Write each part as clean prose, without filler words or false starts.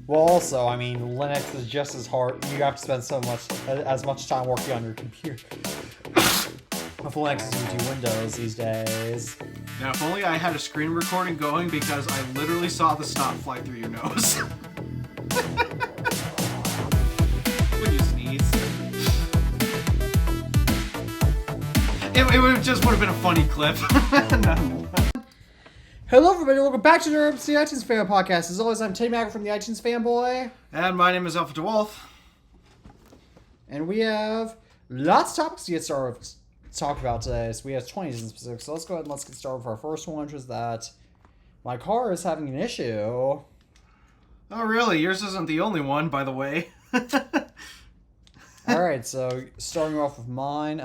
Well, also, I mean, Linux is just as hard. You have to spend as much time working on your computer with Linux as you do Windows these days. Now, if only I had a screen recording going, because I literally saw the snot fly through your nose. When you sneeze. It would have been a funny clip. Hello, everybody. Welcome back to the iTunes Fan Podcast. As always, I'm Tim Macker from the iTunes Fanboy. And my name is Alpha DeWolf. And we have lots of topics to get started to talk about today. So we have 20 in specific. So let's go ahead and let's get started with our first one, which is that my car is having an issue. Oh, really? Yours isn't the only one, by the way. Alright, so starting off with mine,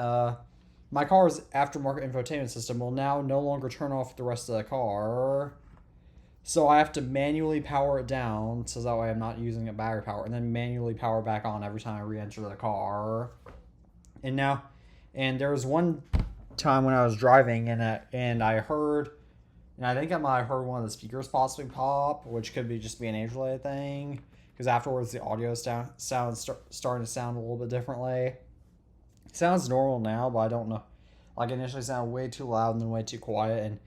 my car's aftermarket infotainment system will now no longer turn off the rest of the car. So I have to manually power it down, so that way I'm not using a battery power, and then manually power back on every time I re-enter the car. And there was one time when I was driving, and I heard, and I think I might have heard one of the speakers possibly pop, which could be just be an age-related thing, because afterwards the audio starting to sound a little bit differently. It sounds normal now, but I don't know. Like, initially it sounded way too loud and then way too quiet, and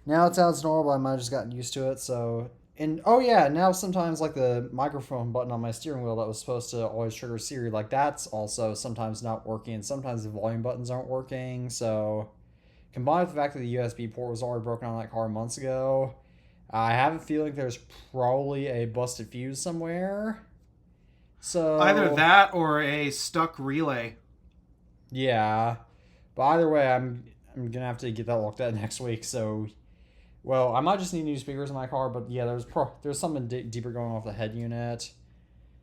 now it sounds normal, but I might have just gotten used to it, so... And, oh yeah, now sometimes, like, the microphone button on my steering wheel that was supposed to always trigger Siri, like, that's also sometimes not working, and sometimes the volume buttons aren't working, so... Combined with the fact that the USB port was already broken on that car months ago, I have a feeling there's probably a busted fuse somewhere. So... Either that or a stuck relay. Yeah, but either way, I'm gonna have to get that looked at next week. So, well, I might just need new speakers in my car. But yeah, there's something deeper going off the head unit,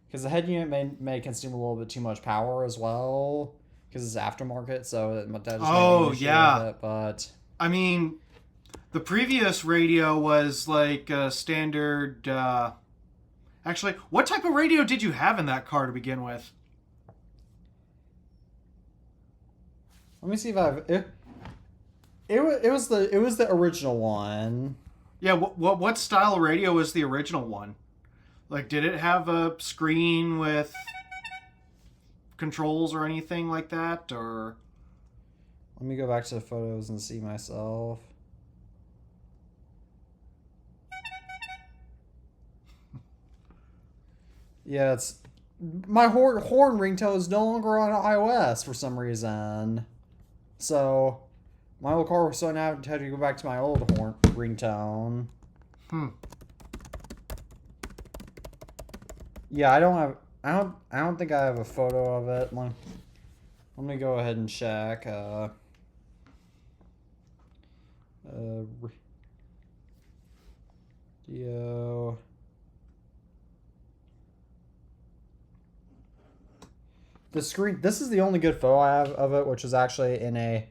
because the head unit may consume a little bit too much power as well, because it's aftermarket. So that just may be with it, but I mean, the previous radio was like a standard. Actually, what type of radio did you have in that car to begin with? Let me see if I have it. It was the original one. Yeah, what style of radio was the original one? Like, did it have a screen with controls or anything like that, or? Let me go back to the photos and see myself. Yeah, it's my horn ringtone is no longer on iOS for some reason. So, my old car was so now I had to go back to my old horn ringtone. Yeah, I don't think I have a photo of it. Let me go ahead and check. Video. The screen. This is the only good photo I have of it, which was actually in a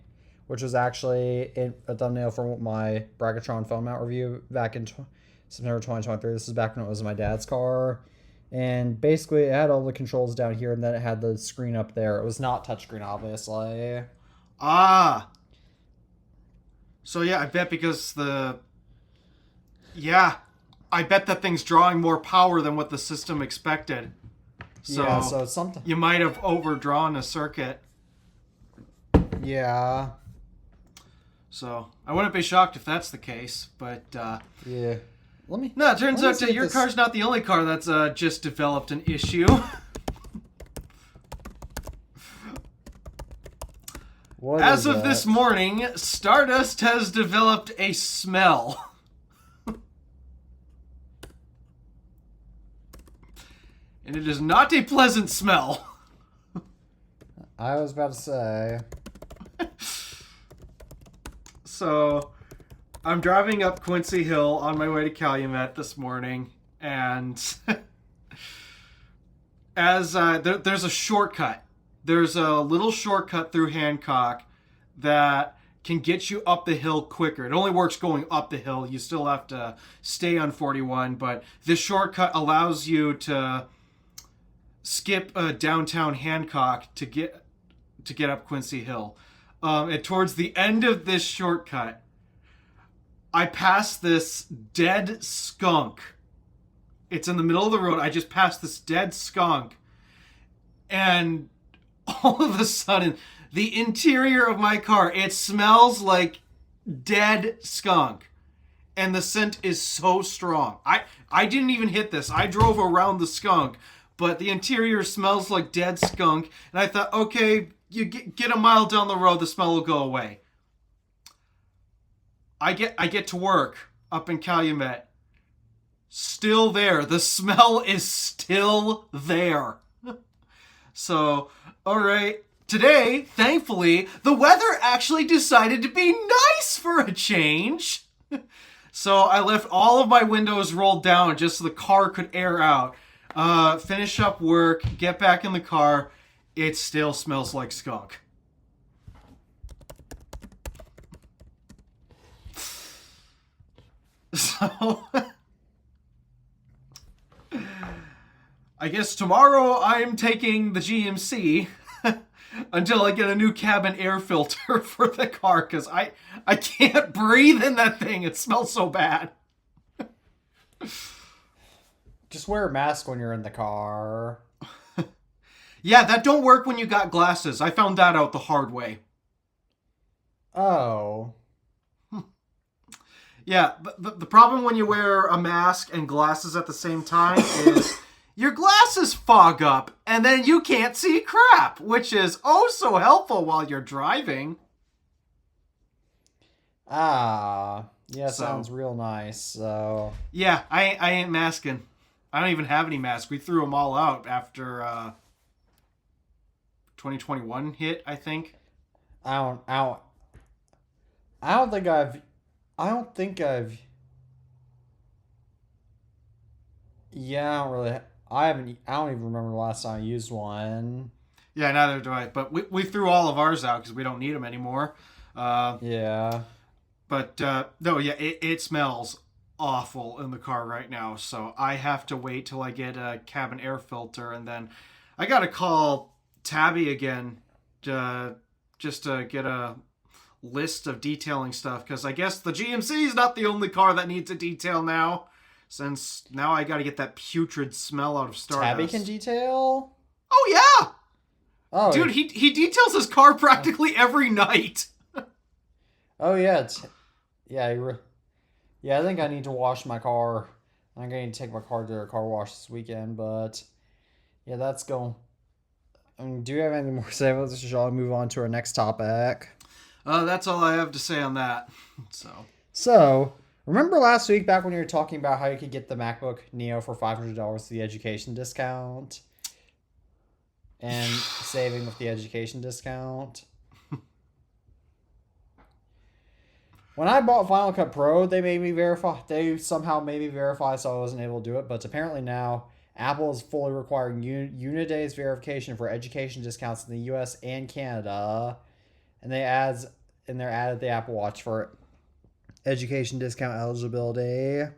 thumbnail for my Bracketron phone mount review back in September 2023. This is back when it was my dad's car, and basically it had all the controls down here, and then it had the screen up there. It was not touchscreen, obviously. Ah. So yeah, I bet I bet that thing's drawing more power than what the system expected. So, yeah, so it's something. You might have overdrawn a circuit. Yeah. So, I wouldn't be shocked if that's the case, but... yeah. No, it turns out that your car's not the only car that's just developed an issue. As of this morning, Stardust has developed a smell. And it is not a pleasant smell. I was about to say. So, I'm driving up Quincy Hill on my way to Calumet this morning, and there's a shortcut. There's a little shortcut through Hancock that can get you up the hill quicker. It only works going up the hill. You still have to stay on 41, but this shortcut allows you to skip downtown Hancock to get up Quincy Hill. And towards the end of this shortcut, I passed this dead skunk It's in the middle of the road. I just passed this dead skunk. And all of a sudden, the interior of my car, it smells like dead skunk. And the scent is so strong. I didn't even hit this. I drove around the skunk, but the interior smells like dead skunk. And I thought, okay, you get a mile down the road, the smell will go away. I get to work up in Calumet. Still there. The smell is still there. So, all right. Today, thankfully, the weather actually decided to be nice for a change. So I left all of my windows rolled down just so the car could air out. Finish up work, get back in the car. It still smells like skunk. So I guess tomorrow I'm taking the GMC until I get a new cabin air filter for the car, because I can't breathe in that thing. It smells so bad. Just wear a mask when you're in the car. Yeah, that don't work when you got glasses. I found that out the hard way. Oh. Yeah, the problem when you wear a mask and glasses at the same time is your glasses fog up, and then you can't see crap, which is oh so helpful while you're driving. Ah. Yeah, sounds real nice, so... Yeah, I ain't masking. I don't even have any masks. We threw them all out after 2021 hit, I think. I don't think I've... Yeah, I don't even remember the last time I used one. Yeah, neither do I. But we threw all of ours out because we don't need them anymore. Yeah. But, no, yeah, it smells awful in the car right now. So I have to wait till I get a cabin air filter. And then I got to call Tabby again just to get a list of detailing stuff. Because I guess the GMC is not the only car that needs a detail now. Since now I got to get that putrid smell out of Stardust. Tabby can detail? Oh, yeah! Oh, dude, he details his car practically every night. Oh, yeah. I think I need to wash my car. I'm going to take my car to a car wash this weekend, but yeah, that's going. I mean, do you have any more to say about this? Shall I move on to our next topic? That's all I have to say on that. So, remember last week back when you were talking about how you could get the MacBook Neo for $500 with the education discount? And saving with the education discount? When I bought Final Cut Pro, they somehow made me verify, so I wasn't able to do it. But apparently now, Apple is fully requiring Unidays verification for education discounts in the US and Canada. And they're added the Apple Watch for education discount eligibility.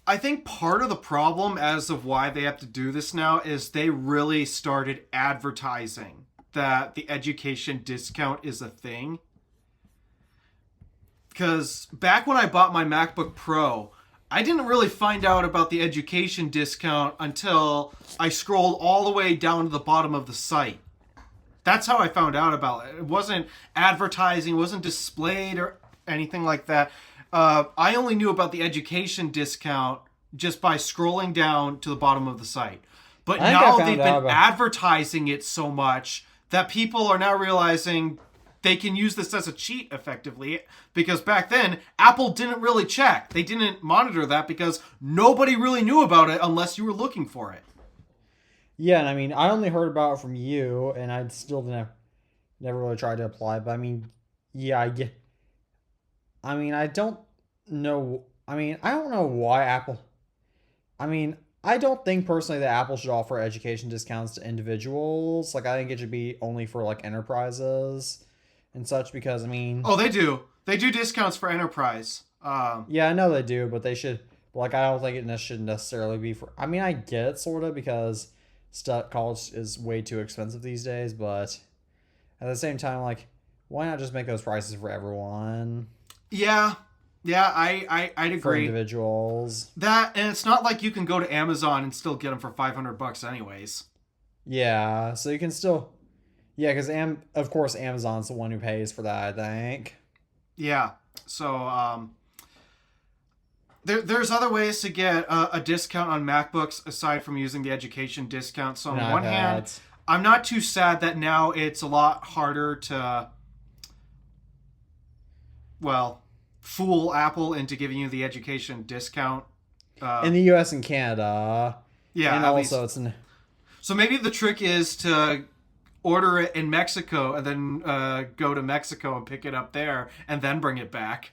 I think part of the problem as of why they have to do this now is they really started advertising that the education discount is a thing. Because back when I bought my MacBook Pro, I didn't really find out about the education discount until I scrolled all the way down to the bottom of the site. That's how I found out about it. It wasn't advertising, it wasn't displayed or anything like that. I only knew about the education discount just by scrolling down to the bottom of the site. But now they've been advertising it so much that people are now realizing they can use this as a cheat effectively, because back then Apple didn't really check. They didn't monitor that because nobody really knew about it unless you were looking for it. Yeah, and I mean, I only heard about it from you, and I still never really tried to apply. But I mean, yeah, I get. I mean, I don't know. I mean, I don't know why Apple. I mean, I don't think personally that Apple should offer education discounts to individuals. Like, I think it should be only for like enterprises and such, because I mean... Oh, they do. They do discounts for enterprise. Yeah, I know they do, but they should... Like, I don't think it should necessarily be for... I mean, I get it, sort of, because college is way too expensive these days, but at the same time, like, why not just make those prices for everyone? Yeah, Yeah, I'd for agree. individuals. That, and it's not like you can go to Amazon and still get them for $500 anyways. Yeah, so you can still, yeah, because of course Amazon's the one who pays for that, I think. Yeah. So there's other ways to get a discount on MacBooks aside from using the education discount. So And on one hand, iPads. I'm not too sad that now it's a lot harder to, well, fool Apple into giving you the education discount. In the US and Canada. Yeah, And at also least. it's an So maybe the trick is to order it in Mexico and then go to Mexico and pick it up there and then bring it back.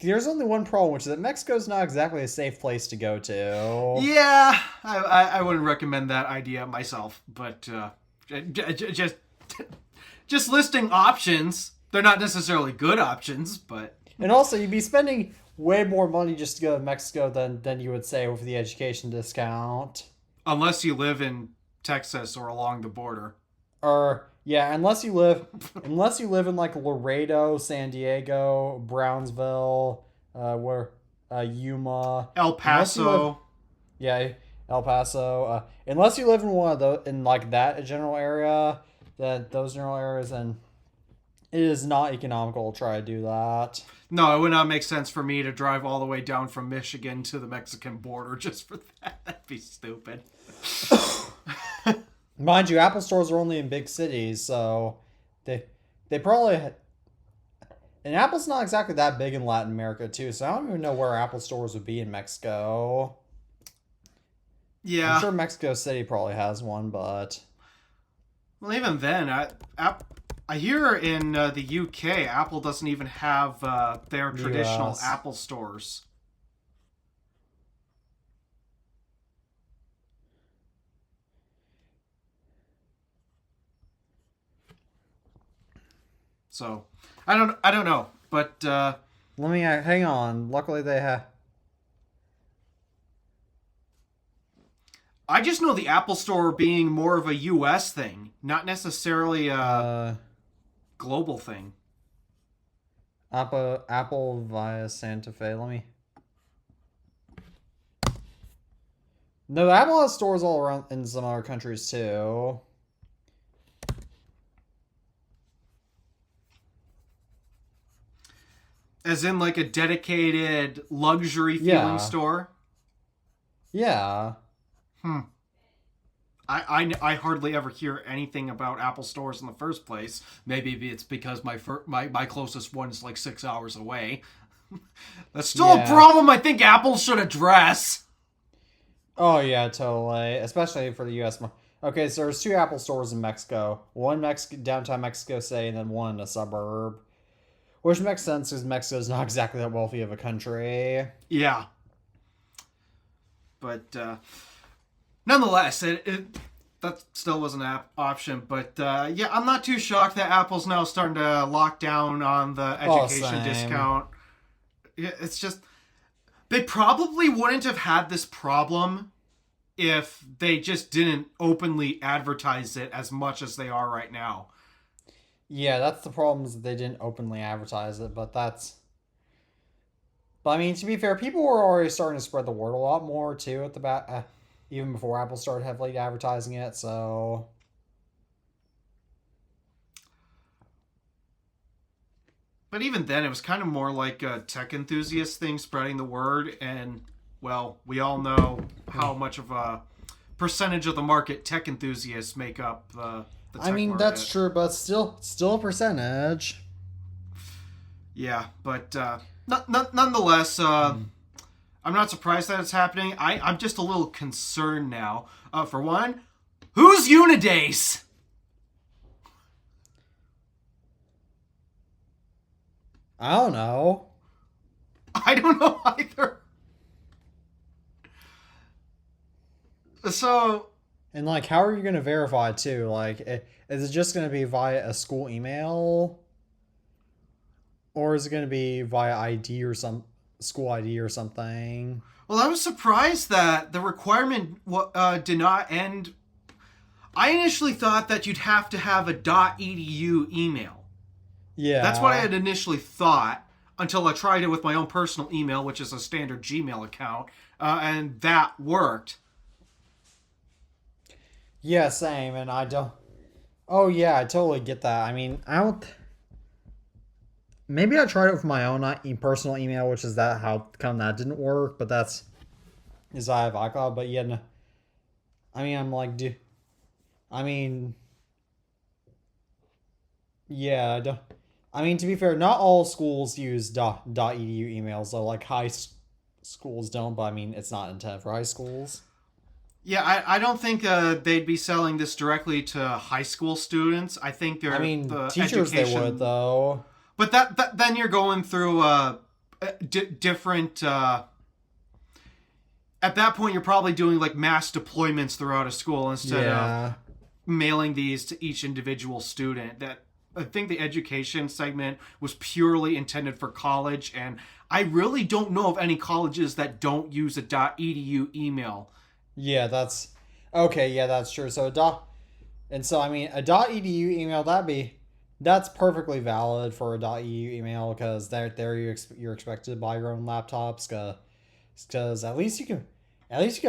there's only one problem, which is that Mexico's not exactly a safe place to go to. Yeah, I wouldn't recommend that idea myself, but just just listing options. They're not necessarily good options, but And also you'd be spending way more money just to go to Mexico than you would say with the education discount. unless you live in Texas or along the border. Or yeah, unless you live in like Laredo, San Diego, Brownsville, where Yuma, El unless you live, Paso. yeah, El Paso. Unless you live in one of those in like that general area, those general areas, then it is not economical to try to do that. No, it would not make sense for me to drive all the way down from Michigan to the Mexican border just for that. That'd be stupid. Mind you, Apple stores are only in big cities, so they probably and Apple's not exactly that big in Latin America too. So I don't even know where Apple stores would be in Mexico. Yeah. I'm sure Mexico City probably has one, but Well, even then, I hear in the UK, Apple doesn't even have their traditional US. Apple stores. So, I don't know, but let me hang on. Luckily, they have. I just know the Apple Store being more of a US thing, not necessarily a global thing. Apple via Santa Fe. Let me. No, Apple has stores all around in some other countries too. As in, like a dedicated luxury feeling Yeah. store. Yeah. I hardly ever hear anything about Apple stores in the first place. Maybe it's because my closest one is like 6 hours away. That's still a problem I think Apple should address. Oh yeah, totally. Especially for the U.S. Okay, so there's two Apple stores in Mexico. One downtown Mexico City, and then one in a suburb. Which makes sense because Mexico's not exactly that wealthy of a country. Yeah. But nonetheless, that still was an option. But yeah, I'm not too shocked that Apple's now starting to lock down on the education discount. Yeah, it's just they probably wouldn't have had this problem if they just didn't openly advertise it as much as they are right now. Yeah, that's the problem is that they didn't openly advertise it, but that's... But I mean, to be fair, people were already starting to spread the word a lot more, too, at the back, even before Apple started heavily advertising it, so... But even then, it was kind of more like a tech enthusiast thing, spreading the word. And, well, we all know how much of a percentage of the market tech enthusiasts make up the tech I mean, market. that's true, but still a percentage. Yeah, but nonetheless, I'm not surprised that it's happening. I'm just a little concerned now. For one, who's Unidace? I don't know. I don't know either. So... And, like, how are you going to verify, too? Like, is it just going to be via a school email? Or is it going to be via ID or some school ID or something? Well, I was surprised that the requirement did not end. I initially thought that you'd have to have a .edu email. Yeah. That's what I had initially thought until I tried it with my own personal email, which is a standard Gmail account, and that worked. Yeah, same. And I don't. Oh yeah, I totally get that. I mean, I don't. Maybe I tried it with my own personal email, which is that how come that didn't work. But that's is I have iCloud. But yeah, no, I mean, I'm like, do I mean, yeah, I don't. I mean, to be fair, not all schools use .edu emails, though. Like schools don't, but I mean, it's not intended for high schools. Yeah, I don't think they'd be selling this directly to high school students. I think they're I mean, the teachers education, they would though. but then you're going through different. At that point, you're probably doing like mass deployments throughout a school instead of mailing these to each individual student. That I think the education segment was purely intended for college, and I really don't know of any colleges that don't use a .edu email. Yeah, that's okay. Yeah, that's true. So and so I mean a .edu email that's perfectly valid for a .edu email because there you're expected to buy your own laptops because at least you can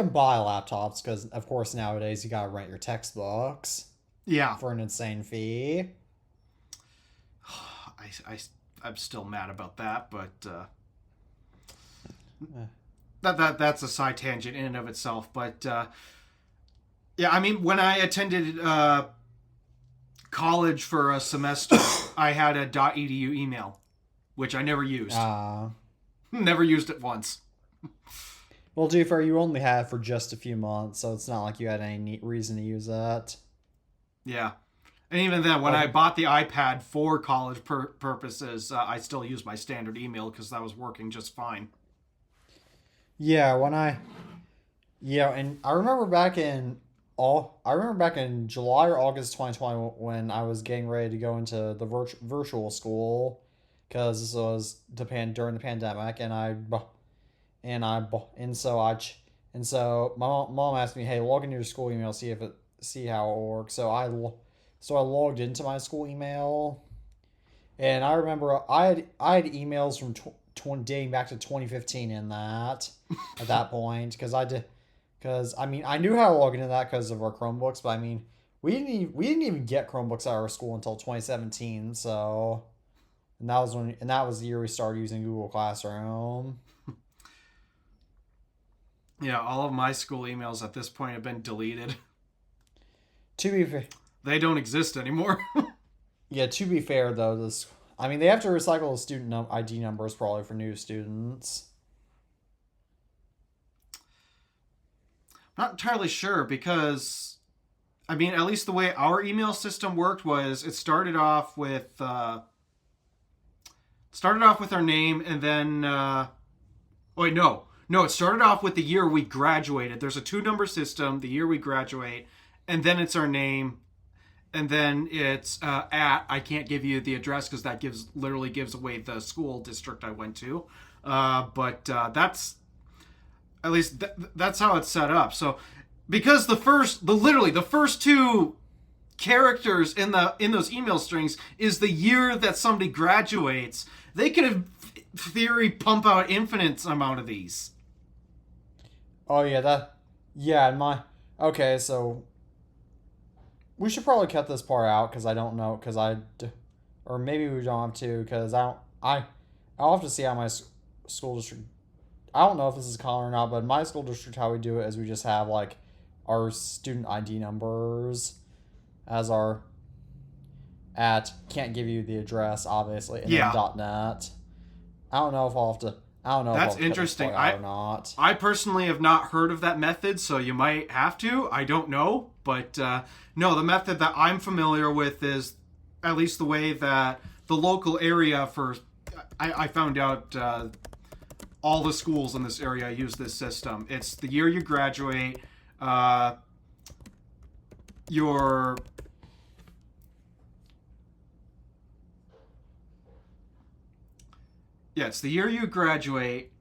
buy laptops because of course nowadays you gotta rent your textbooks Yeah, for an insane fee. I'm still mad about that, but Eh. that's a side tangent in and of itself. But yeah, I mean, when I attended college for a semester, I had a .edu email, which I never used. Never used it once. Well, to be fair, you only had it for just a few months, so it's not like you had any reason to use that. Yeah. And even then, when I bought the iPad for college purposes, I still used my standard email because that was working just fine. Yeah, and I remember back in July or August 2020 when I was getting ready to go into the virtual school because this was during the pandemic, and so my mom asked me, "Hey, log into your school email, see how it works." So I logged into my school email, and I remember I had emails from dating back to 2015 in that at that point because I mean I knew how to log into that because of our Chromebooks, but I mean we didn't even get Chromebooks at our school until 2017. So and that was the year we started using Google Classroom. Yeah, all of my school emails at this point have been deleted. To be fair, They don't exist anymore. yeah. To be fair though, I mean they have to recycle the student ID numbers probably for new students. Not entirely sure because, I mean, at least the way our email system worked was it started off with our name and then wait, no, it started off with the year we graduated. There's a 2-number system, the year we graduate, and then it's our name, and then it's I can't give you the address because that literally gives away the school district I went to, but that's at least that's how it's set up. So because the first 2 characters in those email strings is the year that somebody graduates, they could have theory pump out infinite amount of these. Oh yeah, okay, so we should probably cut this part out because I don't know or maybe we don't have to because I'll have to see how my school district. I don't know if this is common or not, but in my school district, how we do it is we just have like our student ID numbers as our can't give you the address obviously and then .net. I don't know if I'll have to. I don't know. That's if I'll interesting. or not. I personally have not heard of that method, so you might have to. I don't know, but no, the method that I'm familiar with is at least the way that the local area for. I found out all the schools in this area use this system. It's the year you graduate. Your Yeah, it's the year you graduate.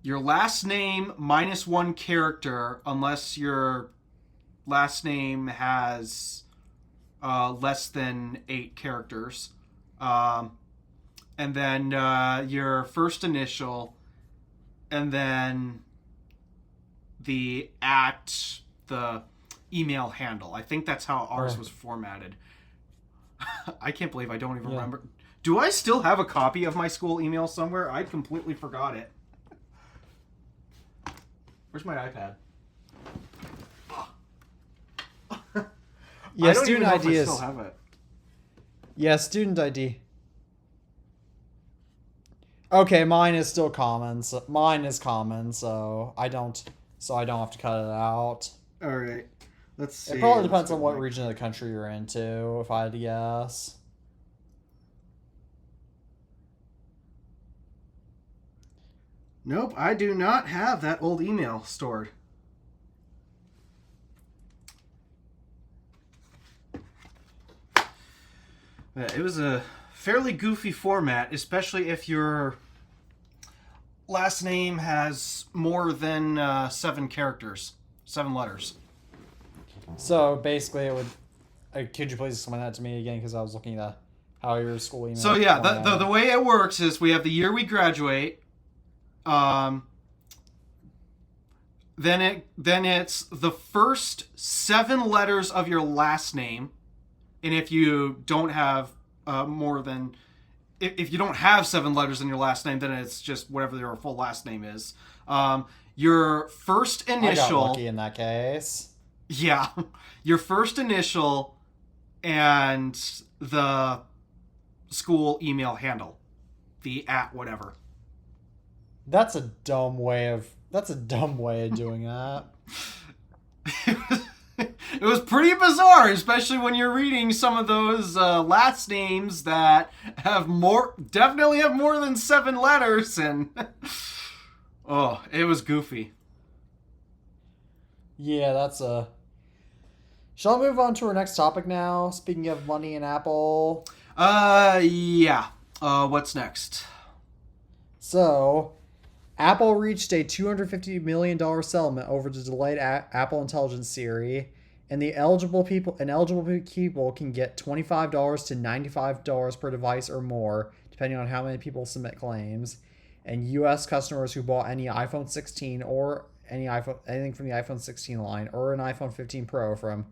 Your last name minus 1 character, unless your last name has less than 8 characters. and then your first initial, and then the email handle. I think that's how ours was formatted. I can't believe I don't even remember. Do I still have a copy of my school email somewhere? I completely forgot it. Where's my iPad? Yeah, I don't student even know if ID I is. still have it. Yeah, student ID. Okay, mine is still common. So mine is common, so I don't have to cut it out. All right. Let's see. It probably depends on what region of the country you're into, if I had to guess. Nope, I do not have that old email stored. It was a fairly goofy format, especially if your last name has more than 7 characters, 7 letters. So basically, it would. Could you please explain that to me again? Because I was looking at how your school email. So yeah, the way it works is we have the year we graduate. Then it's the first 7 letters of your last name, and if you don't have if you don't have 7 letters in your last name, then it's just whatever your full last name is. Your first initial. I got lucky in that case. Yeah, your first initial and the school email handle, the @ That's a dumb way of doing that. It was pretty bizarre, especially when you're reading some of those last names that definitely have more than 7 letters, and oh, it was goofy. Yeah, that's a. Shall I move on to our next topic now? Speaking of money and Apple. Yeah. What's next? So, Apple reached a $250 million settlement over the delayed Apple Intelligence Siri, and eligible people can get $25 to $95 per device or more, depending on how many people submit claims. And U.S. customers who bought any iPhone 16 or anything from the iPhone 16 line or an iPhone 15 Pro from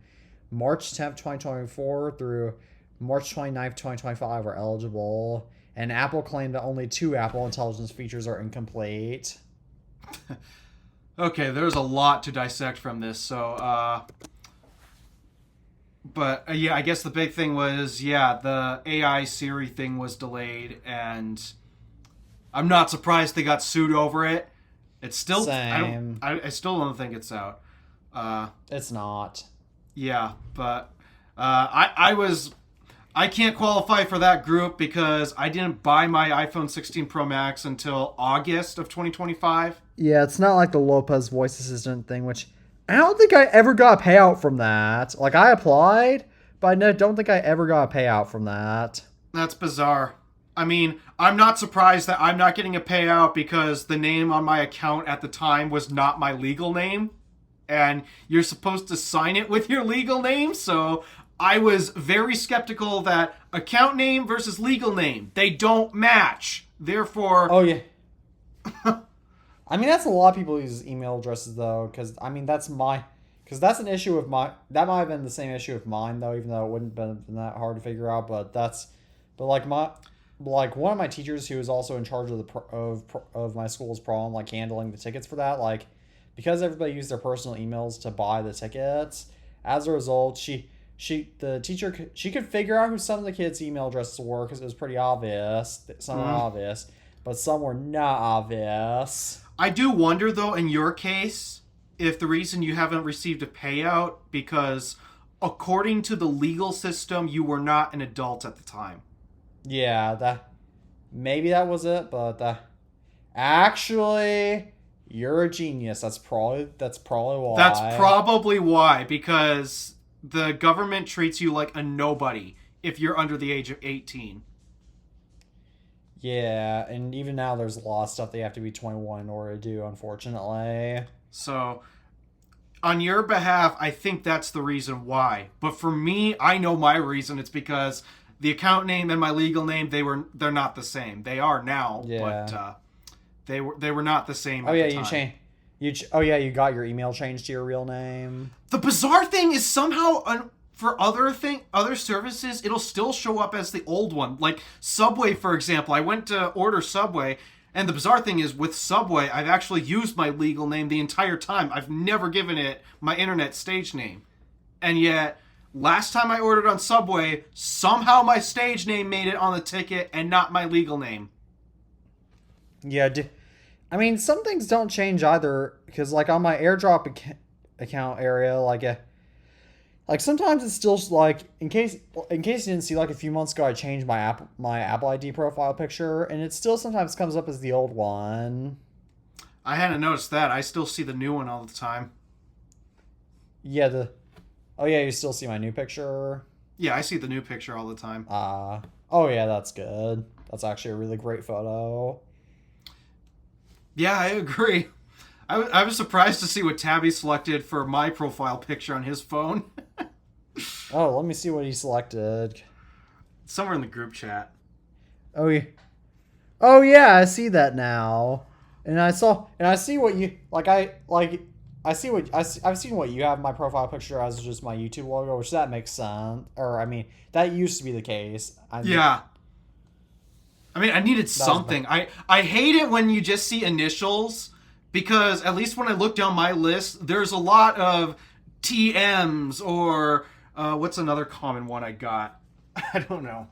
March 10th, 2024 through March 29th, 2025 are eligible. And Apple claimed that only 2 Apple Intelligence features are incomplete. Okay, there's a lot to dissect from this. So, yeah, I guess the big thing was, the AI Siri thing was delayed, and I'm not surprised they got sued over it. It's still, Same. I still don't think it's out. It's not. Yeah, but I can't qualify for that group because I didn't buy my iPhone 16 Pro Max until August of 2025. Yeah, it's not like the Lopez voice assistant thing, which I don't think I ever got a payout from that. Like, I applied, but I don't think I ever got a payout from that. That's bizarre. I mean, I'm not surprised that I'm not getting a payout because the name on my account at the time was not my legal name. And you're supposed to sign it with your legal name, so I was very skeptical that account name versus legal name, they don't match. Therefore... Oh, yeah. I mean, that's a lot of people use email addresses, though, because, I mean, that's an issue of my... That might have been the same issue of mine, though, even though it wouldn't have been that hard to figure out, but one of my teachers who was also in charge of my school's problem, like, handling the tickets for that, like, because everybody used their personal emails to buy the tickets, as a result, the teacher could figure out who some of the kids' email addresses were because it was pretty obvious. Some were obvious, but some were not obvious. I do wonder, though, in your case, if the reason you haven't received a payout because, according to the legal system, you were not an adult at the time. Yeah, maybe that was it, but actually, you're a genius. That's probably why. That's probably why, because the government treats you like a nobody if you're under the age of 18. Yeah, and even now there's a lot of stuff they have to be 21 in order to do, unfortunately. So, on your behalf, I think that's the reason why. But for me, I know my reason. It's because the account name and my legal name, they're not the same. They are now, but they were not the same. Oh at yeah, the time. You got your email changed to your real name. The bizarre thing is somehow for other services, it'll still show up as the old one. Like Subway, for example. I went to order Subway, and the bizarre thing is with Subway, I've actually used my legal name the entire time. I've never given it my internet stage name. And yet, last time I ordered on Subway, somehow my stage name made it on the ticket and not my legal name. Yeah, I mean, some things don't change either, because like on my AirDrop account area, like sometimes it's still like in case you didn't see, like a few months ago I changed my Apple ID profile picture, and it still sometimes comes up as the old one. I hadn't noticed that. I still see the new one all the time. Yeah, you still see my new picture? Yeah, I see the new picture all the time. Oh yeah, that's good. That's actually a really great photo. Yeah, I agree. I was surprised to see what Tabby selected for my profile picture on his phone. Oh, let me see what he selected. Somewhere in the group chat. Oh yeah, I see that now. And I see what you I've seen what you have in my profile picture as just my YouTube logo, which that makes sense. Or I mean, that used to be the case. Yeah. I mean, I needed something. I hate it when you just see initials, because at least when I look down my list, there's a lot of TMs or what's another common one I got? I don't know.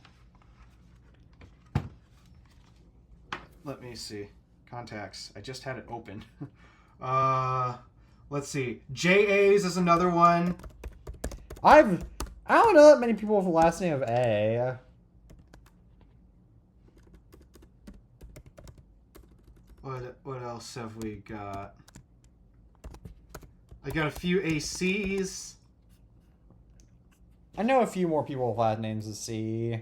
Let me see. Contacts. I just had it open. Let's see. JAs is another one. I don't know that many people with the last name of A. What else have we got? I got a few ACs. I know a few more people with last names with C.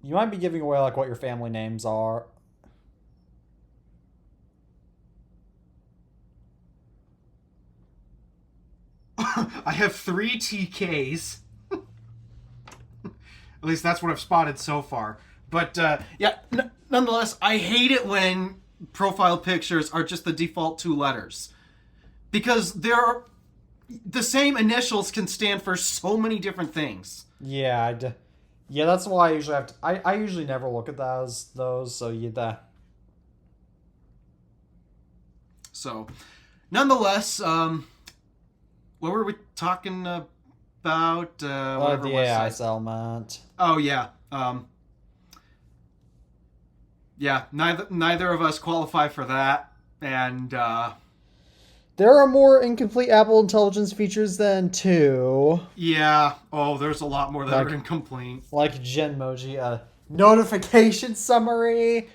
You might be giving away like what your family names are. I have 3 TKs. At least that's what I've spotted so far. But nonetheless, I hate it when profile pictures are just the default 2 letters. Because the same initials can stand for so many different things. Yeah, that's why I usually have to... I usually never look at those, so So, nonetheless, what were we talking about? the AI settlement. Oh, yeah. Yeah, neither of us qualify for that, and there are more incomplete Apple Intelligence features than 2. Yeah. Oh, there's a lot more that are incomplete. Like Genmoji, notification summary.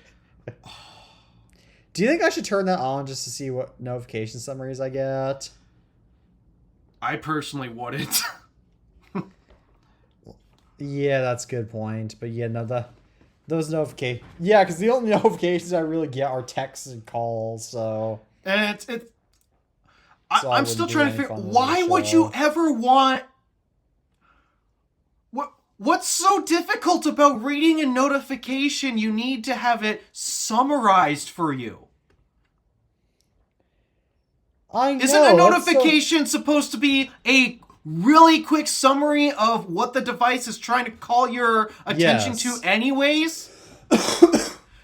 Do you think I should turn that on just to see what notification summaries I get? I personally wouldn't. Yeah, that's a good point. But yeah, no, those notifications. Yeah, because the only notifications I really get are texts and calls. So. And I'm still trying to figure. Why would you ever want? What's so difficult about reading a notification? You need to have it summarized for you. I know. Isn't a notification supposed to be a really quick summary of what the device is trying to call your attention to anyways?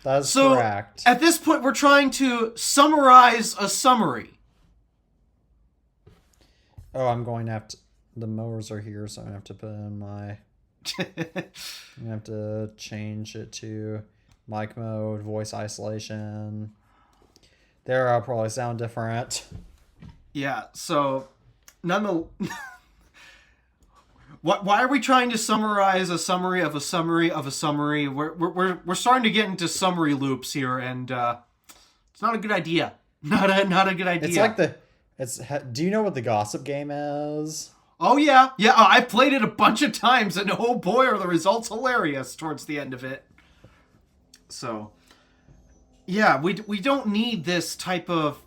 That's correct. At this point, we're trying to summarize a summary. Oh, I'm going to have to... The mowers are here, so I'm going to have to put in my... I'm going to have to change it to mic mode, voice isolation. There, I'll probably sound different. Yeah, so... Why are we trying to summarize a summary of a summary of a summary? We're starting to get into summary loops here, and it's not a good idea. Not a good idea. It's like do you know what the gossip game is? Oh yeah, I've played it a bunch of times, and oh boy, are the results hilarious towards the end of it. So, yeah, we don't need this type of.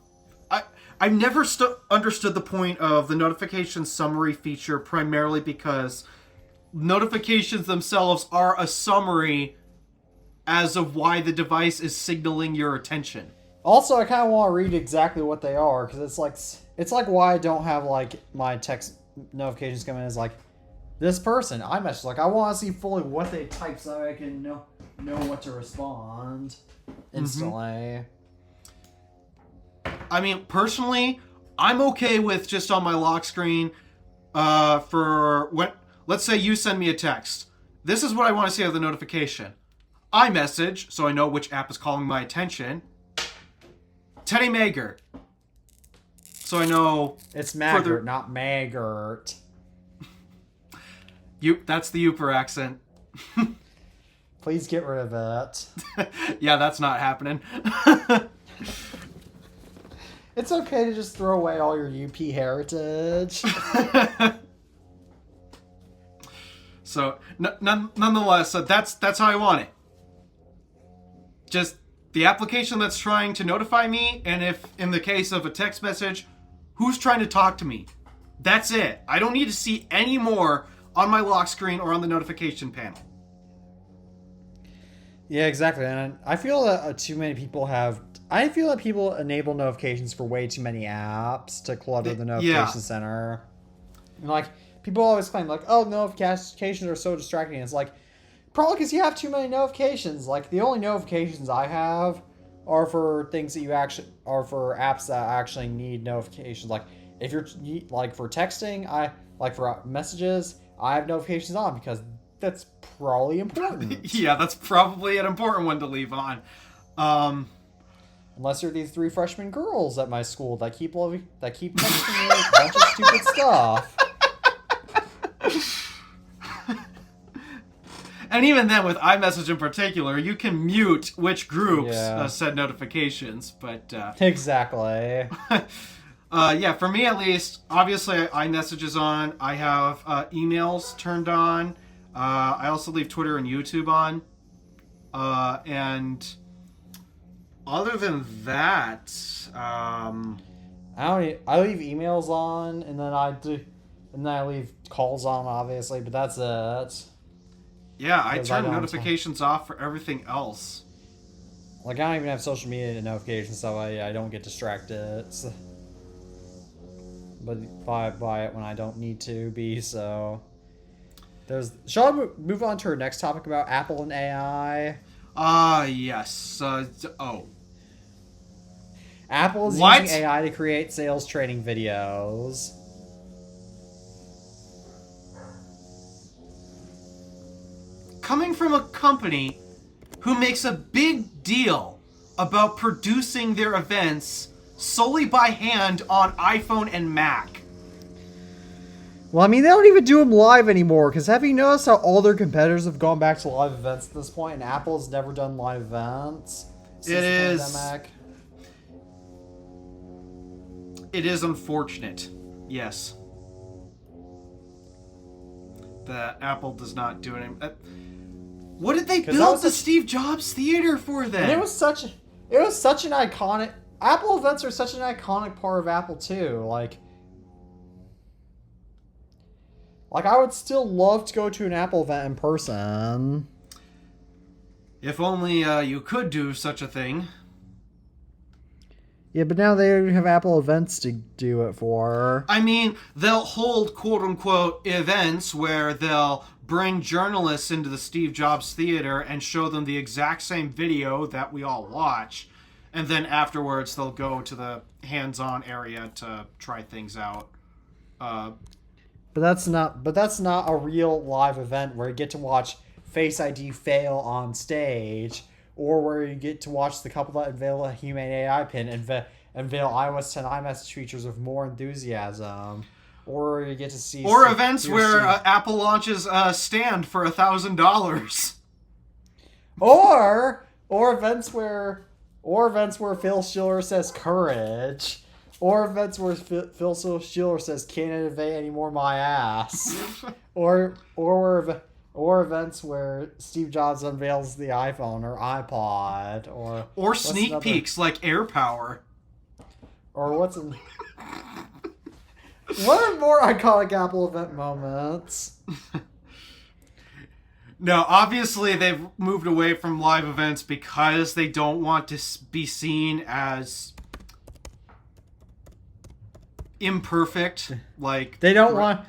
I've never understood the point of the notification summary feature, primarily because notifications themselves are a summary as of why the device is signaling your attention. Also, I kind of want to read exactly what they are, because it's like why I don't have like my text notifications come in as like this person iMessage. Like I want to see fully what they type so I can know what to respond instantly. I mean, personally, I'm okay with just on my lock screen for when, let's say you send me a text. This is what I want to see of the notification. iMessage, so I know which app is calling my attention. Teddy Maggart. So I know... It's Maggart, not Maggart. That's the Uper accent. Please get rid of it. Yeah, that's not happening. It's okay to just throw away all your UP heritage. So, nonetheless, that's how I want it. Just the application that's trying to notify me, and if, in the case of a text message, who's trying to talk to me. That's it. I don't need to see any more on my lock screen or on the notification panel. Yeah, exactly. And I feel that too many people have... I feel that people enable notifications for way too many apps to clutter the notification center. And like, people always claim like, oh, notifications are so distracting. It's like, probably because you have too many notifications. Like, the only notifications I have are for things that are for apps that actually need notifications. Like, if you're like for texting, like for messages, I have notifications on because that's probably important. Yeah, that's probably an important one to leave on. Unless you're these 3 freshman girls at my school that keep texting me a bunch of stupid stuff. And even then, with iMessage in particular, you can mute which groups send notifications. But exactly. Yeah, for me at least, obviously iMessage is on. I have emails turned on. I also leave Twitter and YouTube on. And other than that, I leave emails on, and then I leave calls on, obviously. But that's it. Yeah, I turn notifications off for everything else. Like, I don't even have social media notifications, so I don't get distracted. But by it when I don't need to be, so... Shall I move on to our next topic about Apple and AI? Yes. Apple is using AI to create sales training videos. Coming from a company who makes a big deal about producing their events solely by hand on iPhone and Mac. Well, I mean, they don't even do them live anymore, because have you noticed how all their competitors have gone back to live events at this point, and Apple's never done live events since the pandemic? It is unfortunate, yes, that Apple does not do it. What did they build the Steve Jobs Theater for then? And it was such an iconic... Apple events are such an iconic part of Apple too. Like I would still love to go to an Apple event in person. If only you could do such a thing. Yeah, but now they have Apple events to do it for. I mean, they'll hold quote-unquote events where they'll bring journalists into the Steve Jobs Theater and show them the exact same video that we all watch. And then afterwards, they'll go to the hands-on area to try things out. But that's not a real live event where you get to watch Face ID fail on stage, or where you get to watch the couple that unveil a Humane AI pin and unveil iOS 10 iMessage features with more enthusiasm, or you get to see events where Apple launches a stand for $1,000, or events where Phil Schiller says courage. Or events where Phil Schiller says, "Can't innovate anymore, my ass." or events where Steve Jobs unveils the iPhone or iPod, or sneak peeks like AirPower. Or what's in... What are more iconic Apple event moments? No, obviously they've moved away from live events because they don't want to be seen as imperfect. Like They don't want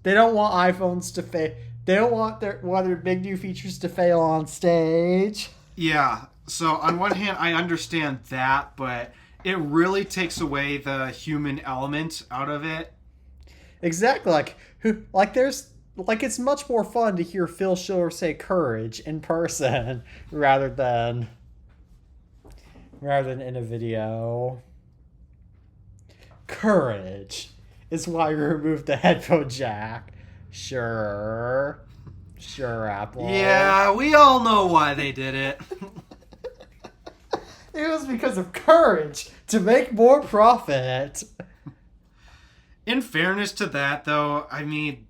iPhones to fail. They don't want their big new features to fail on stage. Yeah. So on one hand, I understand that, but it really takes away the human element out of it. Exactly. It's much more fun to hear Phil Schiller say "courage" in person rather than in a video. Courage is why we removed the headphone jack. Sure, Apple. Yeah, we all know why they did it. It was because of courage to make more profit. In fairness to that, though, I mean,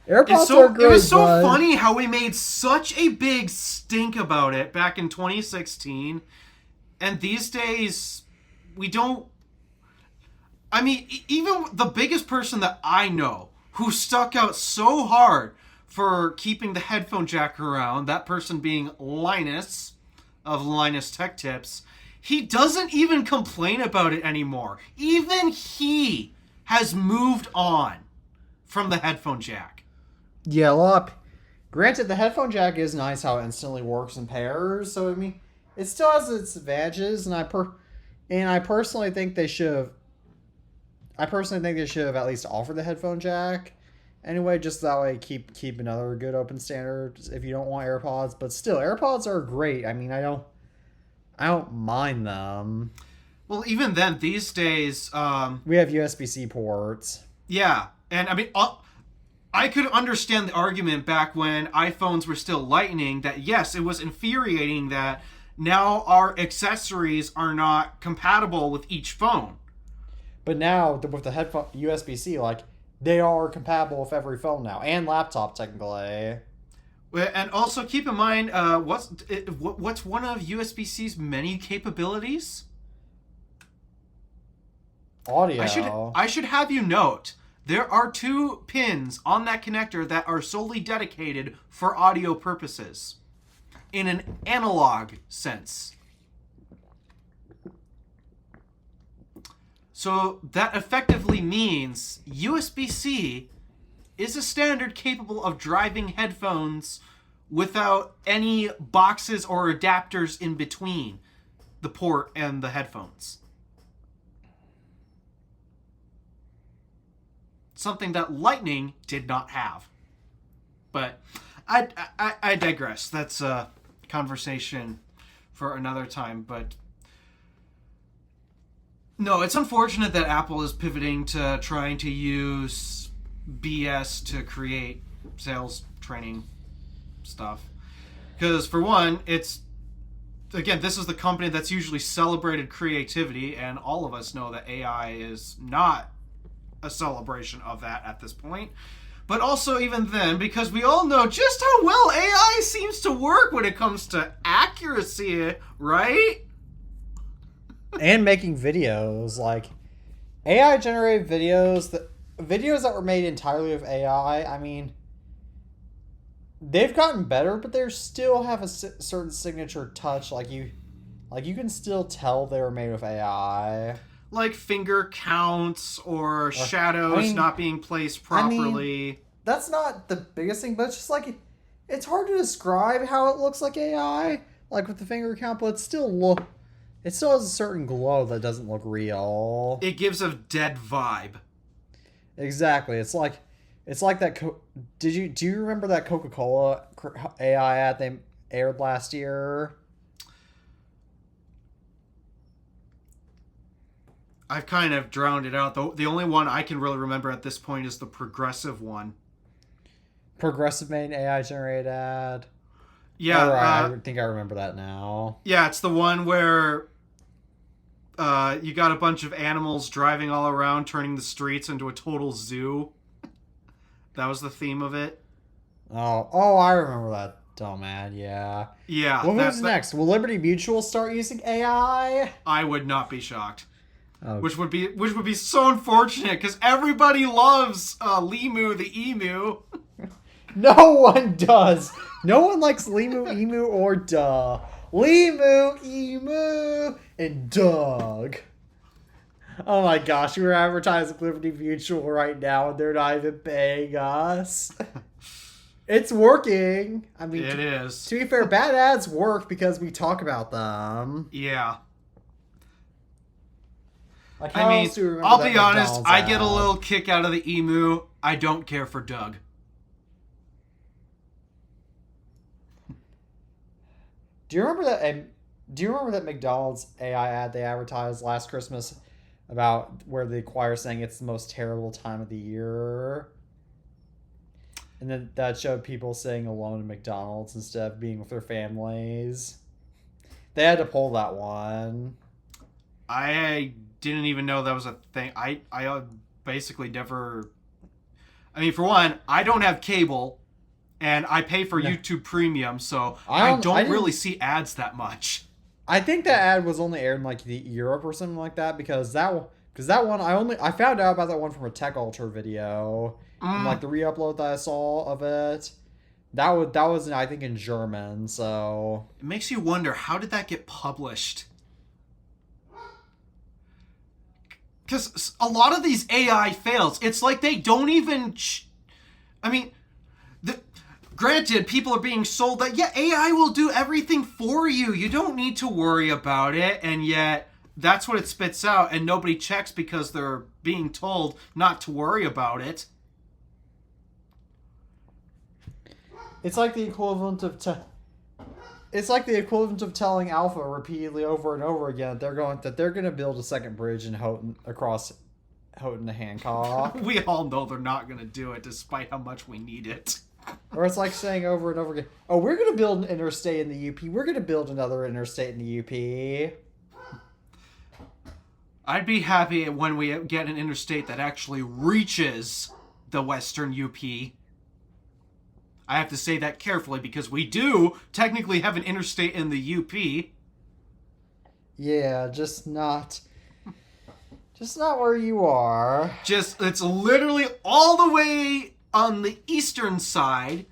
AirPods are great, it was so bud. funny how we made such a big stink about it back in 2016, and these days we don't. I mean, even the biggest person that I know who stuck out so hard for keeping the headphone jack around, that person being Linus of Linus Tech Tips, he doesn't even complain about it anymore. Even he has moved on from the headphone jack. Yeah, granted, the headphone jack is nice how it instantly works in pairs. So I mean, it still has its advantages, and I personally think they should have. I personally think they should have at least offered the headphone jack. Anyway, just that way keep another good open standard if you don't want AirPods. But still, AirPods are great. I mean, I don't mind them. Well, even then, these days, We have USB-C ports. yeah, and I mean, I could understand the argument back when iPhones were still Lightning that yes, it was infuriating that now our accessories are not compatible with each phone. But now with the headphone USB-C, they are compatible with every phone now and laptop technically. And also keep in mind, what's one of USB-C's many capabilities? Audio. I should have you note there are 2 pins on that connector that are solely dedicated for audio purposes, in an analog sense. So that effectively means USB-C is a standard capable of driving headphones without any boxes or adapters in between the port and the headphones. Something that Lightning did not have. But I digress. That's a conversation for another time. But no, it's unfortunate that Apple is pivoting to trying to use BS to create sales training stuff. Because for one, this is the company that's usually celebrated creativity, and all of us know that AI is not a celebration of that at this point. But also even then, because we all know just how well AI seems to work when it comes to accuracy, right? And making videos, AI generated videos that were made entirely with AI. I mean, they've gotten better, but they still have a certain signature touch. You can still tell they were made with AI. Like finger counts or shadows not being placed properly. That's not the biggest thing, but it's just it's hard to describe how it looks like AI, with the finger count, but it still has a certain glow that doesn't look real. It gives a dead vibe. Exactly. It's like that. Do you remember that Coca-Cola AI ad they aired last year? I've kind of drowned it out. The only one I can really remember at this point is the Progressive one. Progressive made an AI generated ad. Yeah, I think I remember that now. Yeah, it's the one where you got a bunch of animals driving all around, turning the streets into a total zoo. That was the theme of it. Oh, I remember that. Dumb ad, yeah. Yeah. What was next? Will Liberty Mutual start using AI? I would not be shocked. Oh. Which would be so unfortunate because everybody loves Limu the emu. No one does. No one likes Limu, Emu, or Duh. Limu, Emu, and Doug. Oh my gosh, we're advertising Liberty Mutual right now and they're not even paying us. It's working. I mean, it is. To be fair, bad ads work because we talk about them. Yeah. Like, I mean, I'll be honest, I get a little kick out of the emu. I don't care for Doug. Do you remember that McDonald's AI ad they advertised last Christmas about where the choir saying it's the most terrible time of the year? And then that showed people sitting alone in McDonald's instead of being with their families. They had to pull that one. I didn't even know that was a thing. I basically never... I mean, for one, I don't have cable, and I pay for YouTube Premium, so I don't really see ads that much. I think that ad was only aired in like Europe or something like that because that one I found out about that one from a Tech Alter video. And like the re-upload that I saw of it, that was I think in German. So it makes you wonder, how did that get published? Because a lot of these AI fails. It's like they don't even... I mean, granted, people are being sold that, yeah, AI will do everything for you. You don't need to worry about it. And yet, that's what it spits out. And nobody checks because they're being told not to worry about it. It's like the equivalent of telling Alpha repeatedly over and over again that they're going to build a second bridge in Houghton across Houghton to Hancock. We all know they're not going to do it, despite how much we need it. Or it's like saying over and over again, "Oh, we're going to build an interstate in the UP. We're going to build another interstate in the UP." I'd be happy when we get an interstate that actually reaches the Western UP. I have to say that carefully because we do technically have an interstate in the UP. Yeah, just not where you are. It's literally all the way on the eastern side,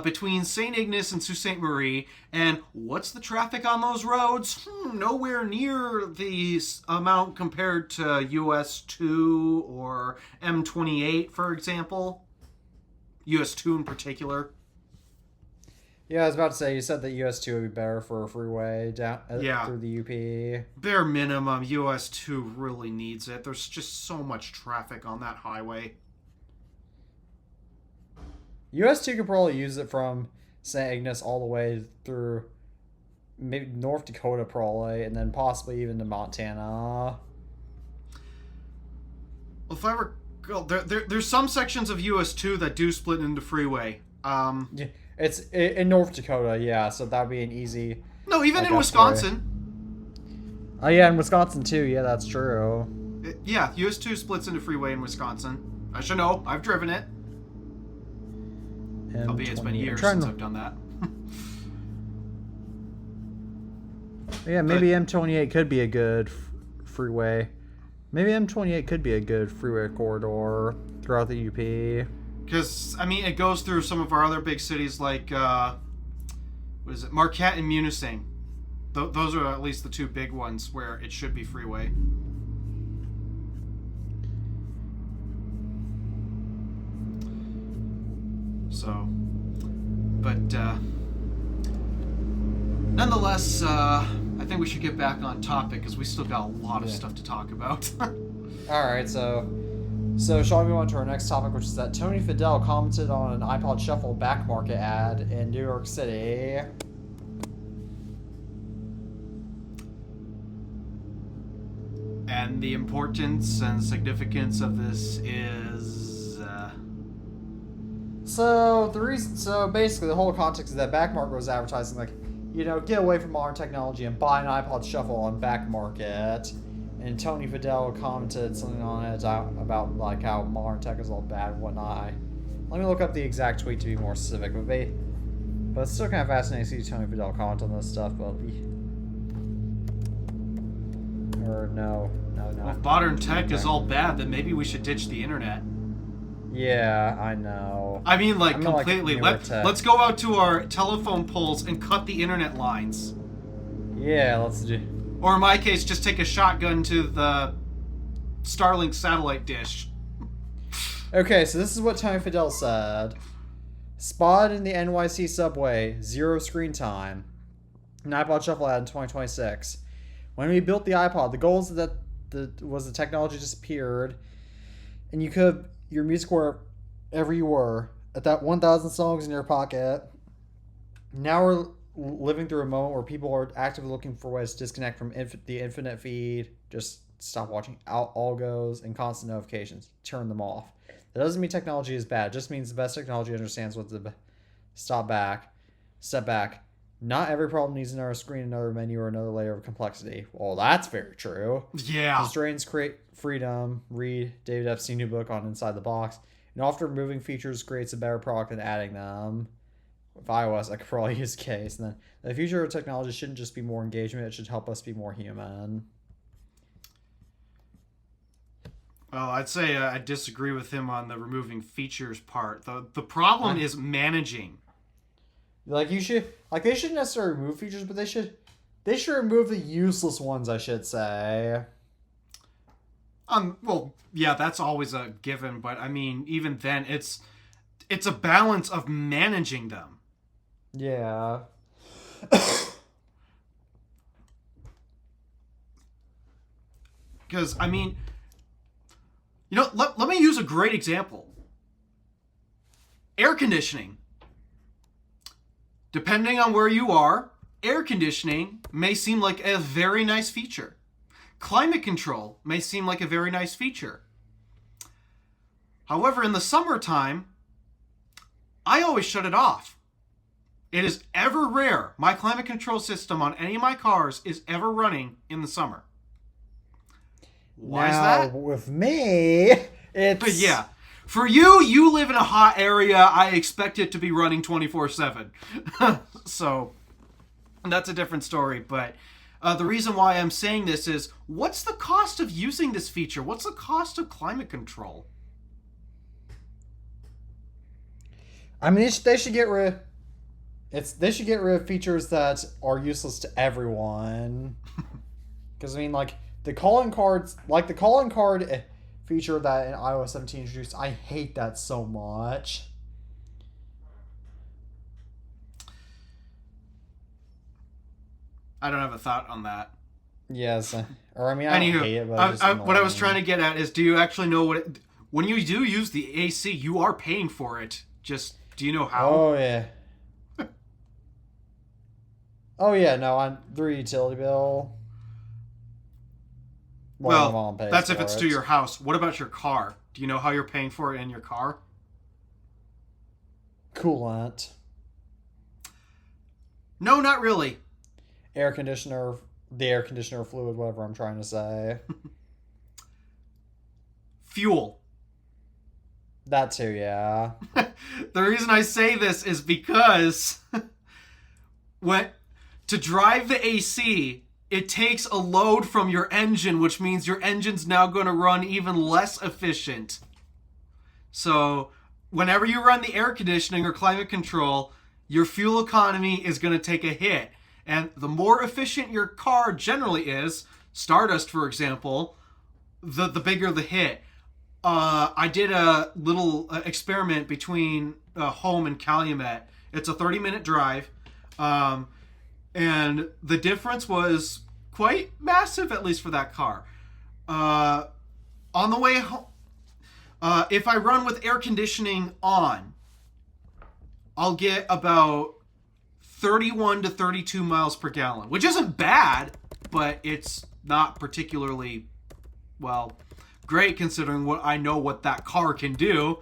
between St. Ignace and Sault Ste. Marie. And what's the traffic on those roads? Nowhere near the amount compared to US 2 or M28, for example. US 2 in particular. Yeah, I was about to say, you said that US 2 would be better for a freeway down through the UP. Bare minimum, US 2 really needs it. There's just so much traffic on that highway. US 2 could probably use it from St. Ignace all the way through maybe North Dakota probably, and then possibly even to Montana. Well, if I recall, there's some sections of US 2 that do split into freeway. Yeah, it's in North Dakota, yeah, so that'd be an easy... No, even in Wisconsin. Oh yeah, in Wisconsin too, yeah, that's true. Yeah, US 2 splits into freeway in Wisconsin. I should know, I've driven it. Albeit it's been years since I've done that. Yeah, maybe M28 could be a good freeway. Maybe M28 could be a good freeway corridor throughout the UP. Because, I mean, it goes through some of our other big cities like, what is it, Marquette and Munising. Those are at least the two big ones where it should be freeway. So, but, nonetheless, I think we should get back on topic because we still got a lot of stuff to talk about. Alright, so shall we move on to our next topic, which is that Tony Fidel commented on an iPod Shuffle back market ad in New York City. And the importance and significance of this is... So basically the whole context is that back market was advertising like, get away from modern technology and buy an iPod Shuffle on back market. And Tony Fidel commented something on it about like how modern tech is all bad and whatnot. Let me look up the exact tweet to be more specific. But But it's still kind of fascinating to see Tony Fidel comment on this stuff, but... Or no, Well, not. if modern tech is all bad, then maybe we should ditch the internet. Yeah, I know. I mean, like, I mean, completely. Let's go out to our telephone poles and cut the internet lines. Yeah, let's do... Or in my case, just take a shotgun to the Starlink satellite dish. Okay, so this is what Tony Fidel said. Spotted in the NYC subway, 0 screen time. An iPod Shuffle ad in 2026. When we built the iPod, the goal is that the technology disappeared, and you could your music wherever you were at that 1,000 songs in your pocket. Now we're living through a moment where people are actively looking for ways to disconnect from the infinite feed. Just stop watching out all goes and constant notifications. Turn them off. That doesn't mean technology is bad. It just means the best technology understands what to step back. Not every problem needs another screen, another menu, or another layer of complexity. Well, that's very true. Yeah. Constraints create freedom. Read David Epstein's new book on Inside the Box. And often removing features creates a better product than adding them. With iOS, I could probably use case. And then the future of technology shouldn't just be more engagement. It should help us be more human. Well, I'd say I disagree with him on the removing features part. The problem is managing. Like they shouldn't necessarily remove features, but they should remove the useless ones, I should say. Well, yeah, that's always a given, but I mean, even then, it's a balance of managing them. Yeah. Because, I mean, let me use a great example. Air conditioning. Depending on where you are, air conditioning may seem like a very nice feature. Climate control may seem like a very nice feature. However, in the summertime, I always shut it off. It is ever rare. My climate control system on any of my cars is ever running in the summer. Why is that? With me, it's... But yeah. For you live in a hot area. I expect it to be running 24/7. So, that's a different story. But the reason why I'm saying this is, what's the cost of using this feature? What's the cost of climate control? I mean, they should get rid. They should get rid of features that are useless to everyone. Because I mean, like the calling card feature that in iOS 17 introduced, I hate that so much. I don't have a thought on that. Yes, or I mean, I don't hate it, but what I was trying to get at is, do you actually know when you do use the AC, you are paying for it? Just, do you know how? Oh yeah. Oh yeah, no, on through utility bill. Well, that's if it's to your house. What about your car? Do you know how you're paying for it in your car? Coolant. No, not really. The air conditioner fluid, whatever I'm trying to say. Fuel. That too, yeah. The reason I say this is because to drive the AC, it takes a load from your engine, which means your engine's now going to run even less efficient. So whenever you run the air conditioning or climate control, your fuel economy is going to take a hit. And the more efficient your car generally is, Stardust, for example, the bigger the hit. I did a little experiment between home and Calumet. It's a 30-minute drive. And the difference was quite massive, at least for that car. On the way home, if I run with air conditioning on, I'll get about 31 to 32 miles per gallon, which isn't bad, but it's not particularly, great considering what that car can do.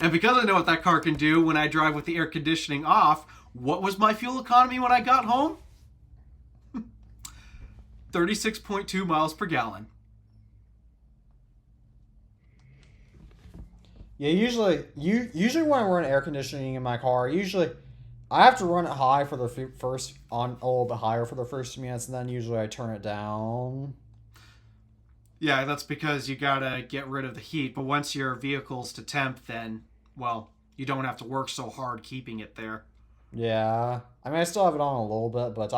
And because I know what that car can do when I drive with the air conditioning off, what was my fuel economy when I got home? 36.2 miles per gallon. Yeah, usually when I run air conditioning in my car, usually I have to run it high for the first on a little bit higher for the first few minutes, and then usually I turn it down. Yeah, that's because you gotta get rid of the heat. But once your vehicle's to temp, then, well, you don't have to work so hard keeping it there. Yeah, I mean I still have it on a little bit, but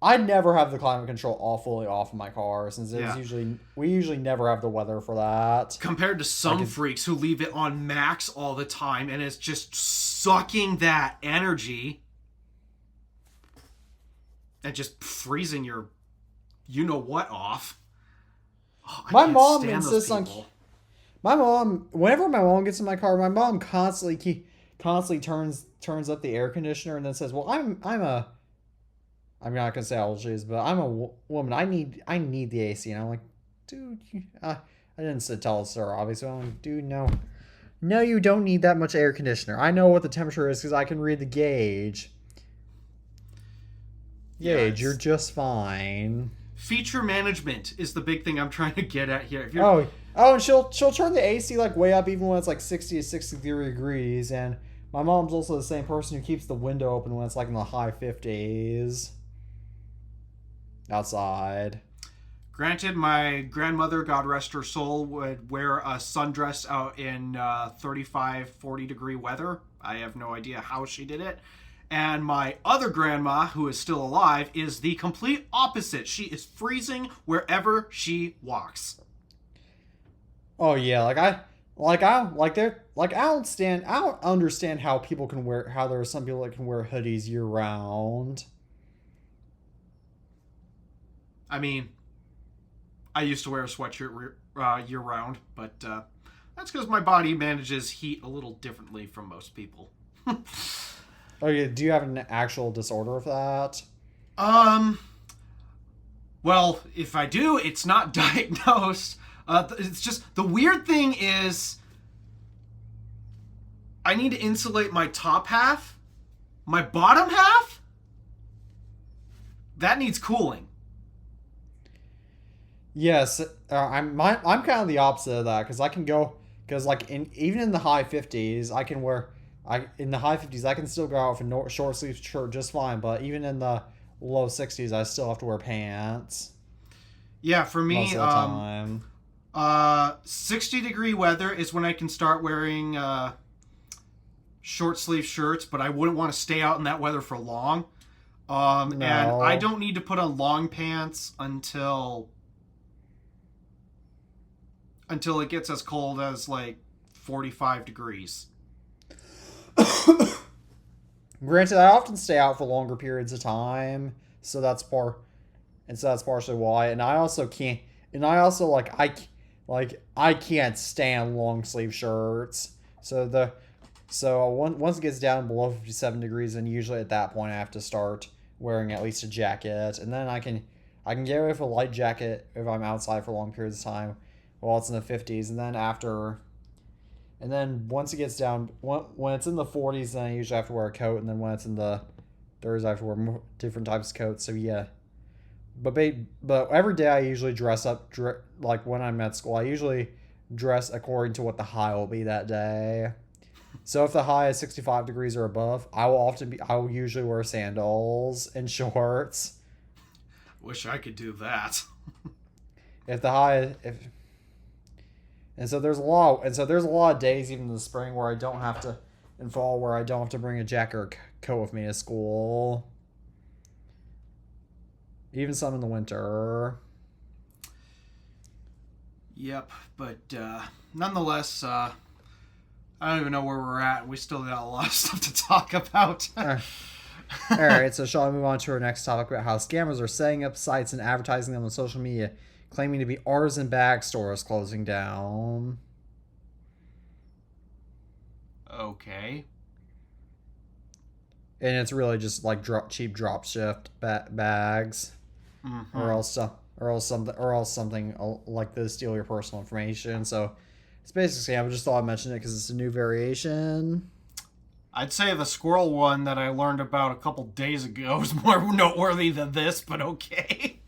I never have the climate control all fully off in my car since Yeah. we usually never have the weather for that. Compared to some freaks who leave it on max all the time and it's just sucking that energy and just freezing your you know what off. Oh, I My can't mom stand those insists on people. whenever my mom gets in my car, my mom constantly turns up the air conditioner and then says, "Well, I'm not gonna say how old she is, but I'm a woman. I need the AC." And I'm like, "Dude, I didn't tell her obviously." I'm like, "Dude, no, you don't need that much air conditioner. I know what the temperature is because I can read the gauge. You're just fine." Feature management is the big thing I'm trying to get at here. If you're, And she'll turn the AC like way up even when it's like 60 to 63 degrees. And my mom's also the same person who keeps the window open when it's like in the high 50s outside. Granted, my grandmother, God rest her soul, would wear a sundress out in 35, 40 degree weather. I have no idea how she did it. And my other grandma, who is still alive, is the complete opposite. She is freezing wherever she walks. Oh yeah, I don't understand how there are some people that can wear hoodies year round. I mean, I used to wear a sweatshirt year round, but that's because my body manages heat a little differently from most people. Oh yeah, do you have an actual disorder of that? Well, if I do, it's not diagnosed. It's just, the weird thing is, I need to insulate my top half. My bottom half? That needs cooling. Yes, I'm kind of the opposite of that because like even in the high 50s in the high 50s I can still go out with a short sleeve shirt just fine, but even in the low 60s I still have to wear pants. Yeah, for me, Most of the time. 60-degree weather is when I can start wearing short sleeve shirts, but I wouldn't want to stay out in that weather for long. And I don't need to put on long pants until it gets as cold as like 45 degrees. Granted, I often stay out for longer periods of time, so that's partially why. And I also can't. And I also I can't stand long sleeve shirts. So once it gets down below 57 degrees, then usually at that point I have to start wearing at least a jacket, and then I can get away with a light jacket if I'm outside for long periods of time while it's in the 50s, and then once it gets down, when it's in the 40s, then I usually have to wear a coat, and then when it's in the 30s, I have to wear different types of coats. So yeah, but every day I usually dress up. Like when I'm at school, I usually dress according to what the high will be that day. So if the high is 65 degrees or above, I will usually wear sandals and shorts. Wish I could do that. If the high if And so there's a lot of days even in the spring where I don't have to in fall where I don't have to bring a jacket or coat with me to school. Even some in the winter. Yep, but nonetheless, I don't even know where we're at. We still got a lot of stuff to talk about. Alright, so shall we move on to our next topic about how scammers are setting up sites and advertising them on social media, claiming to be artisan bag stores closing down. Okay. And it's really just like cheap drop shipped bags, or else something like this, steal your personal information. So it's basically, I just thought I'd mention it because it's a new variation. I'd say the squirrel one that I learned about a couple days ago is more noteworthy than this, but okay.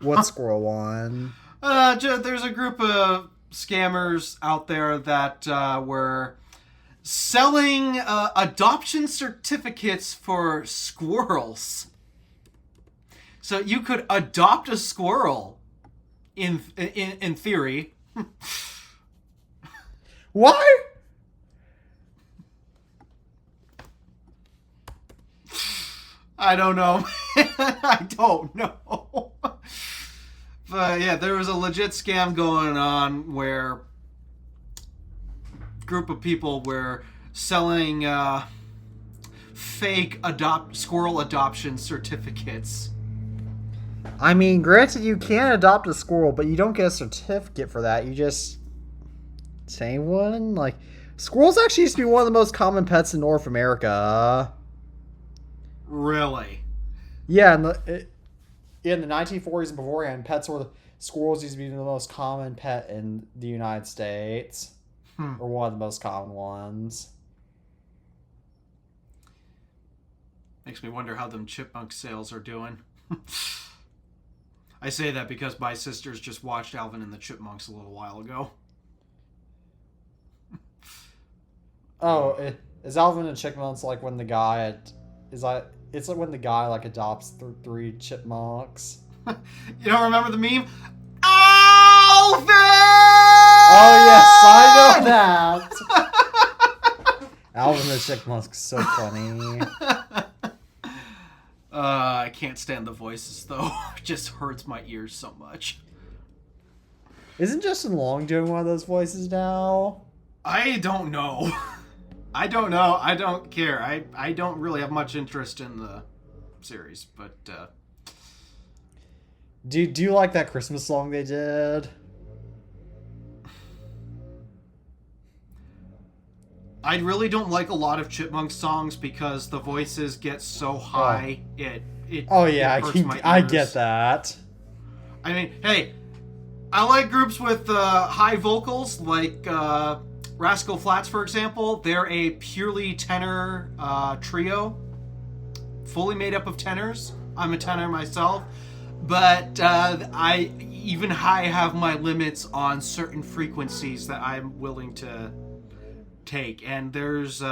What squirrel one? There's a group of scammers out there that were selling adoption certificates for squirrels. So you could adopt a squirrel in theory. Why? I don't know. I don't know. But yeah, there was a legit scam going on where a group of people were selling fake squirrel adoption certificates. I mean, granted, you can adopt a squirrel, but you don't get a certificate for that. You just say one. Like, squirrels actually used to be one of the most common pets in North America. Really? Yeah, in the 1940s and beforehand, squirrels used to be the most common pet in the United States, or one of the most common ones. Makes me wonder how them chipmunk sales are doing. I say that because my sisters just watched Alvin and the Chipmunks a little while ago. Is Alvin and Chipmunks like when the guy it's like when the guy like adopts three chipmunks? You don't remember the meme? Alvin! Oh yes, I know that. Alvin the Chipmunks is so funny. I can't stand the voices though. It just hurts my ears so much. Isn't Justin Long doing one of those voices now? I don't know. I don't know. I don't care. I don't really have much interest in the series, but do you like that Christmas song they did? I really don't like a lot of Chipmunk songs because the voices get so high. It hurts my ears. I get that. I mean, hey, I like groups with high vocals like Rascal Flatts, for example. They're a purely tenor trio, fully made up of tenors. I'm a tenor myself, but I have my limits on certain frequencies that I'm willing to take, and there's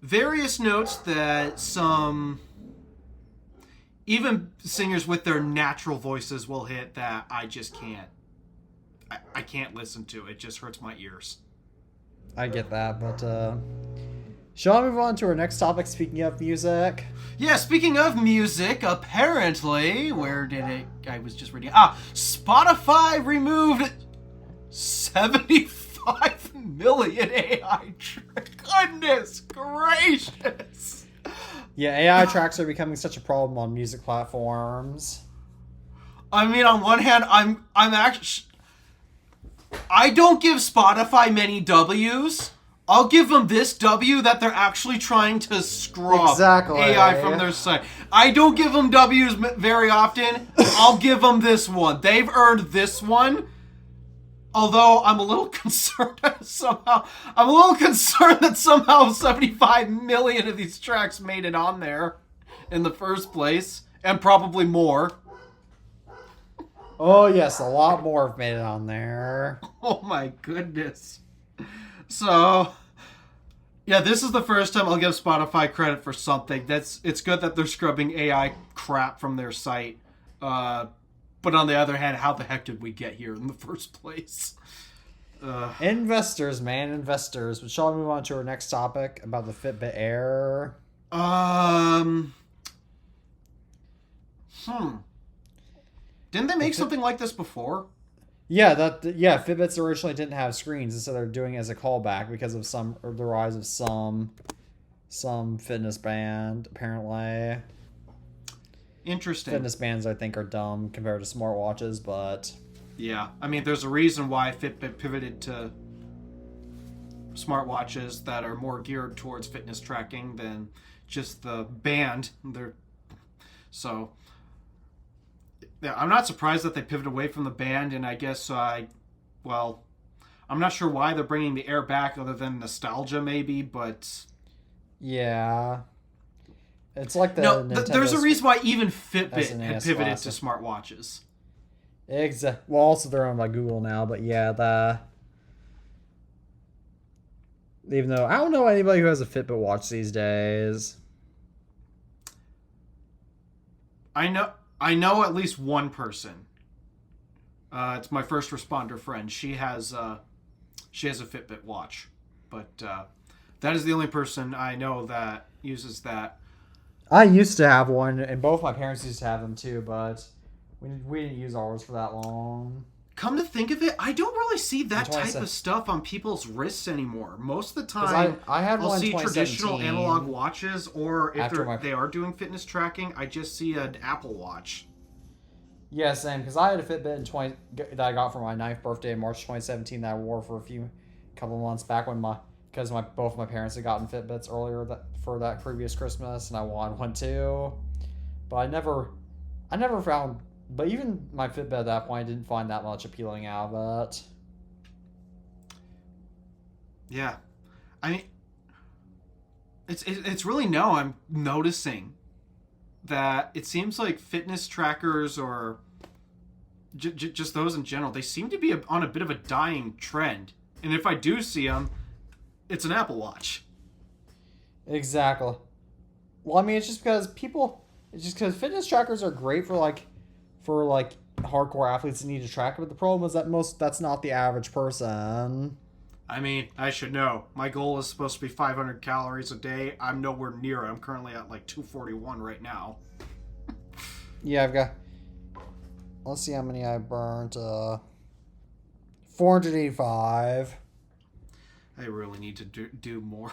various notes that some even singers with their natural voices will hit that I just can't. I can't listen to. It just hurts my ears. I get that, but shall I move on to our next topic? Speaking of music. Yeah, speaking of music, apparently, where did it? I was just reading. Spotify removed 75 million AI tracks. Goodness gracious! Yeah, AI tracks are becoming such a problem on music platforms. I mean, on one hand, I'm actually. I don't give Spotify many W's. I'll give them this W that they're actually trying to scrub AI from their site. I don't give them W's very often. I'll give them this one. They've earned this one. Although I'm a little concerned that somehow 75 million of these tracks made it on there in the first place, and probably more. Oh yes, a lot more have made it on there. Oh my goodness. So, yeah, this is the first time I'll give Spotify credit for something. It's good that they're scrubbing AI crap from their site. But on the other hand, how the heck did we get here in the first place? Investors. But shall we move on to our next topic about the Fitbit Air? Didn't they make something like this before? Yeah, Fitbits originally didn't have screens, and so they're doing it as a callback because of the rise of some fitness band, apparently. Interesting. Fitness bands, I think, are dumb compared to smartwatches, but... Yeah, I mean, there's a reason why Fitbit pivoted to smartwatches that are more geared towards fitness tracking than just the band. Yeah, I'm not surprised that they pivoted away from the band, and I guess I'm not sure why they're bringing the Air back other than nostalgia, maybe, but... Yeah. It's like there's a reason why even Fitbit had pivoted to smartwatches. Exactly. Well, also they're owned by Google now, but yeah, Even though I don't know anybody who has a Fitbit watch these days. I know at least one person. It's my first responder friend. She has a Fitbit watch, but that is the only person I know that uses that. I used to have one, and both my parents used to have them too, but we didn't use ours for that long. Come to think of it, I don't really see that type of stuff on people's wrists anymore. Most of the time, I'll see traditional analog watches, or if they are doing fitness tracking, I just see an Apple Watch. Yeah, same. Because I had a Fitbit that I got for my 9th birthday in March 2017 that I wore for a couple of months back when both my parents had gotten Fitbits earlier for that previous Christmas, and I wanted one too. But I never found. But even my Fitbit at that point, I didn't find that much appealing out of it. Yeah, I mean, it's really no. I'm noticing that it seems like fitness trackers or just those in general, they seem to be on a bit of a dying trend. And if I do see them, it's an Apple Watch. Exactly. Well, I mean, it's just because fitness trackers are great for hardcore athletes that need to track it. But the problem is that's not the average person. I mean, I should know. My goal is supposed to be 500 calories a day. I'm nowhere near it. I'm currently at like 241 right now. Yeah, I've got... Let's see how many I burnt. 485. I really need to do more.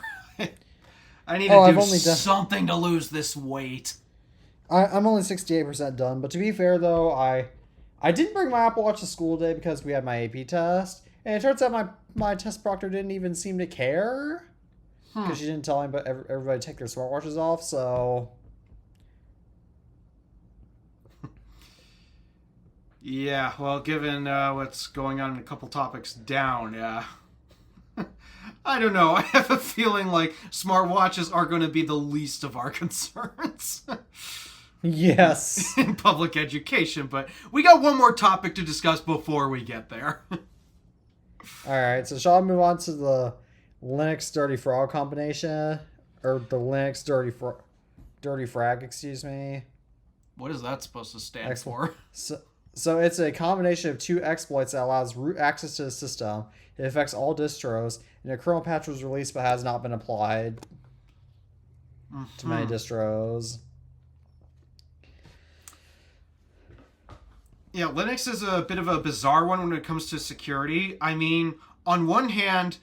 I need to do something to lose this weight. I'm only 68% done. But to be fair, though, I didn't bring my Apple Watch to school today because we had my AP test. And it turns out my test proctor didn't even seem to care. Because she didn't tell everybody to take their smartwatches off, so... Yeah, well, given what's going on in a couple topics down, I don't know. I have a feeling like smartwatches are going to be the least of our concerns. Yes. In public education, but we got one more topic to discuss before we get there. Alright, so shall I move on to the Linux Dirty Frog combination? Or the Linux Dirty Frag, excuse me. What is that supposed to stand for? So it's a combination of two exploits that allows root access to the system. It affects all distros, and a kernel patch was released but has not been applied to many distros. Yeah, Linux is a bit of a bizarre one when it comes to security. I mean, on one hand,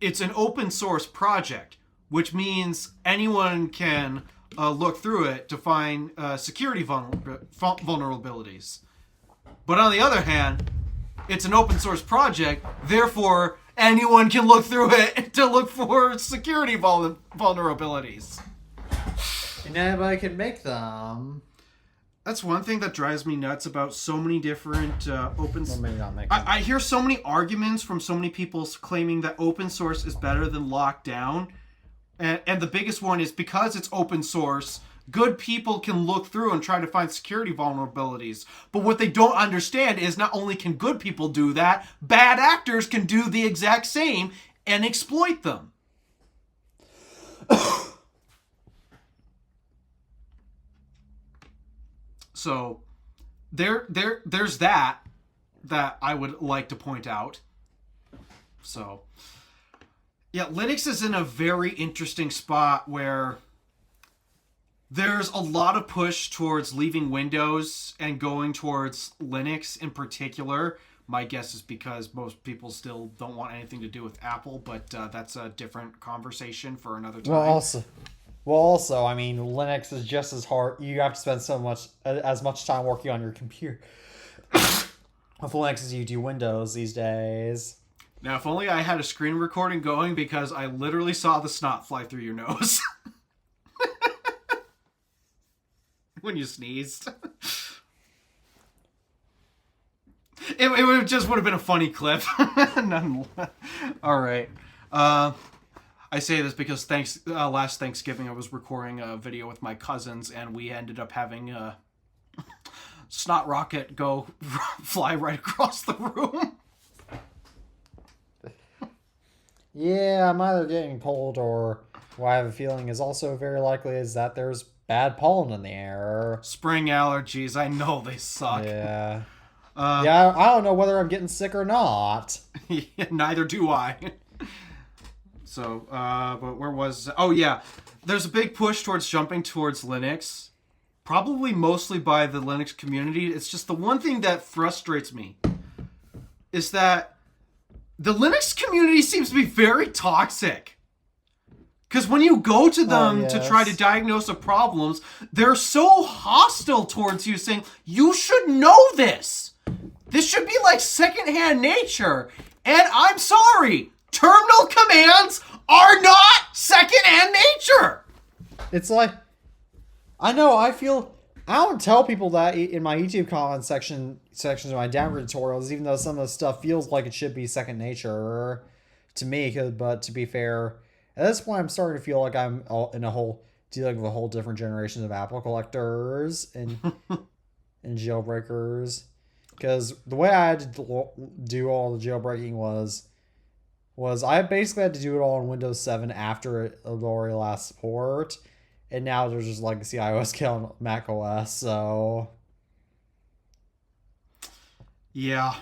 it's an open source project, which means anyone can look through it to find security vulnerabilities. But on the other hand, it's an open source project, therefore anyone can look through it to look for security vulnerabilities. And anybody can make them. That's one thing that drives me nuts about so many different open... Well, maybe not make them. I hear so many arguments from so many people claiming that open source is better than lockdown. And the biggest one is because it's open source, good people can look through and try to find security vulnerabilities. But what they don't understand is not only can good people do that, bad actors can do the exact same and exploit them. So there's that I would like to point out. So yeah, Linux is in a very interesting spot where there's a lot of push towards leaving Windows and going towards Linux in particular. My guess is because most people still don't want anything to do with Apple, but that's a different conversation for another time. Well, also, I mean, Linux is just as hard. You have to spend as much time working on your computer with Linux as you do Windows these days. Now, if only I had a screen recording going, because I literally saw the snot fly through your nose. When you sneezed. It just would have been a funny clip. All right. I say this because last Thanksgiving I was recording a video with my cousins, and we ended up having a snot rocket fly right across the room. Yeah, I'm either getting cold or what I have a feeling is also very likely is that there's bad pollen in the air. Spring allergies, I know they suck. Yeah. Uh, Yeah, I don't know whether I'm getting sick or not. Neither do I. So, but where was... Oh, yeah. There's a big push towards jumping towards Linux. Probably mostly by the Linux community. It's just the one thing that frustrates me is that the Linux community seems to be very toxic. Because when you go to them to try to diagnose the problems, they're so hostile towards you, saying, you should know this. This should be like secondhand nature. And I'm sorry, terminal commands are not secondhand nature. It's like, I know, I don't tell people that in my YouTube comment sections of my downgrade tutorials, even though some of the stuff feels like it should be second nature to me, but to be fair, at this point I'm starting to feel like I'm dealing with a whole different generation of Apple collectors and jailbreakers. Because the way I had to do all the jailbreaking was I basically had to do it all on Windows 7 after it already last support. And now there's just legacy iOS kill on Mac OS, so... Yeah.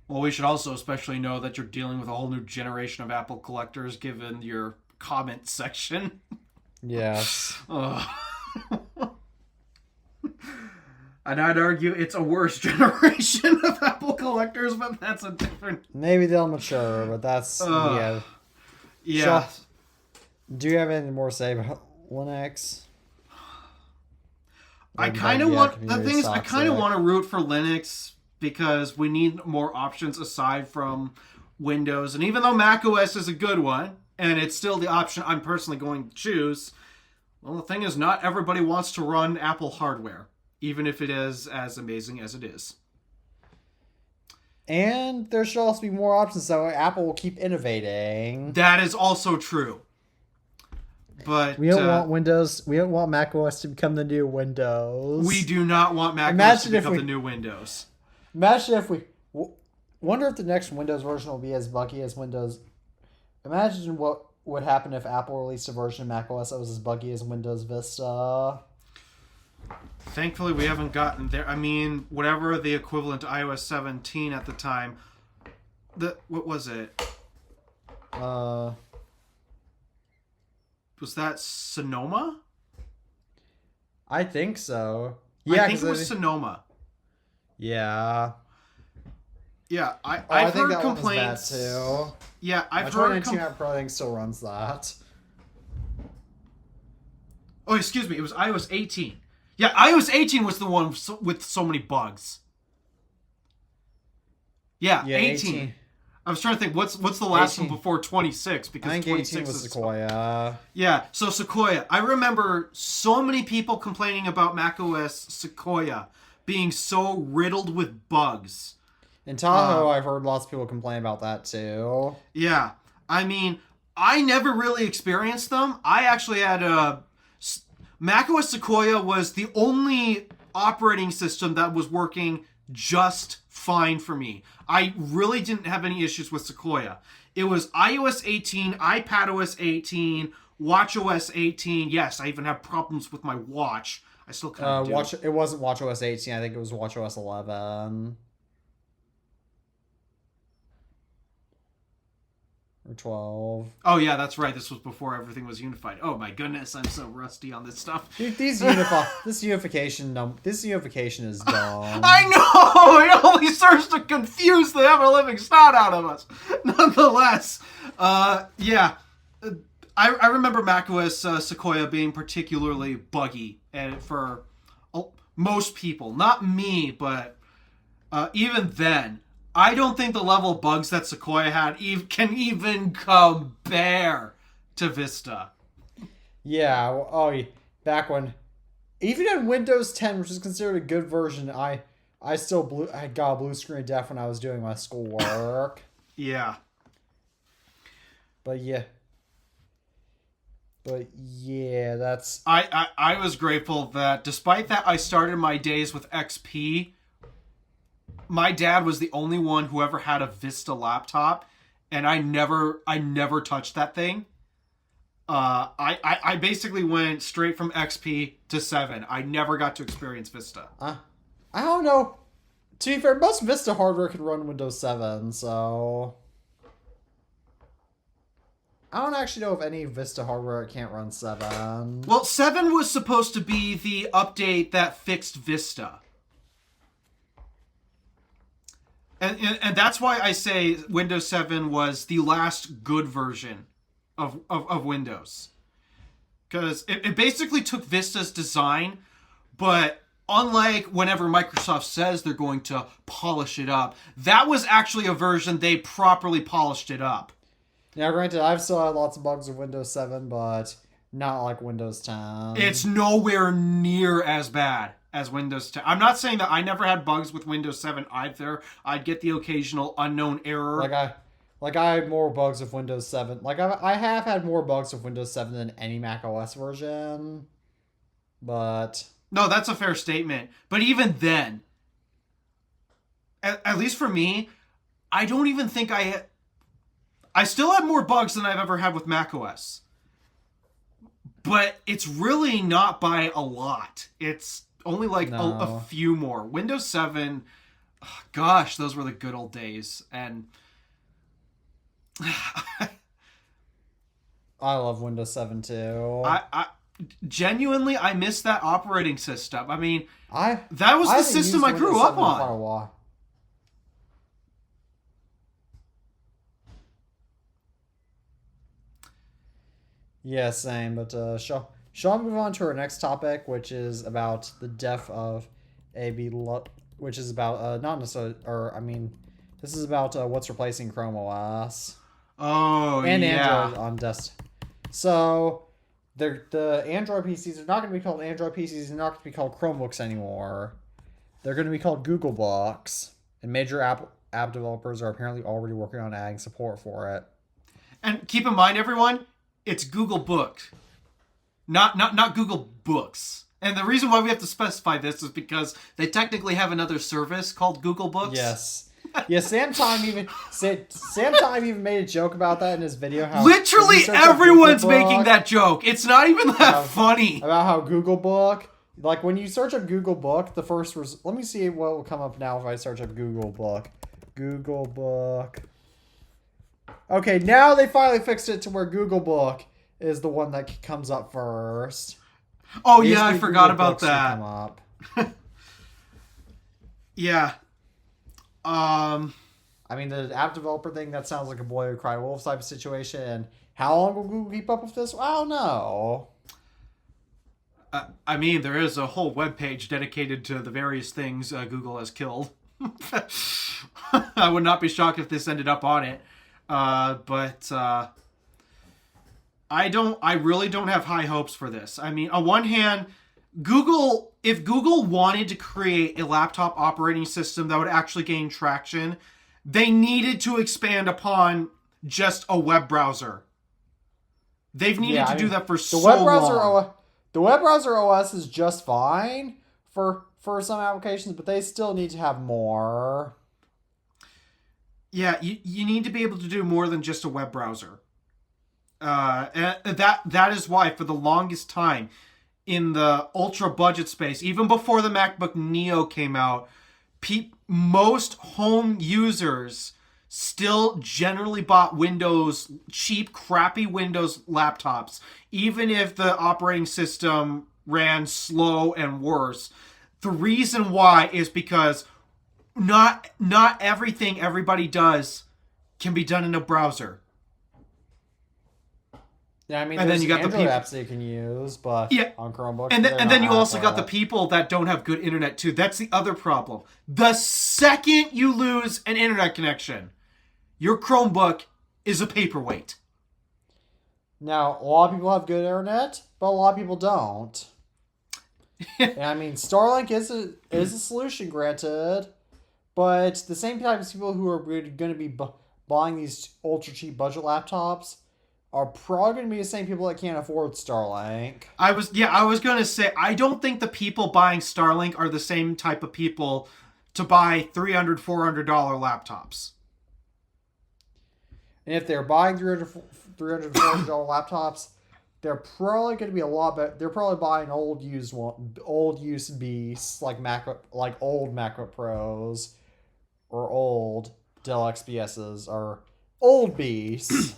Well, we should also especially know that you're dealing with a whole new generation of Apple collectors given your comment section. Yes. And I'd argue it's a worse generation of Apple collectors, but that's a different... Maybe they'll mature, but that's... yeah. Yeah. So, do you have anything more to say about Linux? I kind of want... The thing is, I kind of want to root for Linux because we need more options aside from Windows. And even though Mac OS is a good one, and it's still the option I'm personally going to choose, well, the thing is, not everybody wants to run Apple hardware, even if it is as amazing as it is. And there should also be more options, so Apple will keep innovating. That is also true. But we don't want Windows. We don't want Mac OS to become the new Windows. We do not want Mac OS to become the new Windows. Imagine if we... Wonder if the next Windows version will be as buggy as Windows... Imagine what would happen if Apple released a version of Mac OS that was as buggy as Windows Vista. Thankfully, we haven't gotten there. I mean, whatever the equivalent to iOS 17 at the time. What was it? Was that Sonoma? I think so. Yeah, I think it was Sonoma. Yeah. Yeah, I've heard that complaints. One was bad too. Yeah, I've heard. My Pro thing still runs that. Oh, excuse me. It was iOS 18. Yeah, iOS 18 was the one with so many bugs. Yeah, 18. I was trying to think, what's the last 18. One before 26? Because I think 26 18 was Sequoia. Yeah, so Sequoia. I remember so many people complaining about macOS Sequoia being so riddled with bugs. In Tahoe, I've heard lots of people complain about that too. Yeah, I mean, I never really experienced them. I actually had macOS Sequoia was the only operating system that was working just fine for me. I really didn't have any issues with Sequoia. It was iOS 18, iPadOS 18, watchOS 18. Yes, I even have problems with my watch. I still kind of do. It wasn't watchOS 18. I think it was watchOS 11. Or 12. Oh, yeah, that's right. This was before everything was unified. Oh, my goodness. I'm so rusty on this stuff. Dude, this unification is dumb. I know! It only serves to confuse the ever-living snot out of us. Nonetheless, yeah. I remember macOS Sequoia being particularly buggy and for most people. Not me, but even then, I don't think the level of bugs that Sequoia had can even compare to Vista. Yeah, back when... Even in Windows 10, which is considered a good version, I got a blue screen of death when I was doing my schoolwork. Yeah. But yeah, that's... I was grateful that despite that I started my days with XP, my dad was the only one who ever had a Vista laptop, and I never touched that thing. I basically went straight from XP to 7. I never got to experience Vista. I don't know. To be fair, most Vista hardware can run Windows 7, so I don't actually know of any Vista hardware that can't run 7. Well, 7 was supposed to be the update that fixed Vista. And that's why I say Windows 7 was the last good version of Windows. Because it basically took Vista's design, but unlike whenever Microsoft says they're going to polish it up, that was actually a version they properly polished it up. Now, granted, I've still had lots of bugs with Windows 7, but not like Windows 10. It's nowhere near as bad as Windows 10. I'm not saying that I never had bugs with Windows 7 either. I'd get the occasional unknown error. I had more bugs with Windows 7. I have had more bugs with Windows 7 than any Mac OS version. But no, that's a fair statement. But even then, at least for me, I don't even think I still have more bugs than I've ever had with Mac OS. But it's really not by a lot. It's only like a few more. Windows 7, oh, gosh, those were the good old days. And I love Windows 7 too. I genuinely, I miss that operating system. I mean, that was the system I grew up on. Yeah, same. But shall we move on to our next topic, which is about the death of AB, which is about not necessarily, or I mean, this is about what's replacing Chrome OS. Oh, and yeah. Android on desktop. So the Android PCs are not going to be called Android PCs. They're not going to be called Chromebooks anymore. They're going to be called Googlebooks, and major app developers are apparently already working on adding support for it. And keep in mind, everyone, it's Googlebook, not Google Books. And the reason why we have to specify this is because they technically have another service called Googlebooks. Yes. Yeah, Sam Time even made a joke about that in his video. How literally everyone's making that joke. It's not even that funny. About how Googlebook, like when you search up Googlebook, the first let me see what will come up now if I search up Googlebook. Googlebook. Okay, now they finally fixed it to where Googlebook is the one that comes up first. Oh yeah, I forgot about that. Come up. Yeah. I mean, the app developer thing, that sounds like a boy who cried wolf type of situation. How long will Google keep up with this? I don't know. I mean, there is a whole webpage dedicated to the various things Google has killed. I would not be shocked if this ended up on it. But I really don't have high hopes for this. I mean, on one hand, if Google wanted to create a laptop operating system that would actually gain traction, they needed to expand upon just a web browser. They've needed to do that for so long. The web browser OS is just fine for some applications, but they still need to have more. Yeah, you need to be able to do more than just a web browser. And that is why, for the longest time, in the ultra budget space, even before the MacBook Neo came out, most home users still generally bought cheap, crappy Windows laptops, even if the operating system ran slow and worse. The reason why is because not everything everybody does can be done in a browser. Yeah, I mean, and there's then you got Android the people apps that you can use, but on Chromebooks. And then you also got the people that don't have good internet too. That's the other problem. The second you lose an internet connection, your Chromebook is a paperweight. Now, a lot of people have good internet, but a lot of people don't. And I mean, Starlink is a solution, granted, but at the same time as people who are going to be buying these ultra cheap budget laptops are probably going to be the same people that can't afford Starlink. I was going to say, I don't think the people buying Starlink are the same type of people to buy $300, $400 laptops. And if they're buying $340 laptops, they're probably going to be a lot better. They're probably buying old used beasts like old MacBook Pros or old Dell XPSs or old beasts.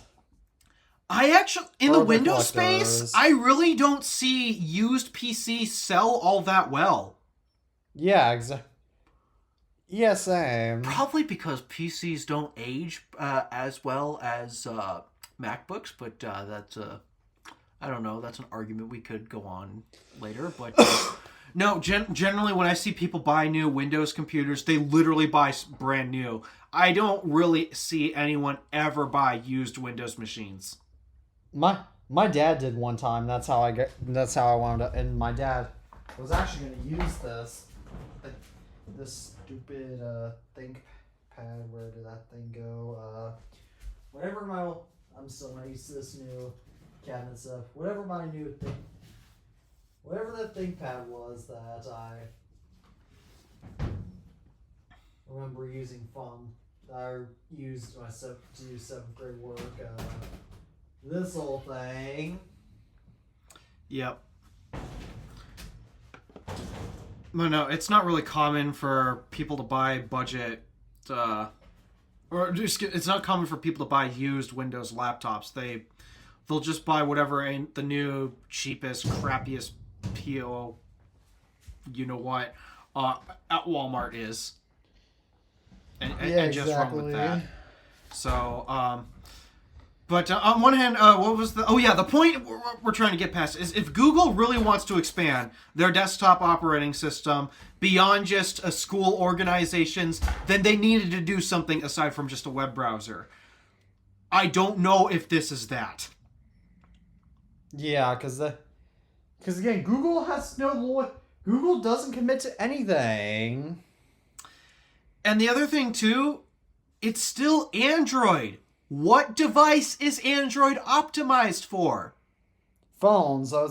I actually, in the Windows collectors. space, I really don't see used PCs sell all that well. Yeah, exactly. Yeah, same. Probably because PCs don't age as well as MacBooks, but that's I don't know. That's an argument we could go on later. But no, generally when I see people buy new Windows computers, they literally buy brand new. I don't really see anyone ever buy used Windows machines. My dad did one time. That's how I wound up. And my dad was actually going to use this stupid ThinkPad. Where did that thing go? I'm still not used to this new cabinet stuff. Whatever that ThinkPad was that I remember using I used myself to do 7th grade work. This whole thing. Yep. No, it's not really common for people to buy budget, it's not common for people to buy used Windows laptops. They'll just buy whatever ain't the new cheapest, crappiest PO, you know what, at Walmart is, and just run with that. So, but on one hand, what was the point we're trying to get past is if Google really wants to expand their desktop operating system beyond just school organizations, then they needed to do something aside from just a web browser. I don't know if this is that. Yeah, because again, Google doesn't commit to anything. And the other thing too, it's still Android. What device is Android optimized for? Phones. So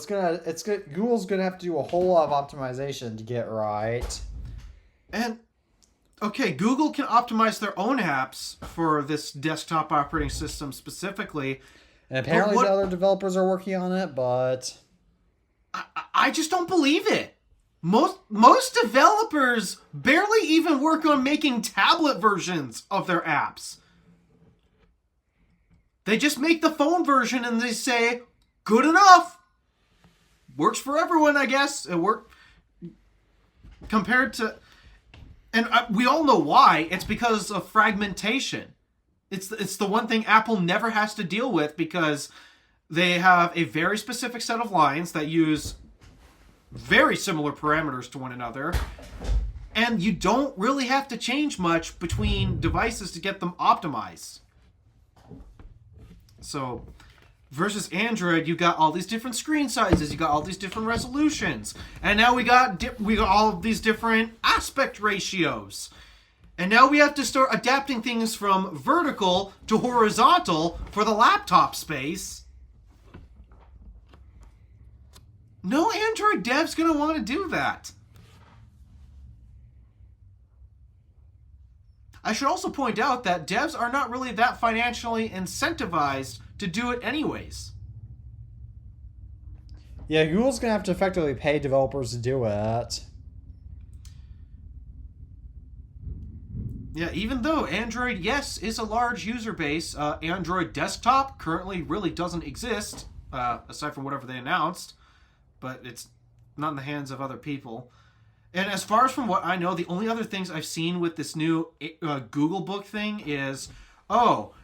Google's gonna have to do a whole lot of optimization to get right. And okay, Google can optimize their own apps for this desktop operating system specifically. And apparently the other developers are working on it, but I just don't believe it. Most developers barely even work on making tablet versions of their apps. They just make the phone version and they say, good enough. Works for everyone, I guess. It worked compared to... And we all know why. It's because of fragmentation. It's the one thing Apple never has to deal with because they have a very specific set of lines that use very similar parameters to one another. And you don't really have to change much between devices to get them optimized. So, versus Android, you got all these different screen sizes, you got all these different resolutions, and now we got all of these different aspect ratios. And now we have to start adapting things from vertical to horizontal for the laptop space. No Android dev's gonna want to do that. I should also point out that devs are not really that financially incentivized to do it anyways. yeah, Google's gonna have to effectively pay developers to do it. Yeah, even though Android, yes, is a large user base, Android Desktop currently really doesn't exist, aside from whatever they announced, but it's not in the hands of other people. And as far as from what I know, the only other things I've seen with this new Googlebook thing is,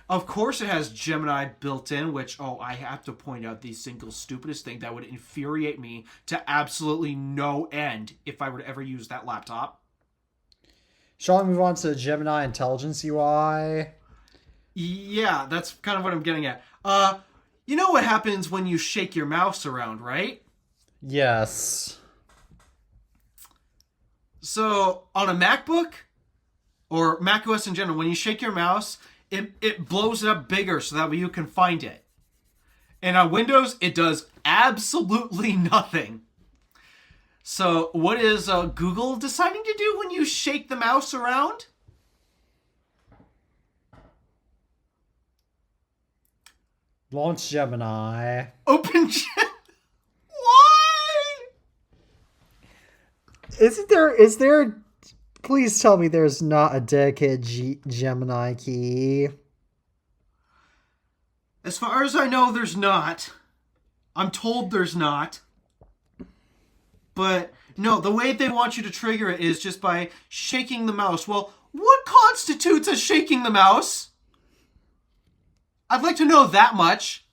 of course it has Gemini built in, which, I have to point out the single stupidest thing that would infuriate me to absolutely no end if I were to ever use that laptop. Shall we move on to Gemini Intelligence UI? Yeah, that's kind of what I'm getting at. You know what happens when you shake your mouse around, right? Yes. So, on a MacBook, or macOS in general, when you shake your mouse, it blows it up bigger so that way you can find it. And on Windows, it does absolutely nothing. So, what is Google deciding to do when you shake the mouse around? Launch Gemini. Open Why? Is there, please tell me there's not a dedicated Gemini key. As far as I know, there's not. I'm told there's not. But no, the way they want you to trigger it is just by shaking the mouse. Well, what constitutes as shaking the mouse? I'd like to know that much.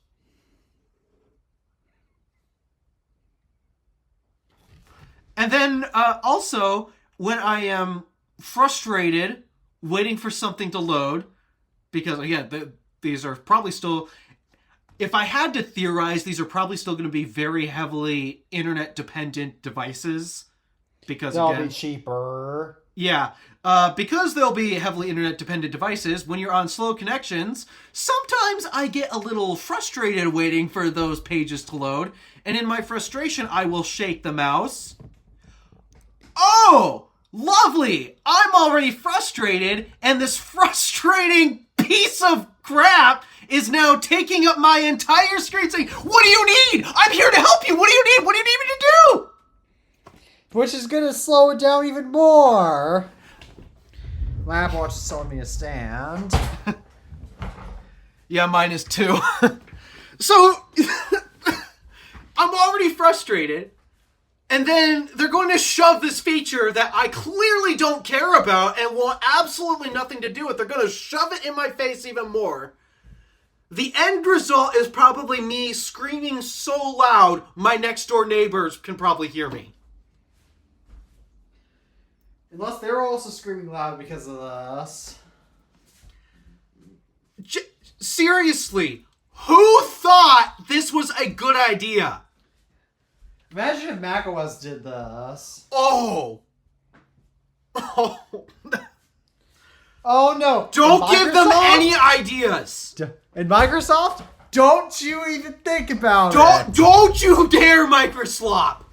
And then also, when I am frustrated waiting for something to load, because again, these are probably still, if I had to theorize, these are probably still going to be very heavily internet-dependent devices. Because they'll again, be cheaper. Yeah, because they'll be heavily internet-dependent devices, when you're on slow connections, sometimes I get a little frustrated waiting for those pages to load, and in my frustration, I will shake the mouse. Oh, lovely! I'm already frustrated, and this frustrating piece of crap is now taking up my entire screen saying, what do you need? I'm here to help you! What do you need? What do you need me to do? Which is going to slow it down even more. My Apple Watch is telling me to stand. Yeah, mine is too. So, I'm already frustrated. And then they're going to shove this feature that I clearly don't care about and want absolutely nothing to do with. They're going to shove it in my face even more. The end result is probably me screaming so loud my next door neighbors can probably hear me. Unless they're also screaming loud because of us. Seriously, who thought this was a good idea? Imagine if macOS did this. Oh no. Don't give them any ideas. And Microsoft, don't you even think about it. Don't you dare, Microsoft.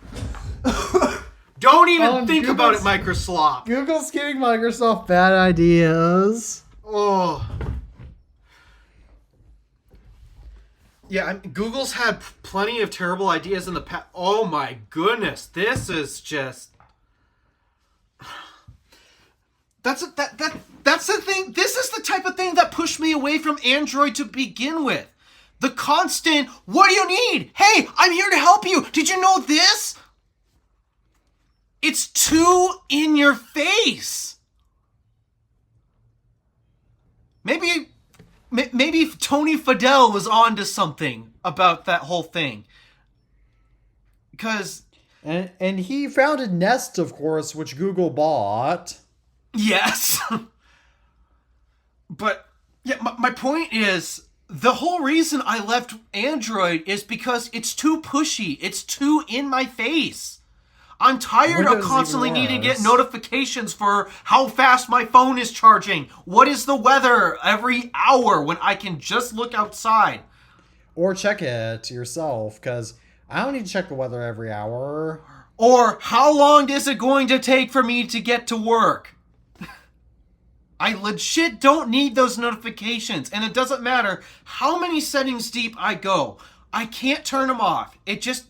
Don't even think about it, Microsoft. Google's giving Microsoft bad ideas. Oh. Yeah, Google's had plenty of terrible ideas in the past. Oh my goodness, this is just... That's the thing. This is the type of thing that pushed me away from Android to begin with. The constant, what do you need? Hey, I'm here to help you. Did you know this? It's too in your face. Maybe Tony Fadell was onto something about that whole thing. Because... And he founded Nest, of course, which Google bought. Yes. But, yeah, my point is, the whole reason I left Android is because it's too pushy. It's too in my face. I'm tired of constantly needing to get notifications for how fast my phone is charging. What is the weather every hour when I can just look outside? Or check it yourself, because I don't need to check the weather every hour. Or how long is it going to take for me to get to work? I legit don't need those notifications, and it doesn't matter how many settings deep I go. I can't turn them off. It just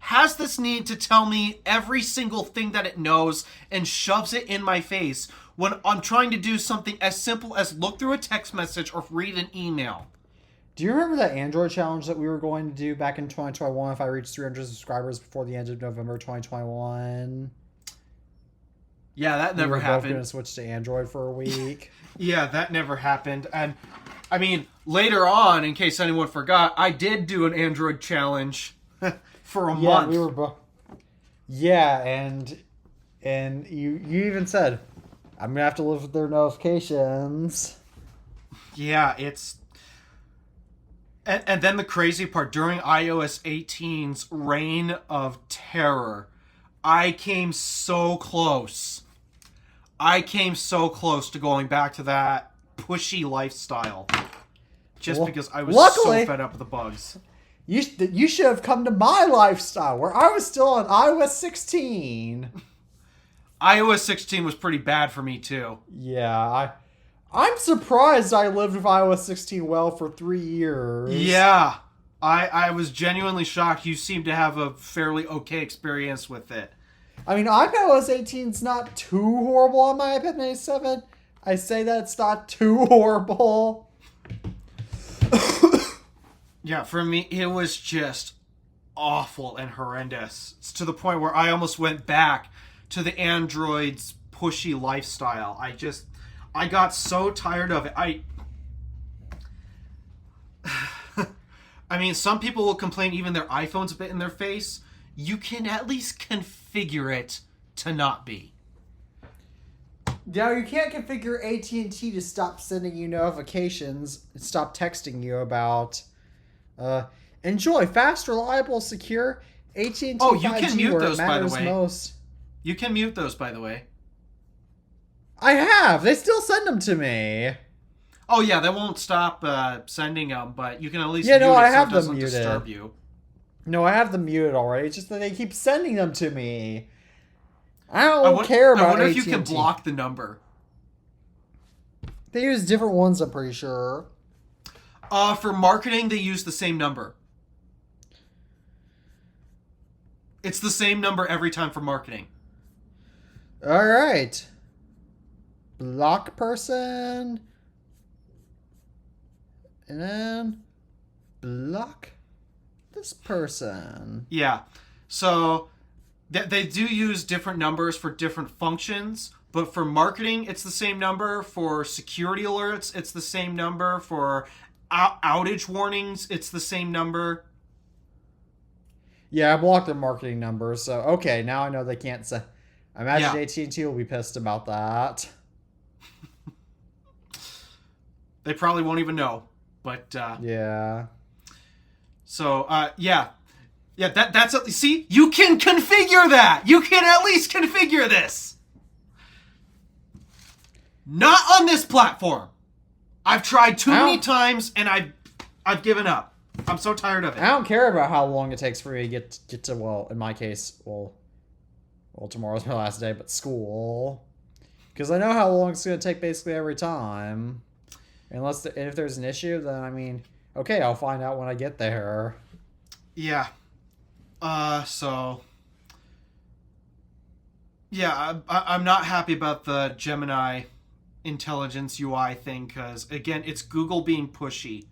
has this need to tell me every single thing that it knows and shoves it in my face when I'm trying to do something as simple as look through a text message or read an email. Do you remember that Android challenge that we were going to do back in 2021 if I reached 300 subscribers before the end of November 2021? Yeah, that never happened. We were both going to switch to Android for a week. Yeah, that never happened. And, I mean, later on, in case anyone forgot, I did do an Android challenge for a month. We were both. Yeah, and you even said, I'm gonna have to live with their notifications. Yeah, it's... And then the crazy part, during iOS 18's reign of terror, I came so close. To going back to that pushy lifestyle. Just because I was so fed up with the bugs. You should have come to my lifestyle, where I was still on iOS 16. iOS 16 was pretty bad for me, too. Yeah, I'm surprised I lived with iOS 16 well for 3 years. Yeah. I was genuinely shocked. You seem to have a fairly okay experience with it. I mean, iPadOS 18 is not too horrible on my iPad Mini 7. I say that it's not too horrible. Yeah, for me, it was just awful and horrendous. It's to the point where I almost went back to the Android's pushy lifestyle. I got so tired of it. I mean, some people will complain even their iPhone's a bit in their face. You can at least configure it to not be. Now, you can't configure AT&T to stop sending you notifications and stop texting you about, enjoy fast, reliable, secure AT&T 5G. Oh, you can mute those, by the way. Most. You can mute those, by the way. I have. They still send them to me. Oh, yeah, they won't stop sending them, but you can at least Yeah, mute no, it I so have it them doesn't muted. disturb you. No, I have them muted already. It's just that they keep sending them to me. I don't care about I wonder AT&T. if you can block the number. They use different ones, I'm pretty sure. For marketing, they use the same number. It's the same number every time for marketing. All right. Block person. And then block this person. Yeah. So they do use different numbers for different functions, but for marketing, it's the same number. For security alerts, it's the same number. For outage warnings, it's the same number. Yeah, I blocked their marketing numbers, so okay, now I know they can't say. I imagine Yeah. AT&T will be pissed about that. They probably won't even know. But Yeah. so yeah, that's see, you can configure that. You can at least configure this. Not on this platform. I've tried too many times and I've given up. I'm so tired of it. I don't care about how long it takes for me to get to, well, in my case, well, tomorrow's my last day, but school, because I know how long it's going to take basically every time. Unless if there's an issue, then I mean, okay, I'll find out when I get there. Yeah. So. Yeah, I'm not happy about the Gemini intelligence UI thing because, again, it's Google being pushy.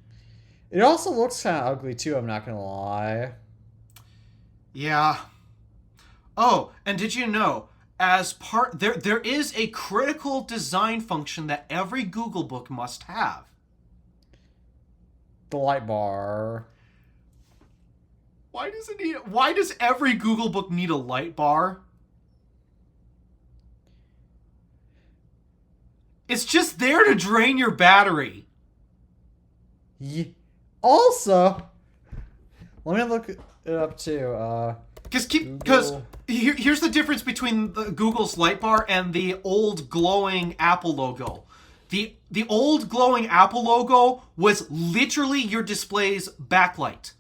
It also looks kind of ugly too, I'm not going to lie. Yeah. Oh, and did you know, as part there is a critical design function that every Googlebook must have. The light bar. Why does every Googlebook need a light bar? It's just there to drain your battery. Yeah. Also, let me look it up too. Because here's the difference between Google's light bar and the old glowing Apple logo. The old glowing Apple logo was literally your display's backlight.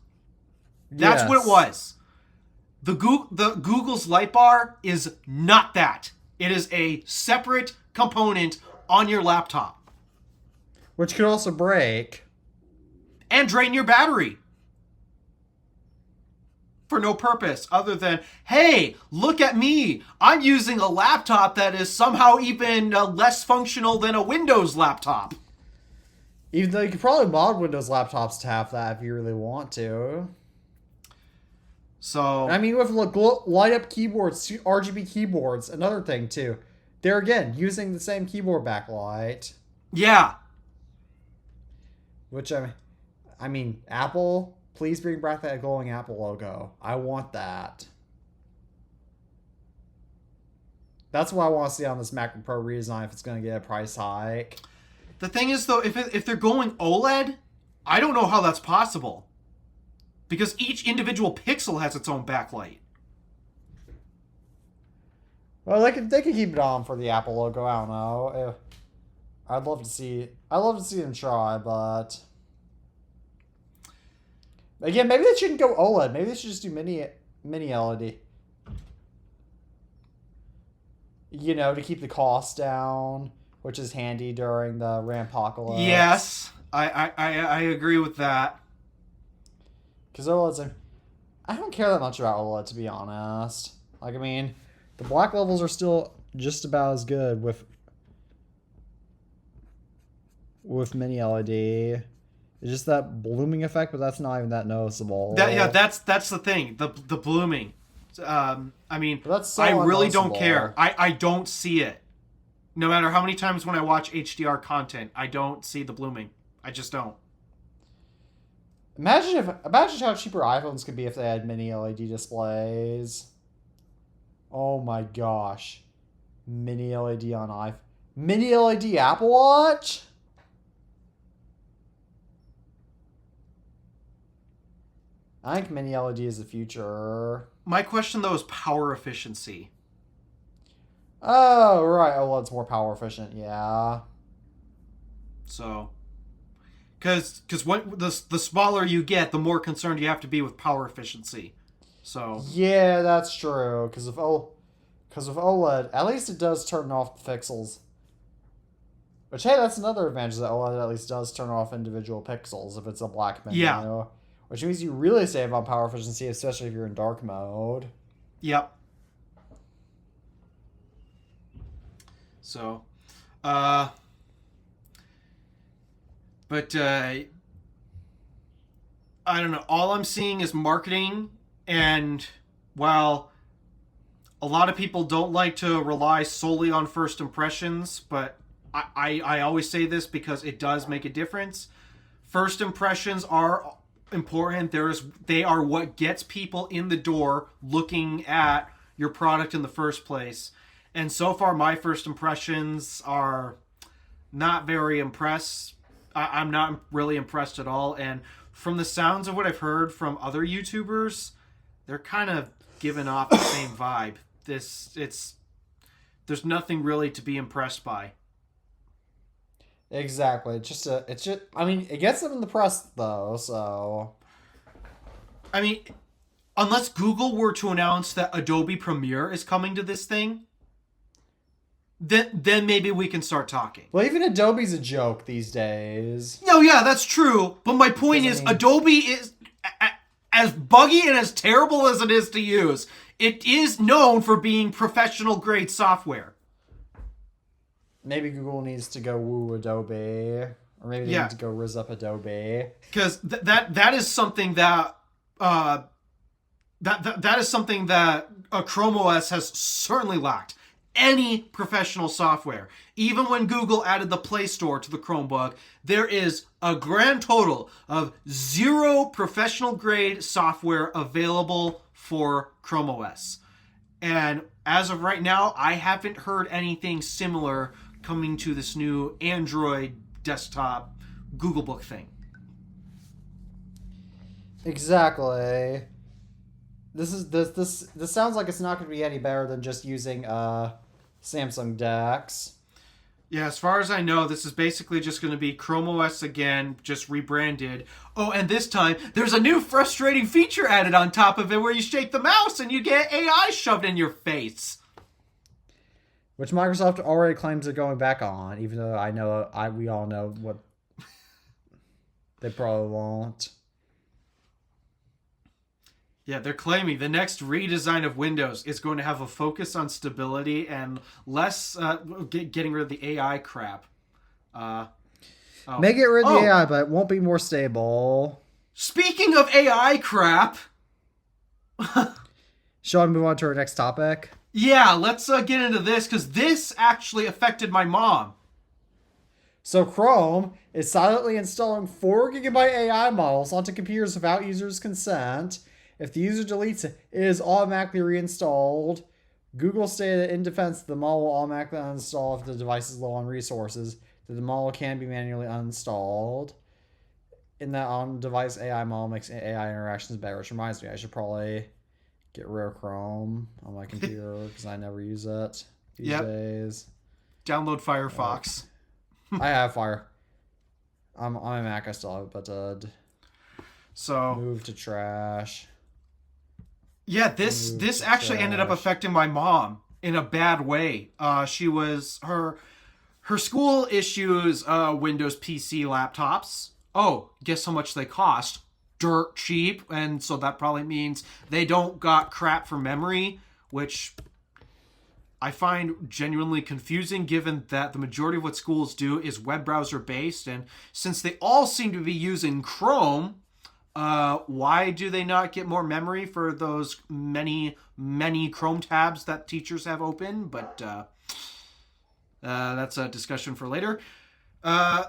That's what it was. The Google's light bar is not that. It is a separate component on your laptop. Which could also break. And drain your battery. For no purpose other than, hey, look at me. I'm using a laptop that is somehow even less functional than a Windows laptop. Even though you could probably mod Windows laptops to have that if you really want to. So I mean, with light up keyboards, RGB keyboards, another thing too. They're again using the same keyboard backlight. Yeah. Which I mean, Apple, please bring back that glowing Apple logo. I want that. That's what I want to see on this MacBook Pro redesign if it's going to get a price hike. The thing is, though, if they're going OLED, I don't know how that's possible. Because each individual pixel has its own backlight. Well, they could keep it on for the Apple logo. I don't know. I'd love to see them try, but again, maybe they shouldn't go OLED. Maybe they should just do mini LED. You know, to keep the cost down, which is handy during the Rampapocalypse. Yes, I agree with that. Because OLEDs, I don't care that much about OLED, to be honest. Like, I mean, the black levels are still just about as good with mini LED. It's just that blooming effect, but that's not even that noticeable. That's the thing. The blooming. I mean, so I really don't care. I don't see it. No matter how many times when I watch HDR content, I don't see the blooming. I just don't. Imagine how cheaper iPhones could be if they had mini LED displays. Oh my gosh. Mini LED on iPhone. Mini LED Apple Watch? I think mini LED is the future. My question, though, is power efficiency. Oh, right. OLED's more power efficient, yeah. So, because the smaller you get, the more concerned you have to be with power efficiency. So yeah, that's true. Because of OLED, at least it does turn off the pixels. Which, hey, that's another advantage, that OLED at least does turn off individual pixels if it's a black menu. Yeah. Which means you really save on power efficiency, especially if you're in dark mode. Yep. So, but I don't know. All I'm seeing is marketing, and while a lot of people don't like to rely solely on first impressions, but I always say this because it does make a difference. First impressions are important. They are what gets people in the door looking at your product in the first place. And so far, my first impressions are not very impressed. I'm not really impressed at all. And from the sounds of what I've heard from other YouTubers, they're kind of giving off the same vibe. There's nothing really to be impressed by. Exactly. It's just I mean, it gets them in the press though, so I mean, unless Google were to announce that Adobe Premiere is coming to this thing, then maybe we can start talking. Well, even Adobe's a joke these days. No, yeah, that's true. But my point is, Adobe is, as buggy and as terrible as it is to use, it is known for being professional grade software. Maybe Google needs to go woo Adobe, or maybe they need to go rizz up Adobe. Because that is something that that is something that Chrome OS has certainly lacked. Any professional software. Even when Google added the Play Store to the Chromebook, there is a grand total of 0 professional grade software available for Chrome OS. And as of right now, I haven't heard anything similar coming to this new Android desktop Googlebook thing. Exactly. This sounds like it's not going to be any better than just using Samsung DeX. Yeah, as far as I know, this is basically just going to be Chrome OS again, just rebranded. Oh, and this time, there's a new frustrating feature added on top of it where you shake the mouse and you get AI shoved in your face. Which Microsoft already claims they're going back on, even though we all know what they probably won't. Yeah, they're claiming the next redesign of Windows is going to have a focus on stability and less getting rid of the AI crap. May get rid of the AI, but it won't be more stable. Speaking of AI crap... Shall I move on to our next topic? Yeah, let's get into this, because this actually affected my mom. So Chrome is silently installing 4 GB AI models onto computers without users' consent. If the user deletes it, it is automatically reinstalled. Google stated in defense the model will automatically uninstall if the device is low on resources. That the model can be manually uninstalled. In that on-device AI model makes AI interactions better, which reminds me I should probably get rid of Chrome on my computer because I never use it these days. Download Firefox. I have Fire. On my Mac I still have it, but so move to trash. Yeah, this actually ended up affecting my mom in a bad way. She was her school issues Windows PC laptops. Oh, guess how much they cost? dirt cheap, and so that probably means they don't got crap for memory, which I find genuinely confusing given that the majority of what schools do is web browser based, and since they all seem to be using Chrome, why do they not get more memory for those many Chrome tabs that teachers have open? But that's a discussion for later. Yeah,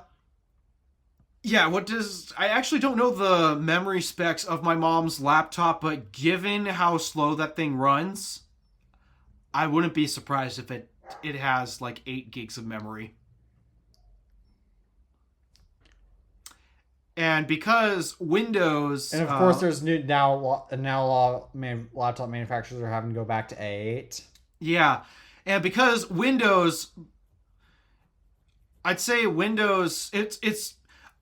I actually don't know the memory specs of my mom's laptop, but given how slow that thing runs, I wouldn't be surprised if it has like 8 gigs of memory. And because Windows... And of course, there's now a lot of laptop manufacturers are having to go back to 8. Yeah, and because Windows... I'd say Windows... It's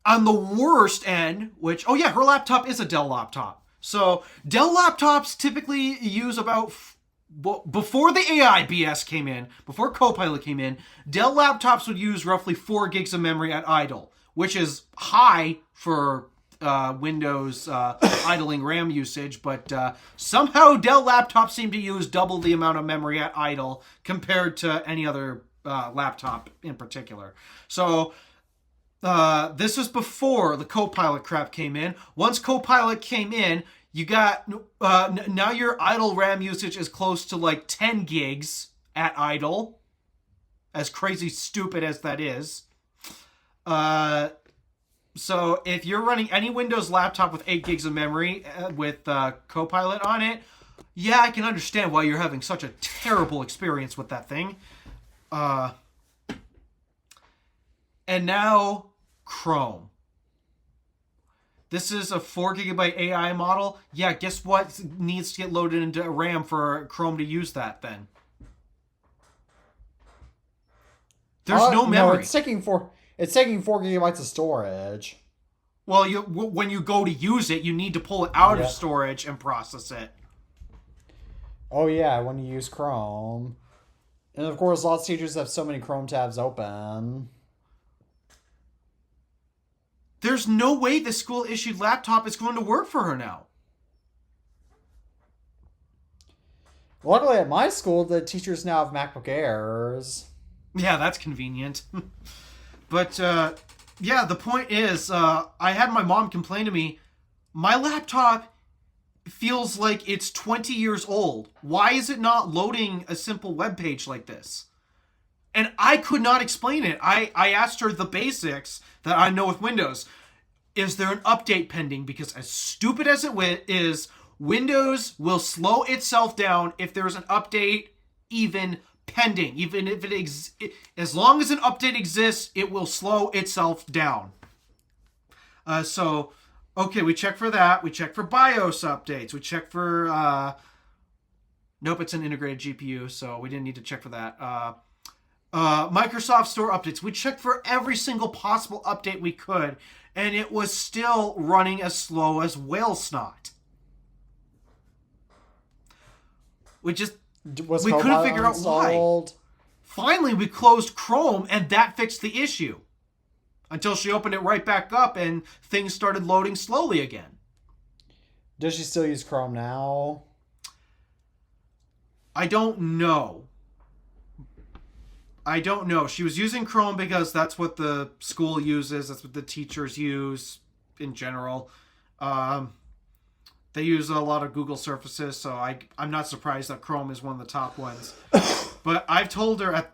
on the worst end, which... Oh yeah, her laptop is a Dell laptop. So Dell laptops typically use about... Before the AI BS came in, before Copilot came in, Dell laptops would use roughly 4 gigs of memory at idle, which is high for Windows idling RAM usage, but somehow Dell laptops seem to use double the amount of memory at idle compared to any other laptop in particular. So this was before the Copilot crap came in. Once Copilot came in, you got now your idle RAM usage is close to like 10 gigs at idle, as crazy stupid as that is. So if you're running any Windows laptop with 8 gigs of memory with Copilot on it, yeah, I can understand why you're having such a terrible experience with that thing. And now Chrome. This is a 4 gigabyte AI model. Yeah, guess what needs to get loaded into RAM for Chrome to use that then? There's no memory. No, it's taking 4 gigabytes of storage. Well, when you go to use it, you need to pull it out of storage and process it. Oh yeah, when you use Chrome. And of course, lots of teachers have so many Chrome tabs open. There's no way the school-issued laptop is going to work for her now. Luckily at my school, the teachers now have MacBook Airs. Yeah, that's convenient. But, yeah, the point is, I had my mom complain to me, my laptop feels like it's 20 years old. Why is it not loading a simple web page like this? And I could not explain it. I asked her the basics that I know with Windows. Is there an update pending? Because as stupid as it is, Windows will slow itself down if there's an update even pending. Even if as long as an update exists, it will slow itself down. So, okay, we check for that. We check for BIOS updates. We check for... nope, it's an integrated GPU, so we didn't need to check for that. Microsoft Store updates. We checked for every single possible update we could, and it was still running as slow as whale snot. We couldn't figure out why. Finally, we closed Chrome, and that fixed the issue. Until she opened it right back up, and things started loading slowly again. Does she still use Chrome now? I don't know. She was using Chrome because that's what the school uses. That's what the teachers use in general. They use a lot of Google Surfaces, so I'm not surprised that Chrome is one of the top ones. But I've told her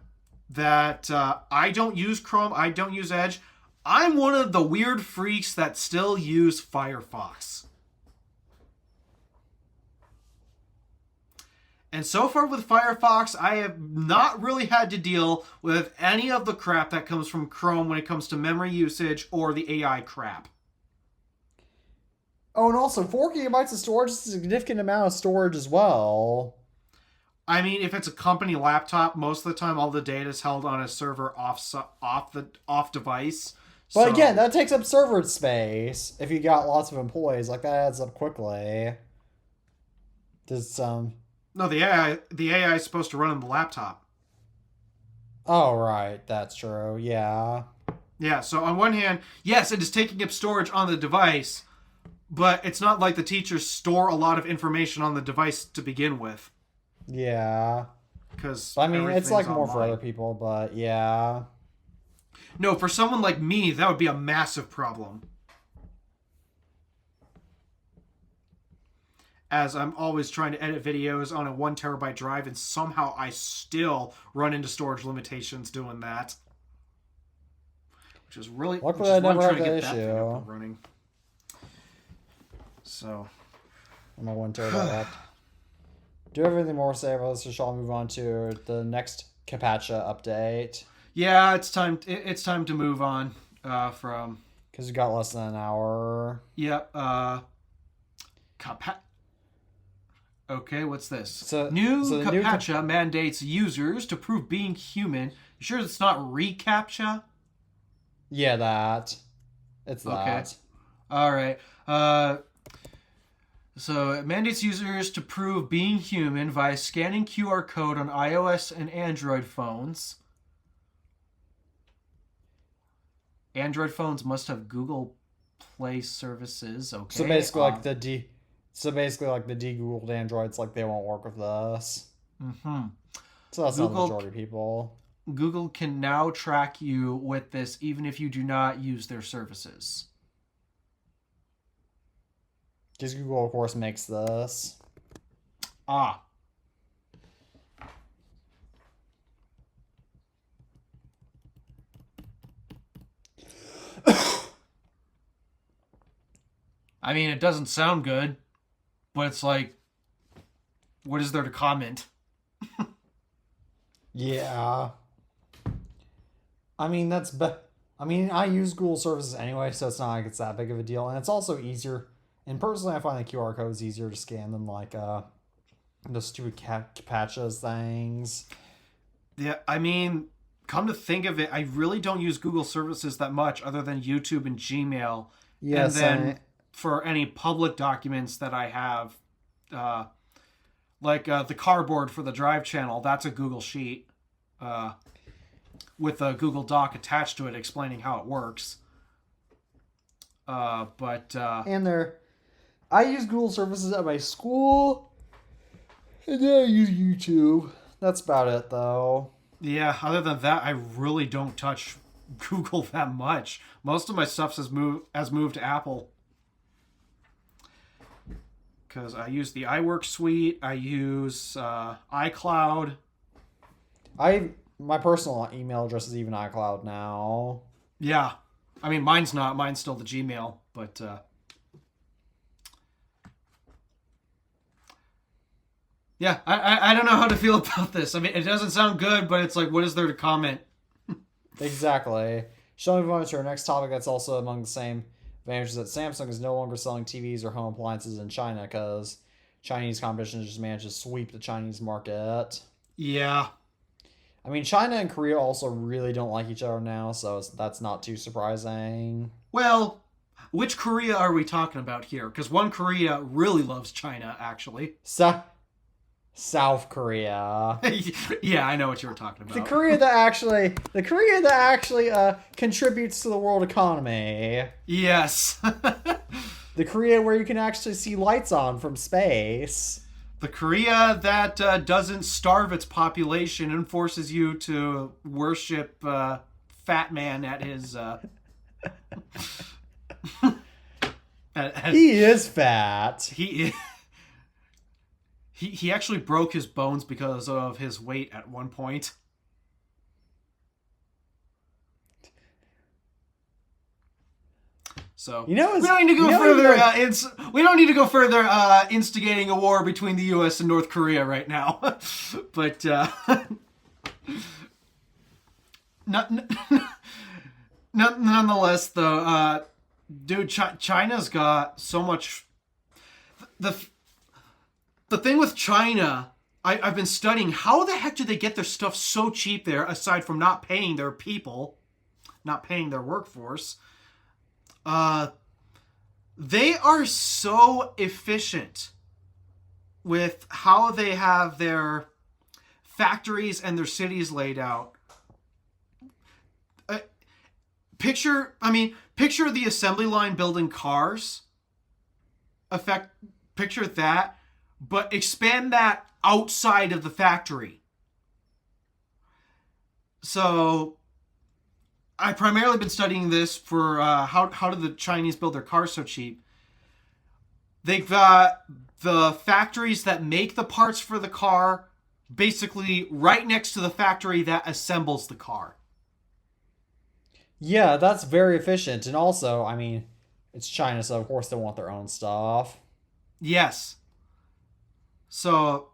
that I don't use Chrome. I don't use Edge. I'm one of the weird freaks that still use Firefox. And so far with Firefox, I have not really had to deal with any of the crap that comes from Chrome when it comes to memory usage or the AI crap. Oh, and also 4 gigabytes of storage is a significant amount of storage as well. I mean, if it's a company laptop, most of the time all the data is held on a server off device. But again, that takes up server space. If you got lots of employees, like that adds up quickly. No, the AI is supposed to run on the laptop. Oh, right. That's true. Yeah. Yeah, so on one hand, yes, it is taking up storage on the device, But it's not like the teachers store a lot of information on the device to begin with. Yeah. Because I mean, it's like more online. for other people, but yeah. No, for someone like me, that would be a massive problem. As I'm always trying to edit videos on a 1 terabyte drive, and somehow I still run into storage limitations doing that. Which is really... Luckily, I never had that issue. Running. So... I'm a 1 terabyte left. Do you have anything more to say about this, or shall I move on to the next Capacha update? Yeah, it's time. It's time to move on from. Because we got less than an hour. Yep. Okay, what's this? New Capacha mandates users to prove being human. You sure it's not reCAPTCHA? Yeah, that. It's that. Okay. All right. So it mandates users to prove being human via scanning QR code on iOS and Android phones. Android phones must have Google Play services. Okay. So basically, like the de-Googled Androids, like they won't work with this. Mm-hmm. So that's not the majority of people. Google can now track you with this, even if you do not use their services. Because Google, of course, makes this. Ah. I mean, it doesn't sound good, but it's like, what is there to comment? Yeah. I mean, I use Google services anyway, so it's not like it's that big of a deal. And it's also easier. And personally, I find the QR code is easier to scan than like those stupid CAPTCHAs things. Yeah, I mean, come to think of it, I really don't use Google services that much other than YouTube and Gmail. Yes, and then for any public documents that I have, like the cardboard for the Drive channel, that's a Google Sheet with a Google Doc attached to it explaining how it works. I use Google services at my school, and then I use YouTube. That's about it, though. Yeah, other than that, I really don't touch Google that much. Most of my stuff has moved to Apple. Because I use the iWork suite, I use iCloud. My personal email address is even iCloud now. Yeah. I mean, mine's not. Mine's still the Gmail, but... Yeah, I don't know how to feel about this. I mean, it doesn't sound good, but it's like, what is there to comment? Exactly. Shall we move on to our next topic that's also among the same advantages that Samsung is no longer selling TVs or home appliances in China because Chinese competition just managed to sweep the Chinese market. Yeah. I mean, China and Korea also really don't like each other now, so that's not too surprising. Well, which Korea are we talking about here? Because one Korea really loves China, actually. South Korea. Yeah, I know what you were talking about. The Korea that actually contributes to the world economy. Yes. The Korea where you can actually see lights on from space. The Korea that doesn't starve its population and forces you to worship Fat Man at his... He is fat. He is... He actually broke his bones because of his weight at one point. So we don't need to go further. We don't need to go further instigating a war between the U.S. and North Korea right now. But nonetheless, though, dude, China's got so much. The thing with China, I've been studying, how the heck do they get their stuff so cheap there, aside from not paying their people, not paying their workforce? They are so efficient with how they have their factories and their cities laid out. Picture the assembly line building cars. effect. Picture that, but expand that outside of the factory. So I've primarily been studying this for how do the Chinese build their cars so cheap. They've got the factories that make the parts for the car basically right next to the factory that assembles the car. Yeah, that's very efficient. And also, I mean, it's China, so of course they want their own stuff. Yes. So,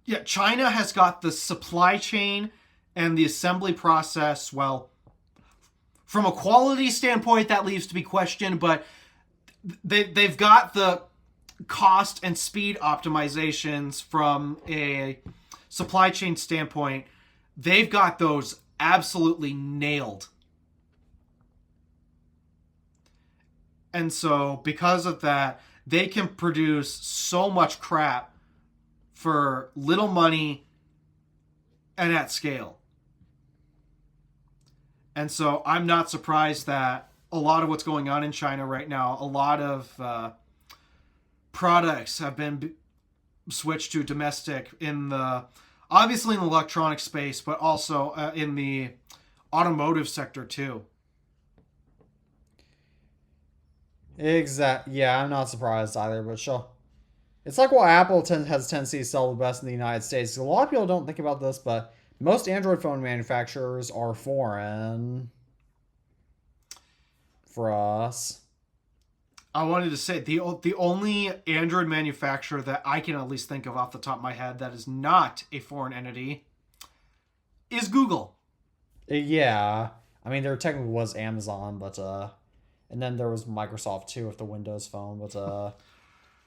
yeah, China has got the supply chain and the assembly process. Well, from a quality standpoint, that leaves to be questioned, but they've got the cost and speed optimizations from a supply chain standpoint. They've got those absolutely nailed. And so, because of that, they can produce so much crap for little money and at scale. And so I'm not surprised that a lot of what's going on in China right now, a lot of products have been switched to domestic in the, obviously in the electronic space, but also in the automotive sector too. Exactly. Yeah, I'm not surprised either, but sure. It's like what Apple has a tendency to sell the best in the United States. A lot of people don't think about this, but most Android phone manufacturers are foreign for us. I wanted to say the only Android manufacturer that I can at least think of off the top of my head that is not a foreign entity is Google. Yeah. I mean, there technically was Amazon, but, and then there was Microsoft too with the Windows Phone, but,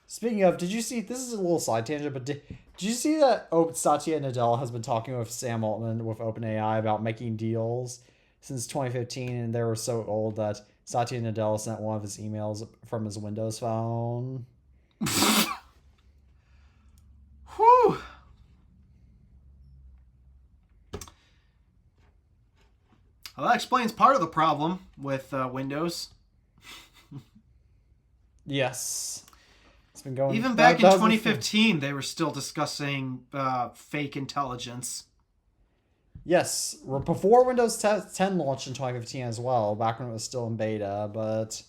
speaking of, did you see, this is a little side tangent, but did you see that Satya Nadella has been talking with Sam Altman with OpenAI about making deals since 2015, and they were so old that Satya Nadella sent one of his emails from his Windows Phone? Whew. Well, that explains part of the problem with Windows. Yes. It's been going... Even back in 2015, they were still discussing fake intelligence. Yes, before Windows 10 launched in 2015 as well, back when it was still in beta, but...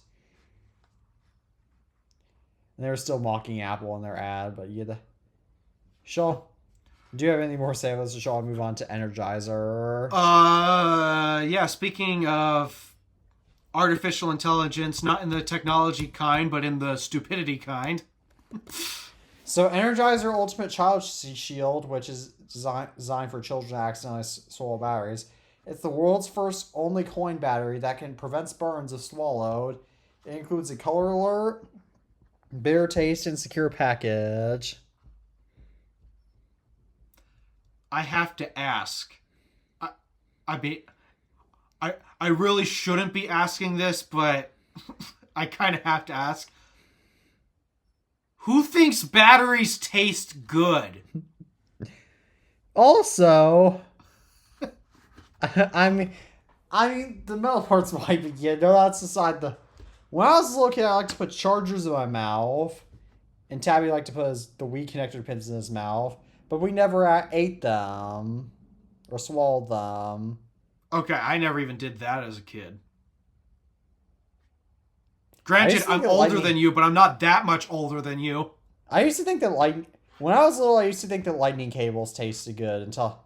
And they were still mocking Apple in their ad, but yeah. Sure. Do you have any more to say about this, or shall I move on to Energizer? Yeah, speaking of artificial intelligence, not in the technology kind, but in the stupidity kind. So Energizer Ultimate Child Shield, which is designed for children to accidentally swallow batteries. It's the world's first only coin battery that can prevent burns if swallowed. It includes a color alert, bitter taste, and secure package. I have to ask. I really shouldn't be asking this, but I kind of have to ask. Who thinks batteries taste good? Also, I mean, the metal parts might be good. No, that's aside. When I was a little kid, I liked to put chargers in my mouth, and Tabby liked to put the Wii connector pins in his mouth, but we never ate them or swallowed them. Okay, I never even did that as a kid. Granted, I'm older than you, but I'm not that much older than you. I used to think that when I was little, I used to think that lightning cables tasted good until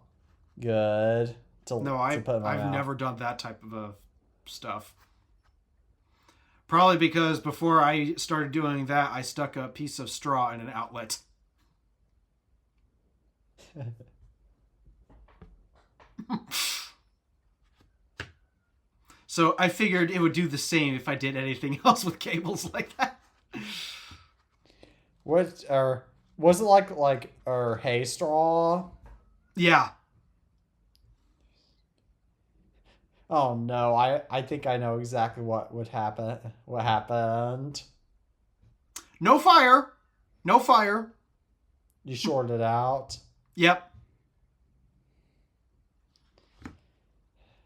I've never done that type of stuff. Probably because before I started doing that, I stuck a piece of straw in an outlet. So I figured it would do the same if I did anything else with cables like that. Was it like hay straw? Yeah. Oh no, I think I know exactly what would happen. What happened? No fire. No fire. You shorted out. Yep.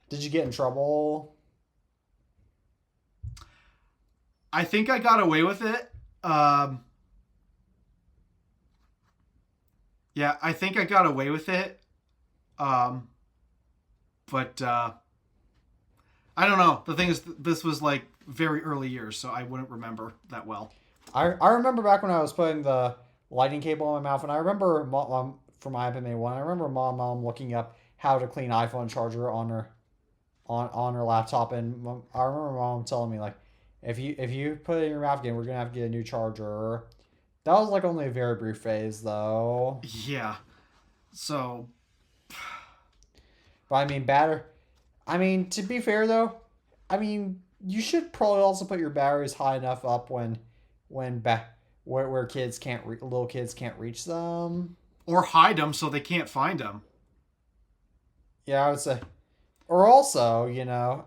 Did you get in trouble? I think I got away with it. Yeah, I think I got away with it. But I don't know. The thing is, this was like very early years, so I wouldn't remember that well. I remember back when I was putting the lightning cable in my mouth, and I remember for my iPad Mini 1, I remember mom looking up how to clean iPhone charger on her laptop, and I remember mom telling me like, if you put it in your mouth again, we're gonna have to get a new charger. That was like only a very brief phase though. Yeah. So, But I mean, to be fair though, I mean, you should probably also put your batteries high enough up when where little kids can't reach them. or hide them so they can't find them. Yeah, I would say. Or also,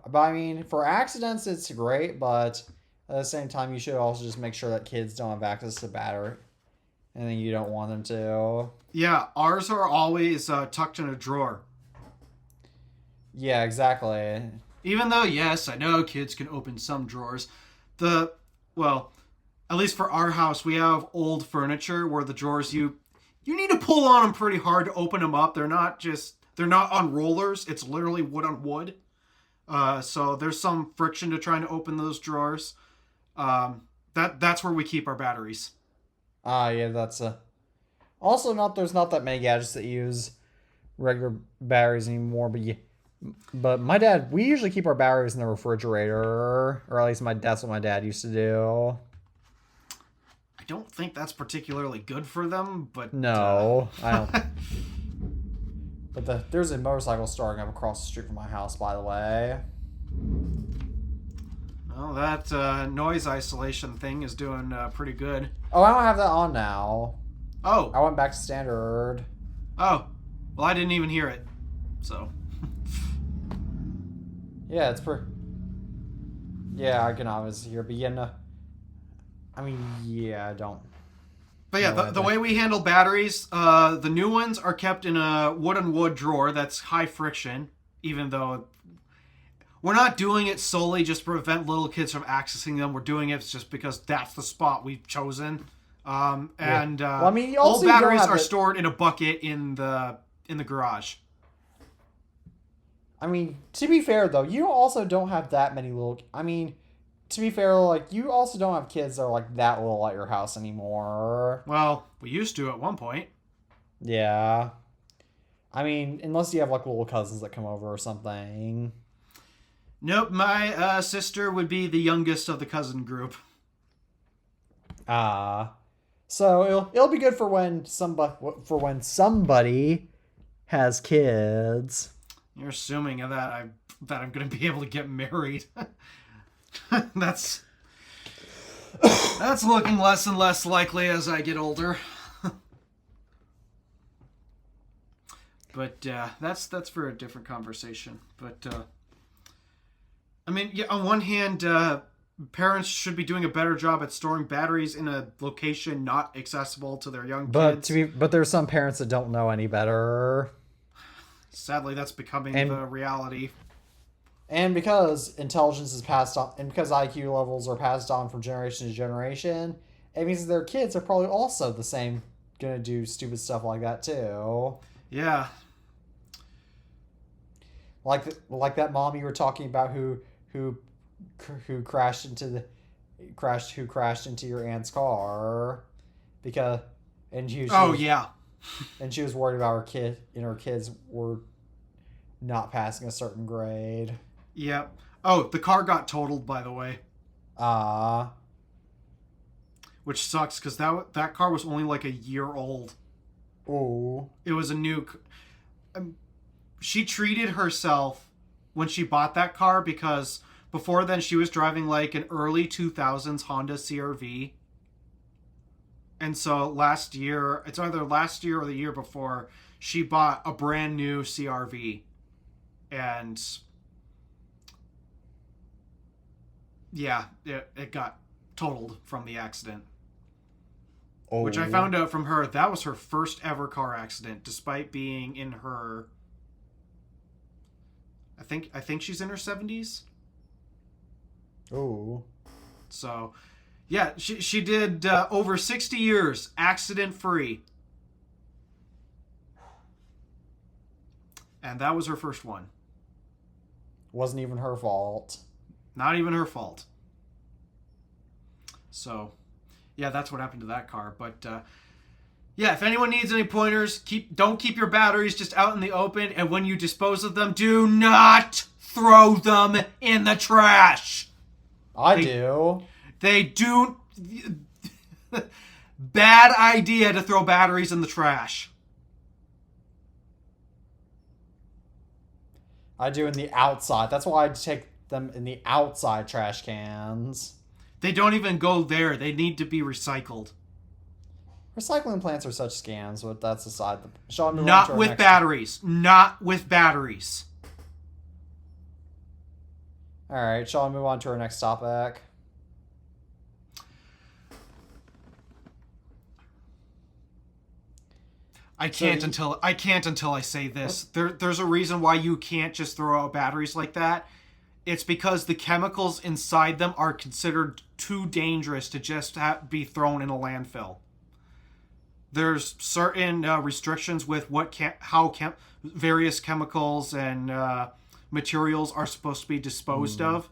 but I mean, for accidents, it's great, but at the same time, you should also just make sure that kids don't have access to battery, and then you don't want them to. Yeah, ours are always tucked in a drawer. Yeah, exactly. Even though, yes, I know kids can open some drawers. Well, at least for our house, we have old furniture where the drawers, you need to pull on them pretty hard to open them up. They're not on rollers. It's literally wood on wood. So there's some friction to trying to open those drawers. That's where we keep our batteries. Yeah, that's also there's not that many gadgets that use regular batteries anymore, but my dad, we usually keep our batteries in the refrigerator, or at least that's what my dad used to do. I don't think that's particularly good for them, but no, I don't. But there's a motorcycle starting up across the street from my house, by the way. Well, that noise isolation thing is doing pretty good. Oh, I don't have that on now. Oh. I went back to standard. Oh. Well, I didn't even hear it. So. Yeah, it's pretty... Yeah, I can obviously hear, but I mean, yeah, I don't... But yeah, the way we handle batteries, the new ones are kept in a wood-on-wood drawer that's high friction, even though we're not doing it solely just to prevent little kids from accessing them. We're doing it just because that's the spot we've chosen. Well, I mean, old batteries are stored in a bucket in the garage. I mean, to be fair, though, you also don't have that many little... I mean... To be fair, like, you also don't have kids that are, like, that little at your house anymore. Well, we used to at one point. Yeah. I mean, unless you have, like, little cousins that come over or something. Nope, my sister would be the youngest of the cousin group. So it'll be good for when somebody has kids. You're assuming that I'm going to be able to get married. That's looking less and less likely as I get older. But that's for a different conversation. But I mean, yeah, on one hand, parents should be doing a better job at storing batteries in a location not accessible to their young kids. But there's some parents that don't know any better. Sadly, that's becoming the reality. And because intelligence is passed on, and because IQ levels are passed on from generation to generation, it means that their kids are probably also the same, gonna do stupid stuff like that too. Yeah. Like that mom you were talking about who crashed into your aunt's car, and she was worried about her kids were not passing a certain grade. Yep. Oh, the car got totaled, by the way. Which sucks, because that car was only like a year old. Ooh. It was a new... she treated herself when she bought that car, because before then she was driving like an early 2000s Honda CR-V. And so last year, it's either last year or the year before, she bought a brand new CR-V. And... yeah, it got totaled from the accident. Oh. Which I found out from her, that was her first ever car accident, despite being in her... I think she's in her 70s. Oh. So, yeah, she did over 60 years accident-free. And that was her first one. Wasn't even her fault. Not even her fault. So, yeah, that's what happened to that car. But, yeah, if anyone needs any pointers, don't keep your batteries just out in the open. And when you dispose of them, do not throw them in the trash. I do. They do... Bad idea to throw batteries in the trash. I do in the outside. That's why I take them in the outside trash cans. They don't even go there. They need to be recycled. Recycling plants are such scams, but that's aside. Shall I move on to Not our with next batteries. Not with batteries. All right, shall I move on to our next topic? I can't until I say this. There's a reason why you can't just throw out batteries like that. It's because the chemicals inside them are considered too dangerous to just be thrown in a landfill. There's certain restrictions with how various chemicals and materials are supposed to be disposed of,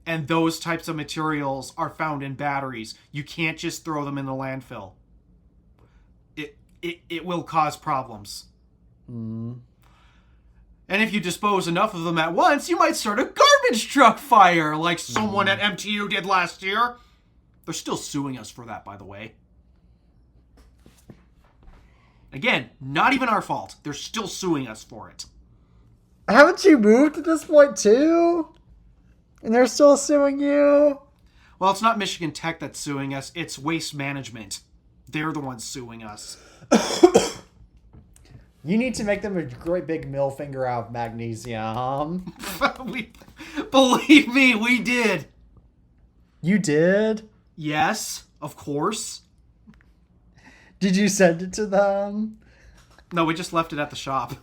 and those types of materials are found in batteries. You can't just throw them in the landfill. It will cause problems. And if you dispose enough of them at once, you might start a garbage truck fire, like someone at MTU did last year. They're still suing us for that, by the way. Again, not even our fault. They're still suing us for it. Haven't you moved at this point too? And they're still suing you? Well, it's not Michigan Tech that's suing us. It's Waste Management. They're the ones suing us. You need to make them a great big middle finger out of magnesium. Believe me, we did. You did? Yes, of course. Did you send it to them? No, we just left it at the shop.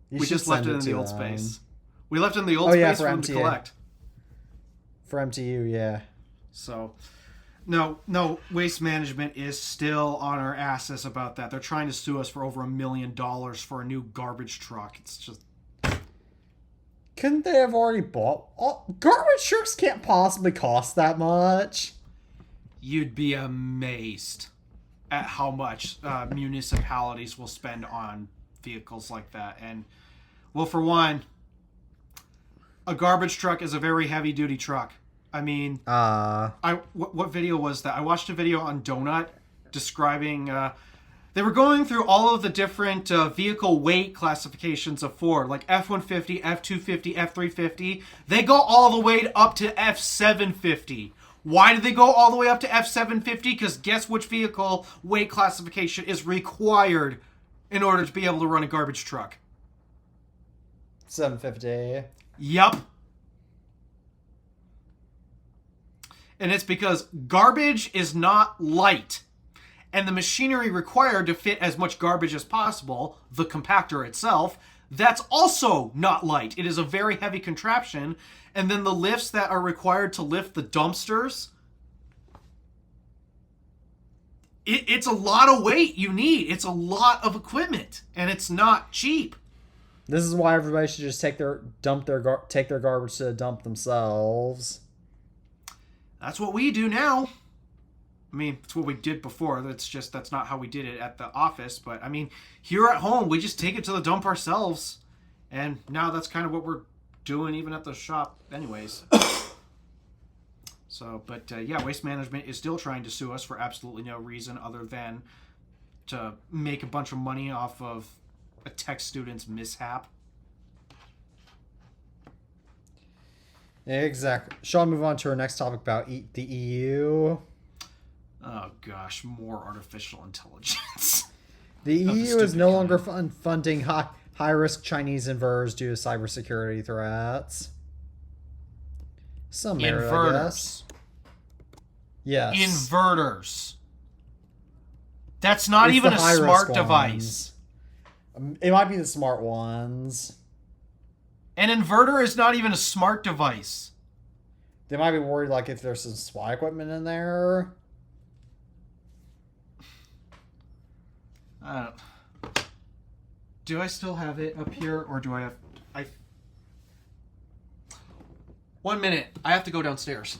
We just left it in the old space. We left it in the old space for them to collect. For MTU, yeah. So, no, Waste Management is still on our asses about that. They're trying to sue us for over $1 million for a new garbage truck. It's just... Couldn't they have already bought... Garbage trucks can't possibly cost that much. You'd be amazed at how much municipalities will spend on vehicles like that. And, well, for one, a garbage truck is a very heavy-duty truck. I mean, what video was that? I watched a video on Donut describing... they were going through all of the different vehicle weight classifications of Ford, like F-150, F-250, F-350. They go all the way up to F-750. Why did they go all the way up to F-750? Because guess which vehicle weight classification is required in order to be able to run a garbage truck? 750. Yup. And it's because garbage is not light. And the machinery required to fit as much garbage as possible, the compactor itself, that's also not light. It is a very heavy contraption. And then the lifts that are required to lift the dumpsters, it's a lot of weight you need. It's a lot of equipment, and it's not cheap. This is why everybody should just take their garbage to the dump themselves. That's what we do now. I mean, it's what we did before. That's not how we did it at the office. But I mean, here at home, we just take it to the dump ourselves. And now that's kind of what we're doing even at the shop anyways. So, but yeah, Waste Management is still trying to sue us for absolutely no reason other than to make a bunch of money off of a tech student's mishap. Exactly. Shall we move on to our next topic about the EU? Oh gosh, more artificial intelligence. The EU is no longer funding high-risk Chinese inverters due to cybersecurity threats. Some merit, I guess. Yes. Inverters. That's not even a smart device. It might be the smart ones. An inverter is not even a smart device. They might be worried, like, if there's some spy equipment in there. Do I still have it up here, or do I have... 1 minute. I have to go downstairs.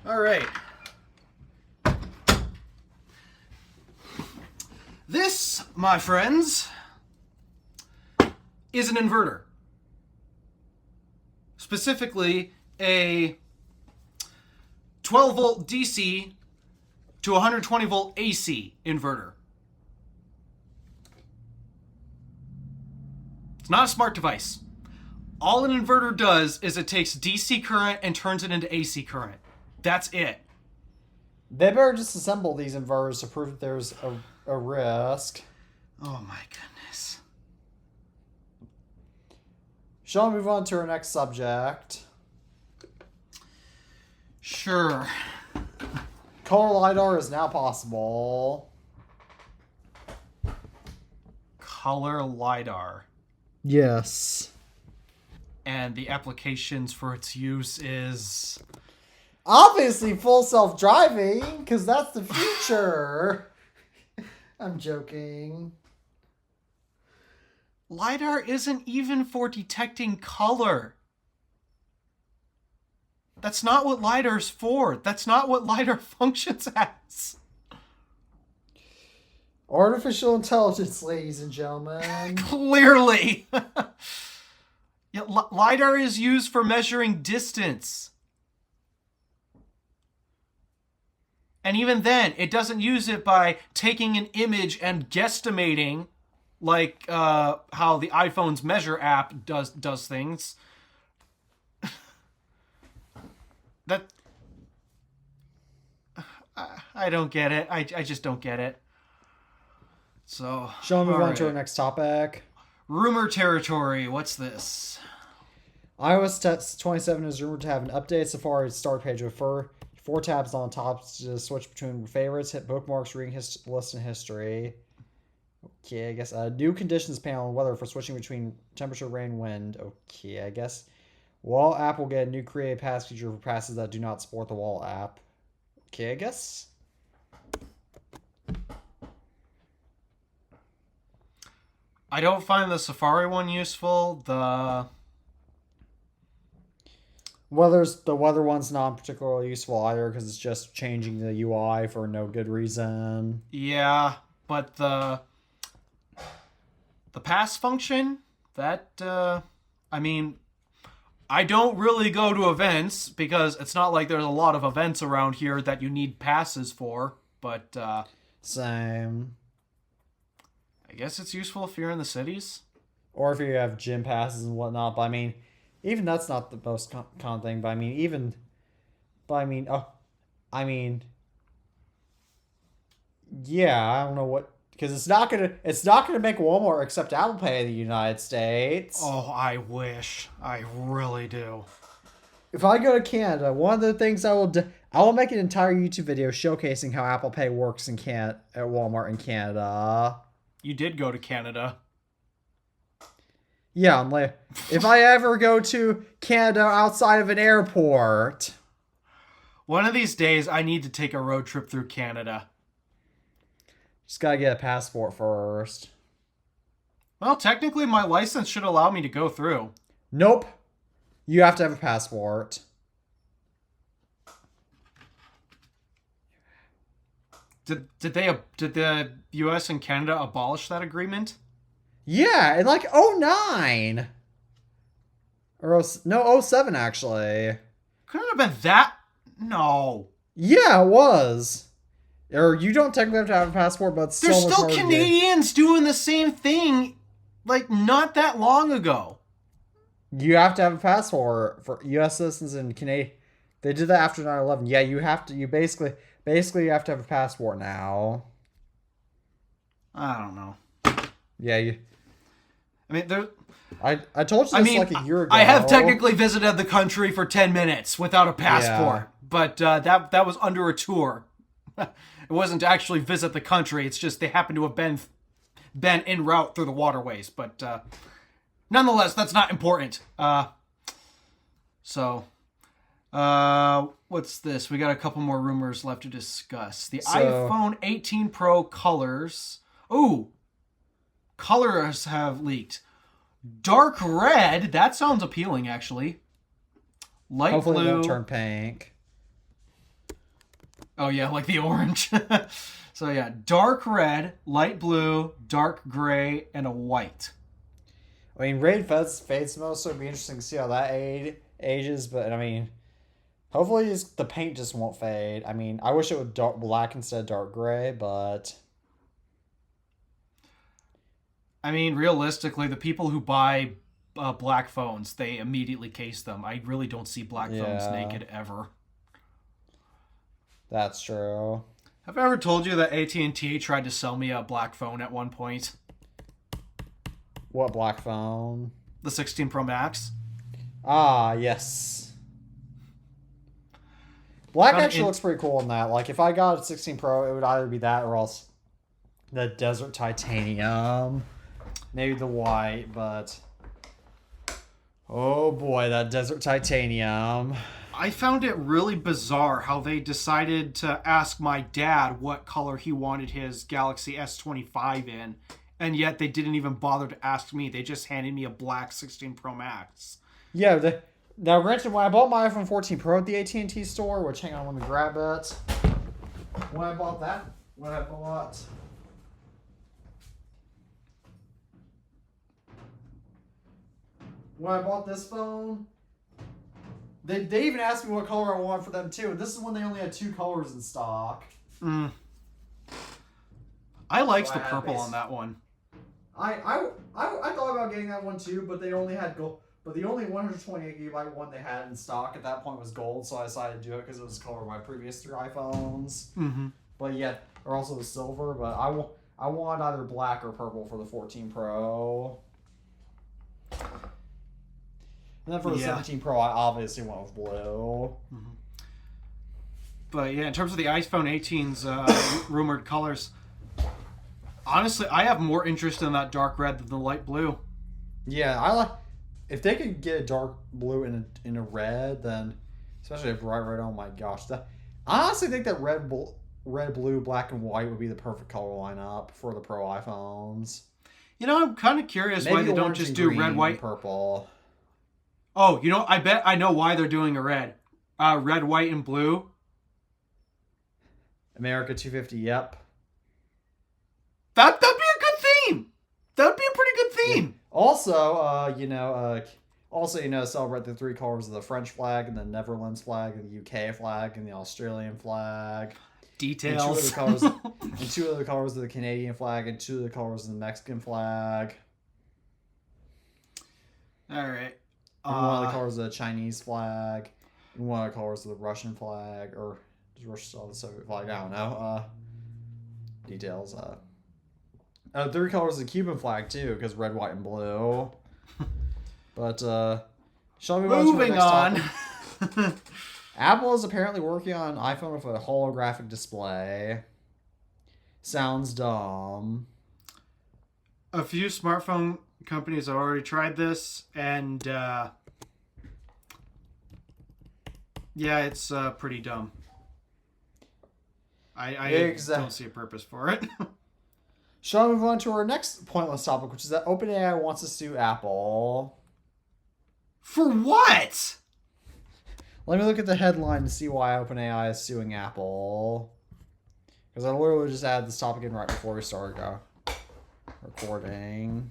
All right. This, my friends, is an inverter. Specifically, a 12 volt DC to 120 volt AC inverter. It's not a smart device. All an inverter does is it takes DC current and turns it into AC current. That's it. They better just assemble these inverters to prove that there's a risk. Oh my goodness. Shall we move on to our next subject? Sure. Color LiDAR is now possible. Color LiDAR. Yes. And the applications for its use is... Obviously full self-driving, because that's the future. I'm joking. LiDAR isn't even for detecting color. That's not what LiDAR's for. That's not what LiDAR functions as. Artificial intelligence, ladies and gentlemen. Clearly. Yeah, LiDAR is used for measuring distance. And even then, it doesn't use it by taking an image and guesstimating, like how the iPhone's Measure app does things. That I don't get it. I just don't get it. So Shall we move on to our next topic? Rumor territory. What's this? iOS 27 is rumored to have an updated Safari start page with four tabs on top to switch between favorites, hit bookmarks, reading list, and history. Okay, I guess. New conditions panel and weather for switching between temperature, rain, wind. Okay, I guess. Wall app will get a new create pass feature for passes that do not support the wall app. Okay, I guess. I don't find the Safari one useful. The weather one's not particularly useful either because it's just changing the UI for no good reason. Yeah, but the pass function, that I mean, I don't really go to events because it's not like there's a lot of events around here that you need passes for, but same. I guess it's useful if you're in the cities. Or if you have gym passes and whatnot, but I mean, even that's not the most common thing, but I mean, yeah, I don't know what, because it's not gonna make Walmart accept Apple Pay in the United States. Oh, I wish. I really do. If I go to Canada, one of the things I will do, I will make an entire YouTube video showcasing how Apple Pay works in at Walmart in Canada. You did go to Canada. Yeah, I'm like, if I ever go to Canada outside of an airport. One of these days, I need to take a road trip through Canada. Just gotta get a passport first. Well, technically, my license should allow me to go through. Nope. You have to have a passport. Did the U.S. and Canada abolish that agreement? Yeah, in like 09. Or no, 07 actually. Couldn't have been that. No. Yeah, it was. Or you don't technically have to have a passport, but there's so still much Canadians doing the same thing, like not that long ago. You have to have a passport for U.S. citizens and Canadian. They did that after 9/11. Yeah, you have to. You basically you have to have a passport now. I don't know. Yeah, I mean, there. I told you this like a year ago. I have technically visited the country for 10 minutes without a passport, but that was under a tour. It wasn't to actually visit the country. It's just they happened to have been en route through the waterways. But nonetheless, that's not important. What's this? We got a couple more rumors left to discuss. The iPhone 18 Pro colors. Ooh, colors have leaked. Dark red. That sounds appealing, actually. Light hopefully blue. It won't turn pink. Oh yeah, like the orange. So yeah, dark red, light blue, dark gray, and a white. I mean, red fades most, so it'd be interesting to see how that ages. But I mean, hopefully the paint just won't fade. I mean, I wish it would dark black instead of dark gray, but I mean, realistically, the people who buy black phones, they immediately case them. I really don't see black phones naked ever. That's true. Have I ever told you that AT&T tried to sell me a black phone at one point? What black phone? The 16 Pro Max. Ah, yes. Black actually looks pretty cool in that. Like, if I got a 16 Pro, it would either be that or else the Desert Titanium. Maybe the white, but oh boy, that Desert Titanium. I found it really bizarre how they decided to ask my dad what color he wanted his Galaxy S25 in, and yet they didn't even bother to ask me. They just handed me a black 16 Pro Max. Yeah, now granted, when I bought my iPhone 14 Pro at the AT&T store, which, hang on, let me grab it. When I bought this phone, they even asked me what color I want for them too. And this is when they only had 2 colors in stock. I liked the purple on that one. I thought about getting that one too, but they only had gold. But the only 128 gigabyte one they had in stock at that point was gold, so I decided to do it because it was the color of my previous 3 iPhones. Mm-hmm. But yeah, or also the silver. But I want either black or purple for the 14 Pro. And then for the 17 Pro, I obviously went with blue. Mm-hmm. But yeah, in terms of the iPhone 18's rumored colors, honestly, I have more interest in that dark red than the light blue. Yeah, I like. If they could get a dark blue in a red, then especially a bright red, oh my gosh! I honestly think that red, blue, black, and white would be the perfect color lineup for the Pro iPhones. You know, I'm kind of curious why they don't just do red, white, purple. Oh, you know, I bet I know why they're doing a red. Red, white, and blue. America 250, yep. That'd be a good theme. That'd be a pretty good theme. Yeah. Also, celebrate the 3 colors of the French flag and the Netherlands flag and the UK flag and the Australian flag. Details. And 2 of the colors of the Canadian flag and 2 of the colors of the Mexican flag. All right. And 1 of the colors of the Chinese flag. And 1 of the colors of the Russian flag. Or does Russia still have the Soviet flag? I don't know. Details. 3 colors of the Cuban flag too, because red, white, and blue. But shall we move moving on? Apple is apparently working on an iPhone with a holographic display. Sounds dumb. A few smartphone companies have already tried this, and yeah, it's pretty dumb. I don't see a purpose for it. Shall we move on to our next pointless topic, which is that OpenAI wants to sue Apple. For what? Let me look at the headline to see why OpenAI is suing Apple. Because I literally just added this topic in right before we started recording.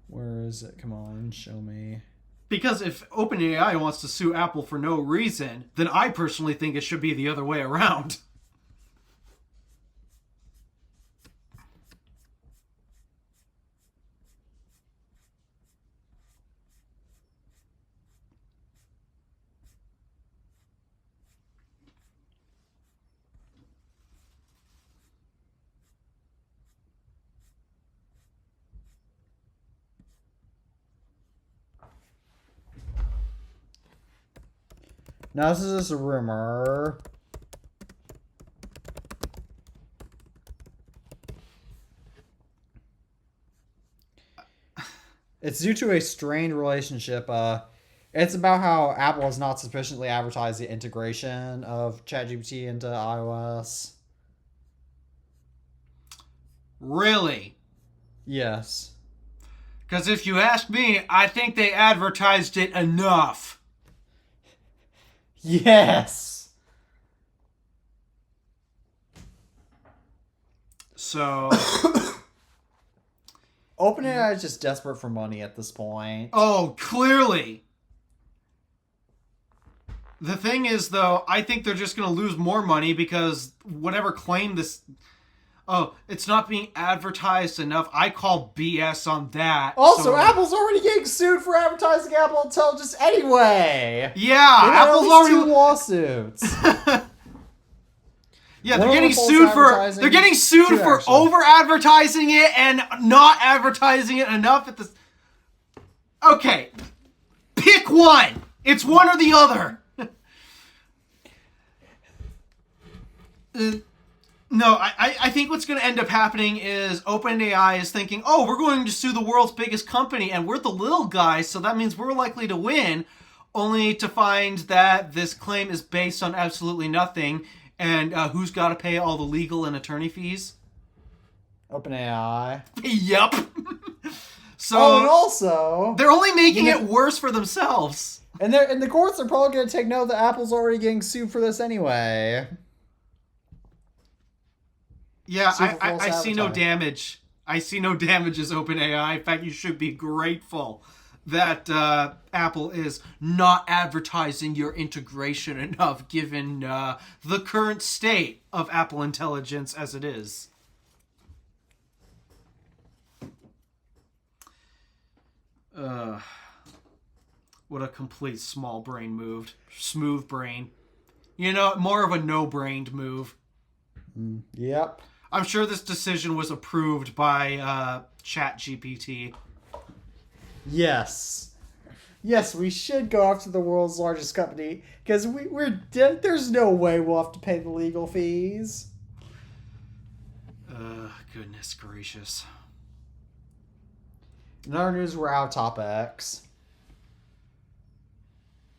Where is it? Come on, show me. Because if OpenAI wants to sue Apple for no reason, then I personally think it should be the other way around. Now, this is just a rumor. It's due to a strained relationship. It's about how Apple has not sufficiently advertised the integration of ChatGPT into iOS. Really? Yes. Because if you ask me, I think they advertised it enough. Yes. So... OpenAI is just desperate for money at this point. Oh, clearly. The thing is, though, I think they're just going to lose more money because whatever claim this... Oh, it's not being advertised enough. I call BS on that. Also, Apple's already getting sued for advertising Apple Intelligence anyway. Yeah, they had Apple's at least already 2 lawsuits. Yeah, they're getting sued for over advertising it and not advertising it enough at this. Okay, pick one. It's one or the other. No, I think what's going to end up happening is OpenAI is thinking, oh, we're going to sue the world's biggest company, and we're the little guys, so that means we're likely to win, only to find that this claim is based on absolutely nothing, and who's got to pay all the legal and attorney fees? OpenAI. Yup. So, and also... they're only making it worse for themselves. And the courts are probably going to take note that Apple's already getting sued for this anyway. Yeah, I see no damage. I see no damage as OpenAI. In fact, you should be grateful that Apple is not advertising your integration enough, given the current state of Apple Intelligence as it is. What a complete small brain move. Smooth brain. You know, more of a no-brained move. Yep. I'm sure this decision was approved by ChatGPT. Yes. Yes, we should go after the world's largest company, because there's no way we'll have to pay the legal fees. Goodness gracious. In other news, we're out of topics.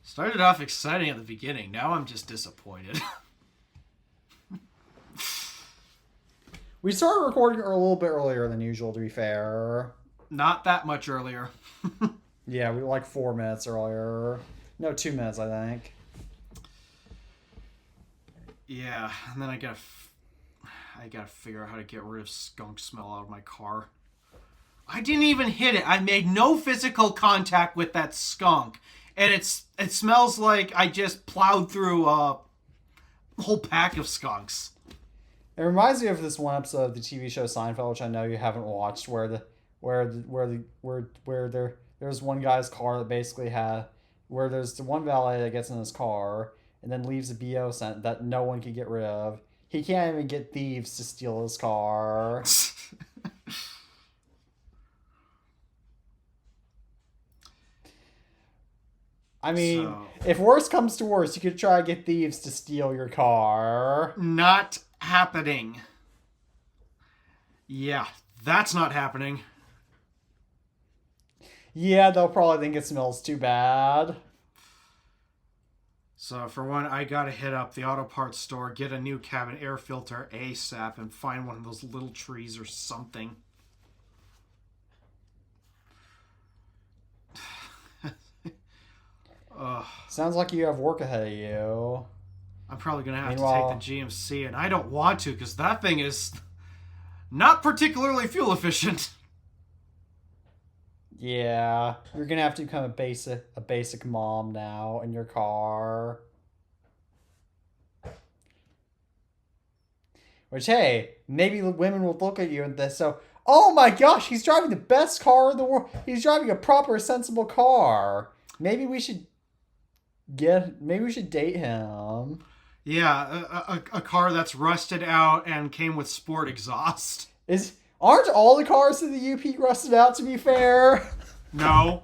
Started off exciting at the beginning. Now I'm just disappointed. We started recording a little bit earlier than usual, to be fair. Not that much earlier. Yeah, we were like 4 minutes earlier. No, 2 minutes, I think. Yeah, and then I gotta figure out how to get rid of skunk smell out of my car. I didn't even hit it. I made no physical contact with that skunk. And it smells like I just plowed through a whole pack of skunks. It reminds me of this one episode of the TV show Seinfeld, which I know you haven't watched, where there's one guy's car that basically where there's the one valet that gets in his car and then leaves a BO scent that no one can get rid of. He can't even get thieves to steal his car. I mean, if worse comes to worse, you could try to get thieves to steal your car. Not happening. Yeah, that's not happening. Yeah, they'll probably think it smells too bad. So, for one, I gotta hit up the auto parts store, get a new cabin air filter ASAP, and find one of those little trees or something. Sounds like you have work ahead of you. I'm probably going to have to take the GMC, and I don't want to, because that thing is not particularly fuel efficient. Yeah, you're gonna have to become a basic mom now in your car. Which, hey, maybe the women will look at you and this. So, oh my gosh, he's driving the best car in the world. He's driving a proper, sensible car. Maybe we should Maybe we should date him. Yeah, a car that's rusted out and came with sport exhaust. Aren't all the cars in the UP rusted out? To be fair. No.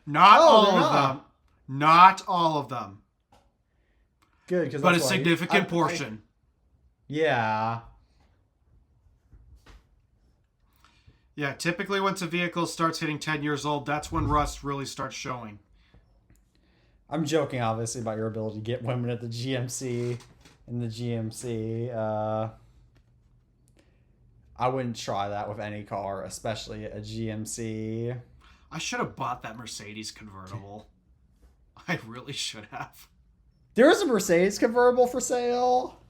Not Oh, all they're of not. them. Not all of them. Good, because But a significant portion. Yeah. Yeah, typically once a vehicle starts hitting 10 years old, that's when rust really starts showing. I'm joking, obviously, about your ability to get women at the GMC. In the GMC, I wouldn't try that with any car, especially a GMC. I should have bought that Mercedes convertible. I really should have. There is a Mercedes convertible for sale.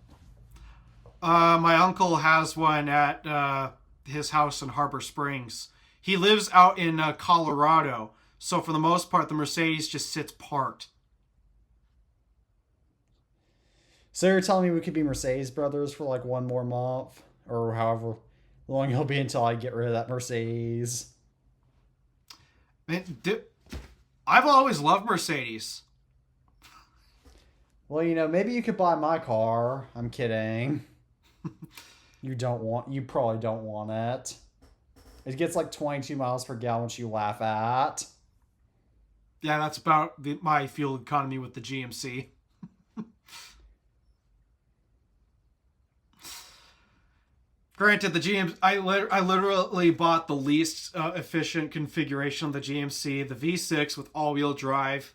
My uncle has one at his house in Harbor Springs. He lives out in Colorado, so for the most part, the Mercedes just sits parked. So you're telling me we could be Mercedes brothers for like one more month? Or however long it'll be until I get rid of that Mercedes. Man, I've always loved Mercedes. Well, maybe you could buy my car. I'm kidding. You probably don't want it. It gets like 22 miles per gallon, which you laugh at. Yeah, that's about my fuel economy with the GMC. Granted, the GMC, I literally bought the least efficient configuration of the GMC, the V6 with all-wheel drive.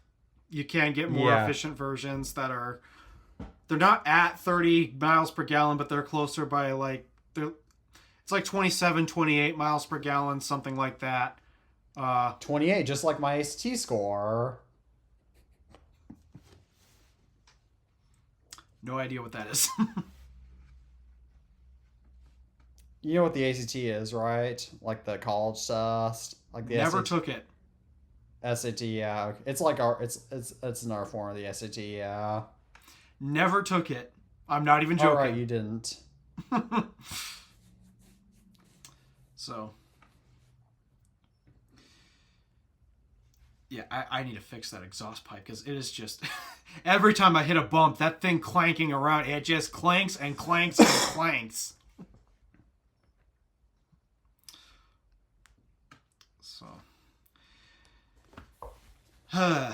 You can get more efficient versions that they're not at 30 miles per gallon, but they're closer by it's like 27, 28 miles per gallon, something like that. 28, just like my ACT score. No idea what that is. You know what the ACT is, right? Like the college test, like the Never SAT. took it. SAT, yeah. It's like it's another form of the SAT, yeah. Never took it. I'm not even joking. All right, you didn't. So, yeah, I need to fix that exhaust pipe because it is just every time I hit a bump, that thing clanking around, it just clanks and clanks and clanks. So, then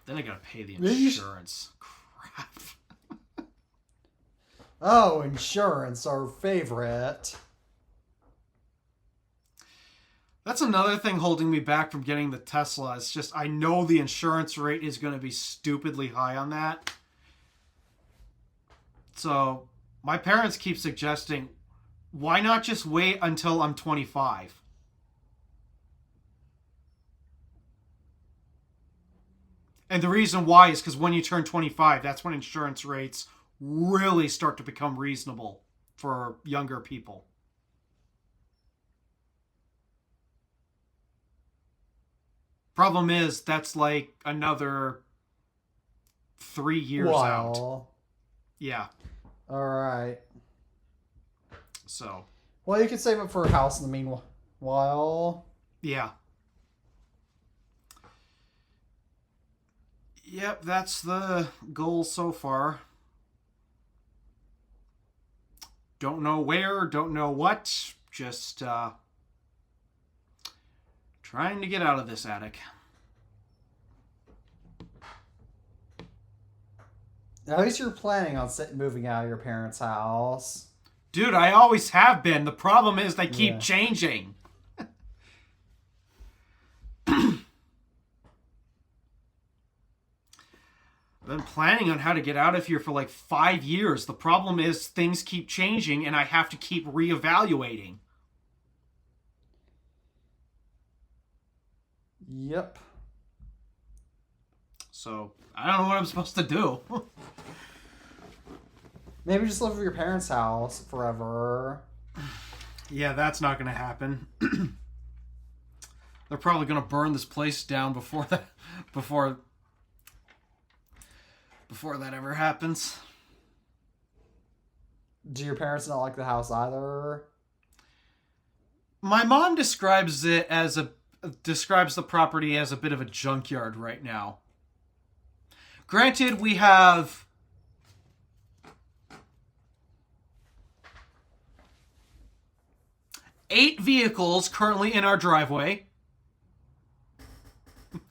I gotta pay the insurance. Crap. Oh, insurance, our favorite. That's another thing holding me back from getting the Tesla. It's just I know the insurance rate is going to be stupidly high on that. So my parents keep suggesting, why not just wait until I'm 25? And the reason why is because when you turn 25, that's when insurance rates really start to become reasonable for younger people. Problem is, that's like another 3 years out. Yeah. All right. So. Well, you could save it for a house in the meanwhile. Yeah. Yep, that's the goal so far. Don't know where, don't know what. Just trying to get out of this attic. At least you're planning on moving out of your parents' house. Dude, I always have been. The problem is they keep changing. I've been planning on how to get out of here for like 5 years. The problem is things keep changing and I have to keep reevaluating. Yep. So, I don't know what I'm supposed to do. Maybe just live with your parents' house forever. Yeah, that's not going to happen. They're probably going to burn this place down before that ever happens. Do your parents not like the house either? My mom describes the property as a bit of a junkyard right now. Granted, we have 8 vehicles currently in our driveway.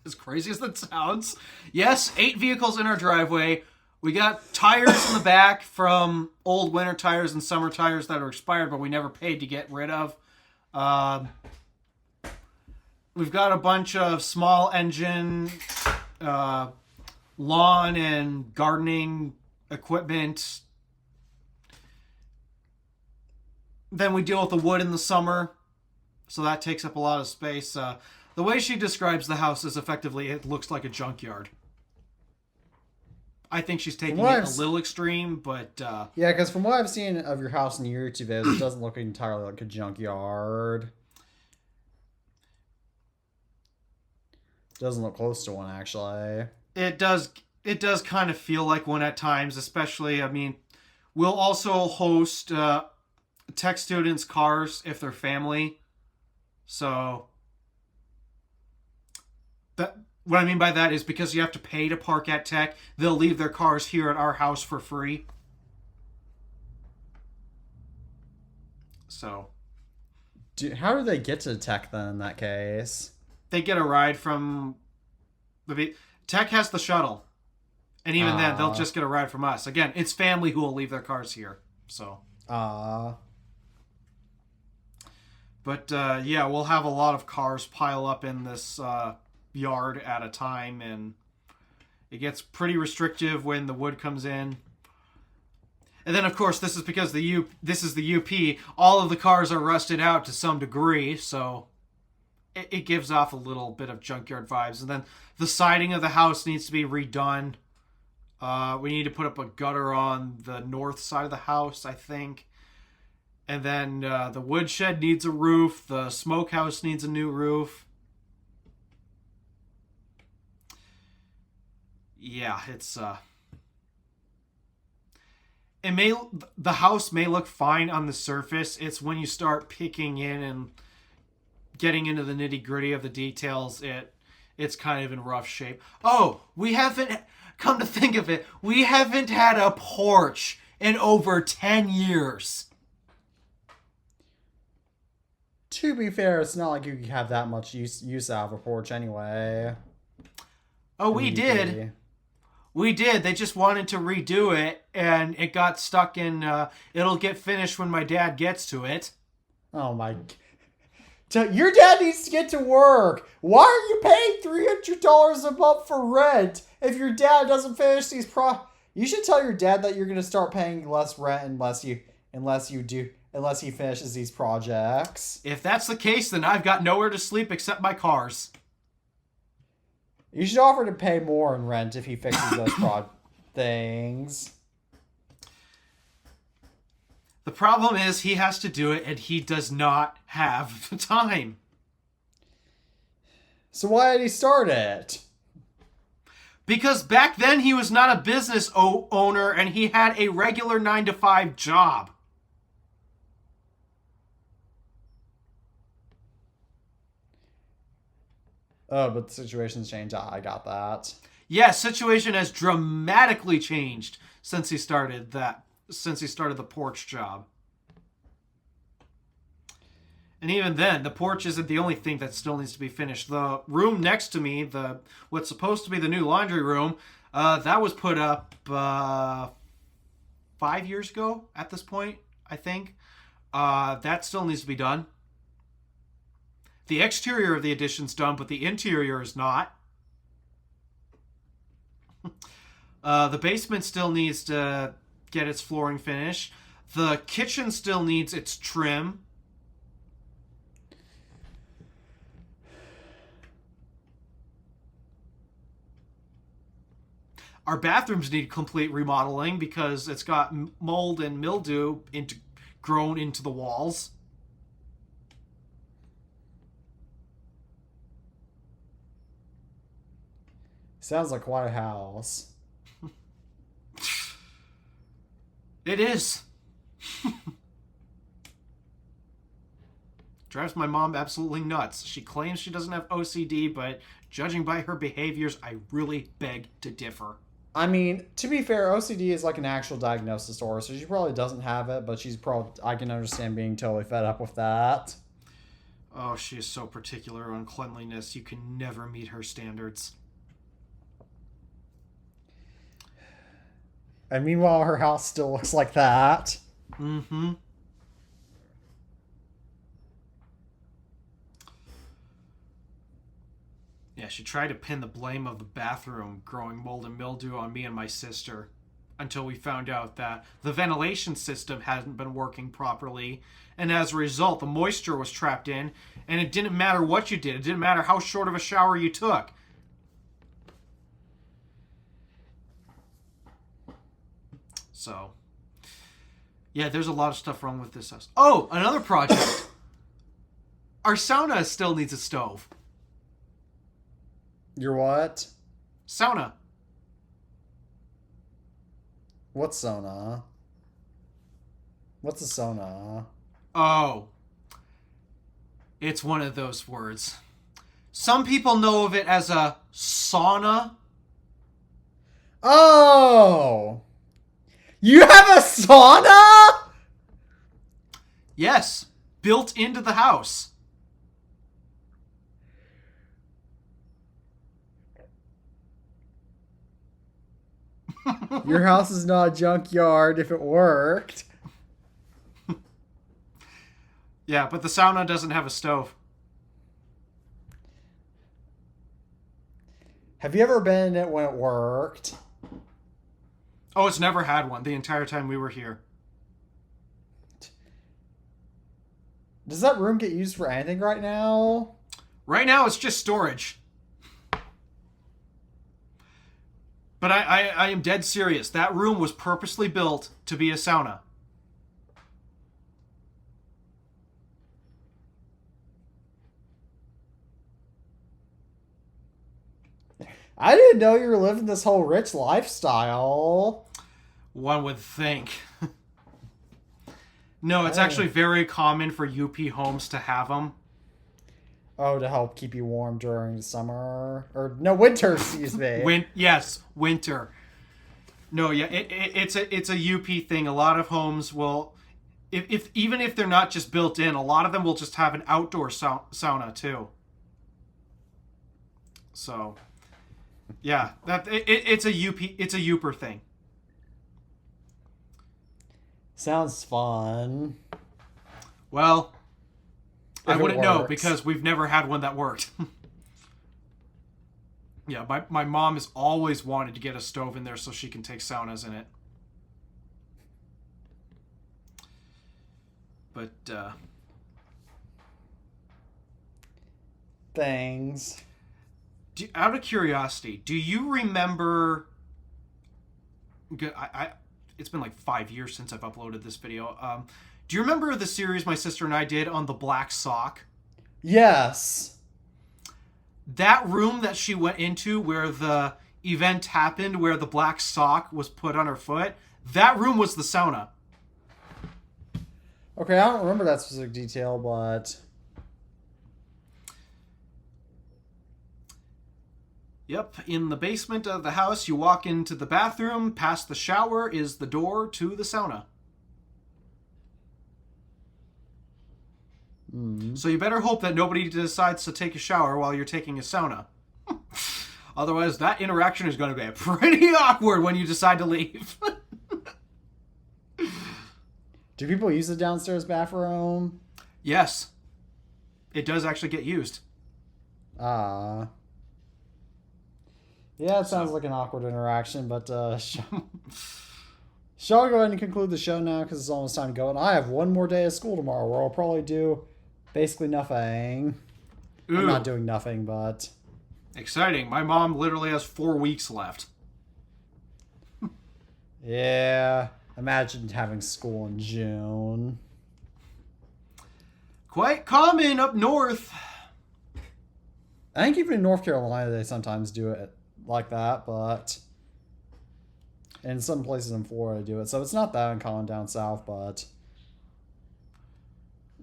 As crazy as that sounds. Yes, 8 vehicles in our driveway. We got tires in the back from old winter tires and summer tires that are expired, but we never paid to get rid of. We've got a bunch of small engine, lawn and gardening equipment. Then we deal with the wood in the summer, so that takes up a lot of space. The way she describes the house is effectively it looks like a junkyard. I think she's taking it a little extreme, but... Yeah, because from what I've seen of your house in your YouTube videos, it doesn't look entirely like a junkyard. It doesn't look close to one, actually. It does kind of feel like one at times, especially, I mean, we'll also host tech students' cars if they're family. So... What I mean by that is because you have to pay to park at Tech, they'll leave their cars here at our house for free. So. How do they get to Tech then in that case? They get a ride from... Tech has the shuttle. And even then, they'll just get a ride from us. Again, it's family who will leave their cars here. So. But yeah, we'll have a lot of cars pile up in this... yard at a time, and it gets pretty restrictive when the wood comes in. And then of course this is because this is the UP, all of the cars are rusted out to some degree, so it gives off a little bit of junkyard vibes. And then the siding of the house needs to be redone. We need to put up a gutter on the north side of the house, I think. And then the woodshed needs a roof, the smokehouse needs a new roof. Yeah, it's the house may look fine on the surface. It's when you start picking in and getting into the nitty-gritty of the details, it's kind of in rough shape. Oh, we haven't, come to think of it, we haven't had a porch in over 10 years. To be fair, it's not like you have that much use out of a porch anyway. Oh, we did. We did. They just wanted to redo it, and it got stuck in... it'll get finished when my dad gets to it. Oh my... Your dad needs to get to work! Why are you paying $300 a month for rent if your dad doesn't finish these You should tell your dad that you're going to start paying less rent unless he finishes these projects. If that's the case, then I've got nowhere to sleep except my cars. You should offer to pay more in rent if he fixes those things. The problem is he has to do it, and he does not have the time. So why did he start it? Because back then he was not a business owner, and he had a regular 9-to-5 job. Oh, but the situation's changed. I got that. Yeah, situation has dramatically changed since he started the porch job. And even then, the porch isn't the only thing that still needs to be finished. The room next to me, what's supposed to be the new laundry room, that was put up 5 years ago at this point, I think. That still needs to be done. The exterior of the addition's done, but the interior is not. The basement still needs to get its flooring finished. The kitchen still needs its trim. Our bathrooms need complete remodeling because it's got mold and mildew grown into the walls. Sounds like quite a house. It is. Drives my mom absolutely nuts. She claims she doesn't have OCD, but judging by her behaviors, I really beg to differ. I mean, to be fair, OCD is like an actual diagnosis disorder, so she probably doesn't have it, but she's probably, I can understand being totally fed up with that. Oh, she is so particular on cleanliness. You can never meet her standards. And meanwhile, her house still looks like that. Mm-hmm. Yeah, she tried to pin the blame of the bathroom growing mold and mildew on me and my sister until we found out that the ventilation system hadn't been working properly, and as a result, the moisture was trapped in, and it didn't matter what you did. It didn't matter how short of a shower you took. So, yeah, there's a lot of stuff wrong with this house. Oh, another project. Our sauna still needs a stove. Your what? Sauna. What's sauna? What's a sauna? Oh. It's one of those words. Some people know of it as a sauna. Oh! You have a sauna? Yes, built into the house. Your house is not a junkyard if it worked. Yeah, but the sauna doesn't have a stove. Have you ever been in it when it worked? Oh, it's never had one the entire time we were here. Does that room get used for anything right now? Right now, it's just storage. But I am dead serious. That room was purposely built to be a sauna. I didn't know you were living this whole rich lifestyle. One would think. No, it's actually very common for UP homes to have them. Oh, to help keep you warm during summer. Or, no, winter, excuse me. Yes, winter. No, yeah, it's a UP thing. A lot of homes will, even if they're not just built in, a lot of them will just have an outdoor sauna too. So, yeah, it's a Uper thing. Sounds fun. Well, I If it wouldn't know works. because we've never had one that worked. Yeah, my mom has always wanted to get a stove in there so she can take saunas in it. But, Things. out of curiosity, do you remember... it's been like 5 years since I've uploaded this video. Do you remember the series my sister and I did on the black sock? Yes. That room that she went into where the event happened, where the black sock was put on her foot, that room was the sauna. Okay, I don't remember that specific detail, but... Yep, in the basement of the house, you walk into the bathroom, past the shower is the door to the sauna. So you better hope that nobody decides to take a shower while you're taking a sauna. Otherwise, that interaction is going to be pretty awkward when you decide to leave. Do people use the downstairs bathroom? Yes. It does actually get used. Yeah, it sounds like an awkward interaction, but shall we go ahead and conclude the show now because it's almost time to go? And I have one more day of school tomorrow where I'll probably do basically nothing. Ooh. I'm not doing nothing, but... Exciting. My mom literally has 4 weeks left. Yeah, imagine having school in June. Quite common up north. I think even in North Carolina they sometimes do it like that, but in some places in Florida do it. So it's not that uncommon down south, but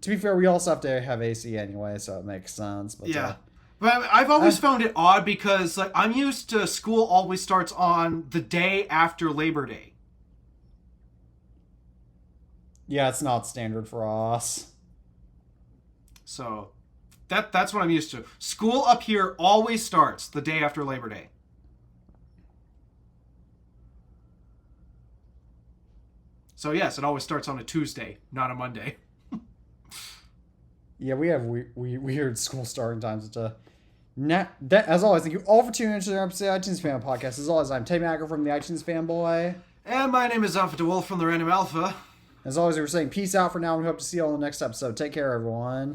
to be fair, we also have to have AC anyway, so it makes sense. But Yeah. But I've always found it odd because like I'm used to school always starts on the day after Labor Day. yeah, it's not standard for us. So that's what I'm used to. School up here always starts the day after Labor Day. So yes, it always starts on a Tuesday, not a Monday. Yeah, we have weird school starting times. As always, thank you all for tuning into the episode of the iTunes Fan Podcast. As always, I'm Tate Macker from the iTunes Fanboy. And my name is Alpha DeWolf from the Random Alpha. As always, we're saying peace out for now, and we hope to see you all in the next episode. Take care, everyone.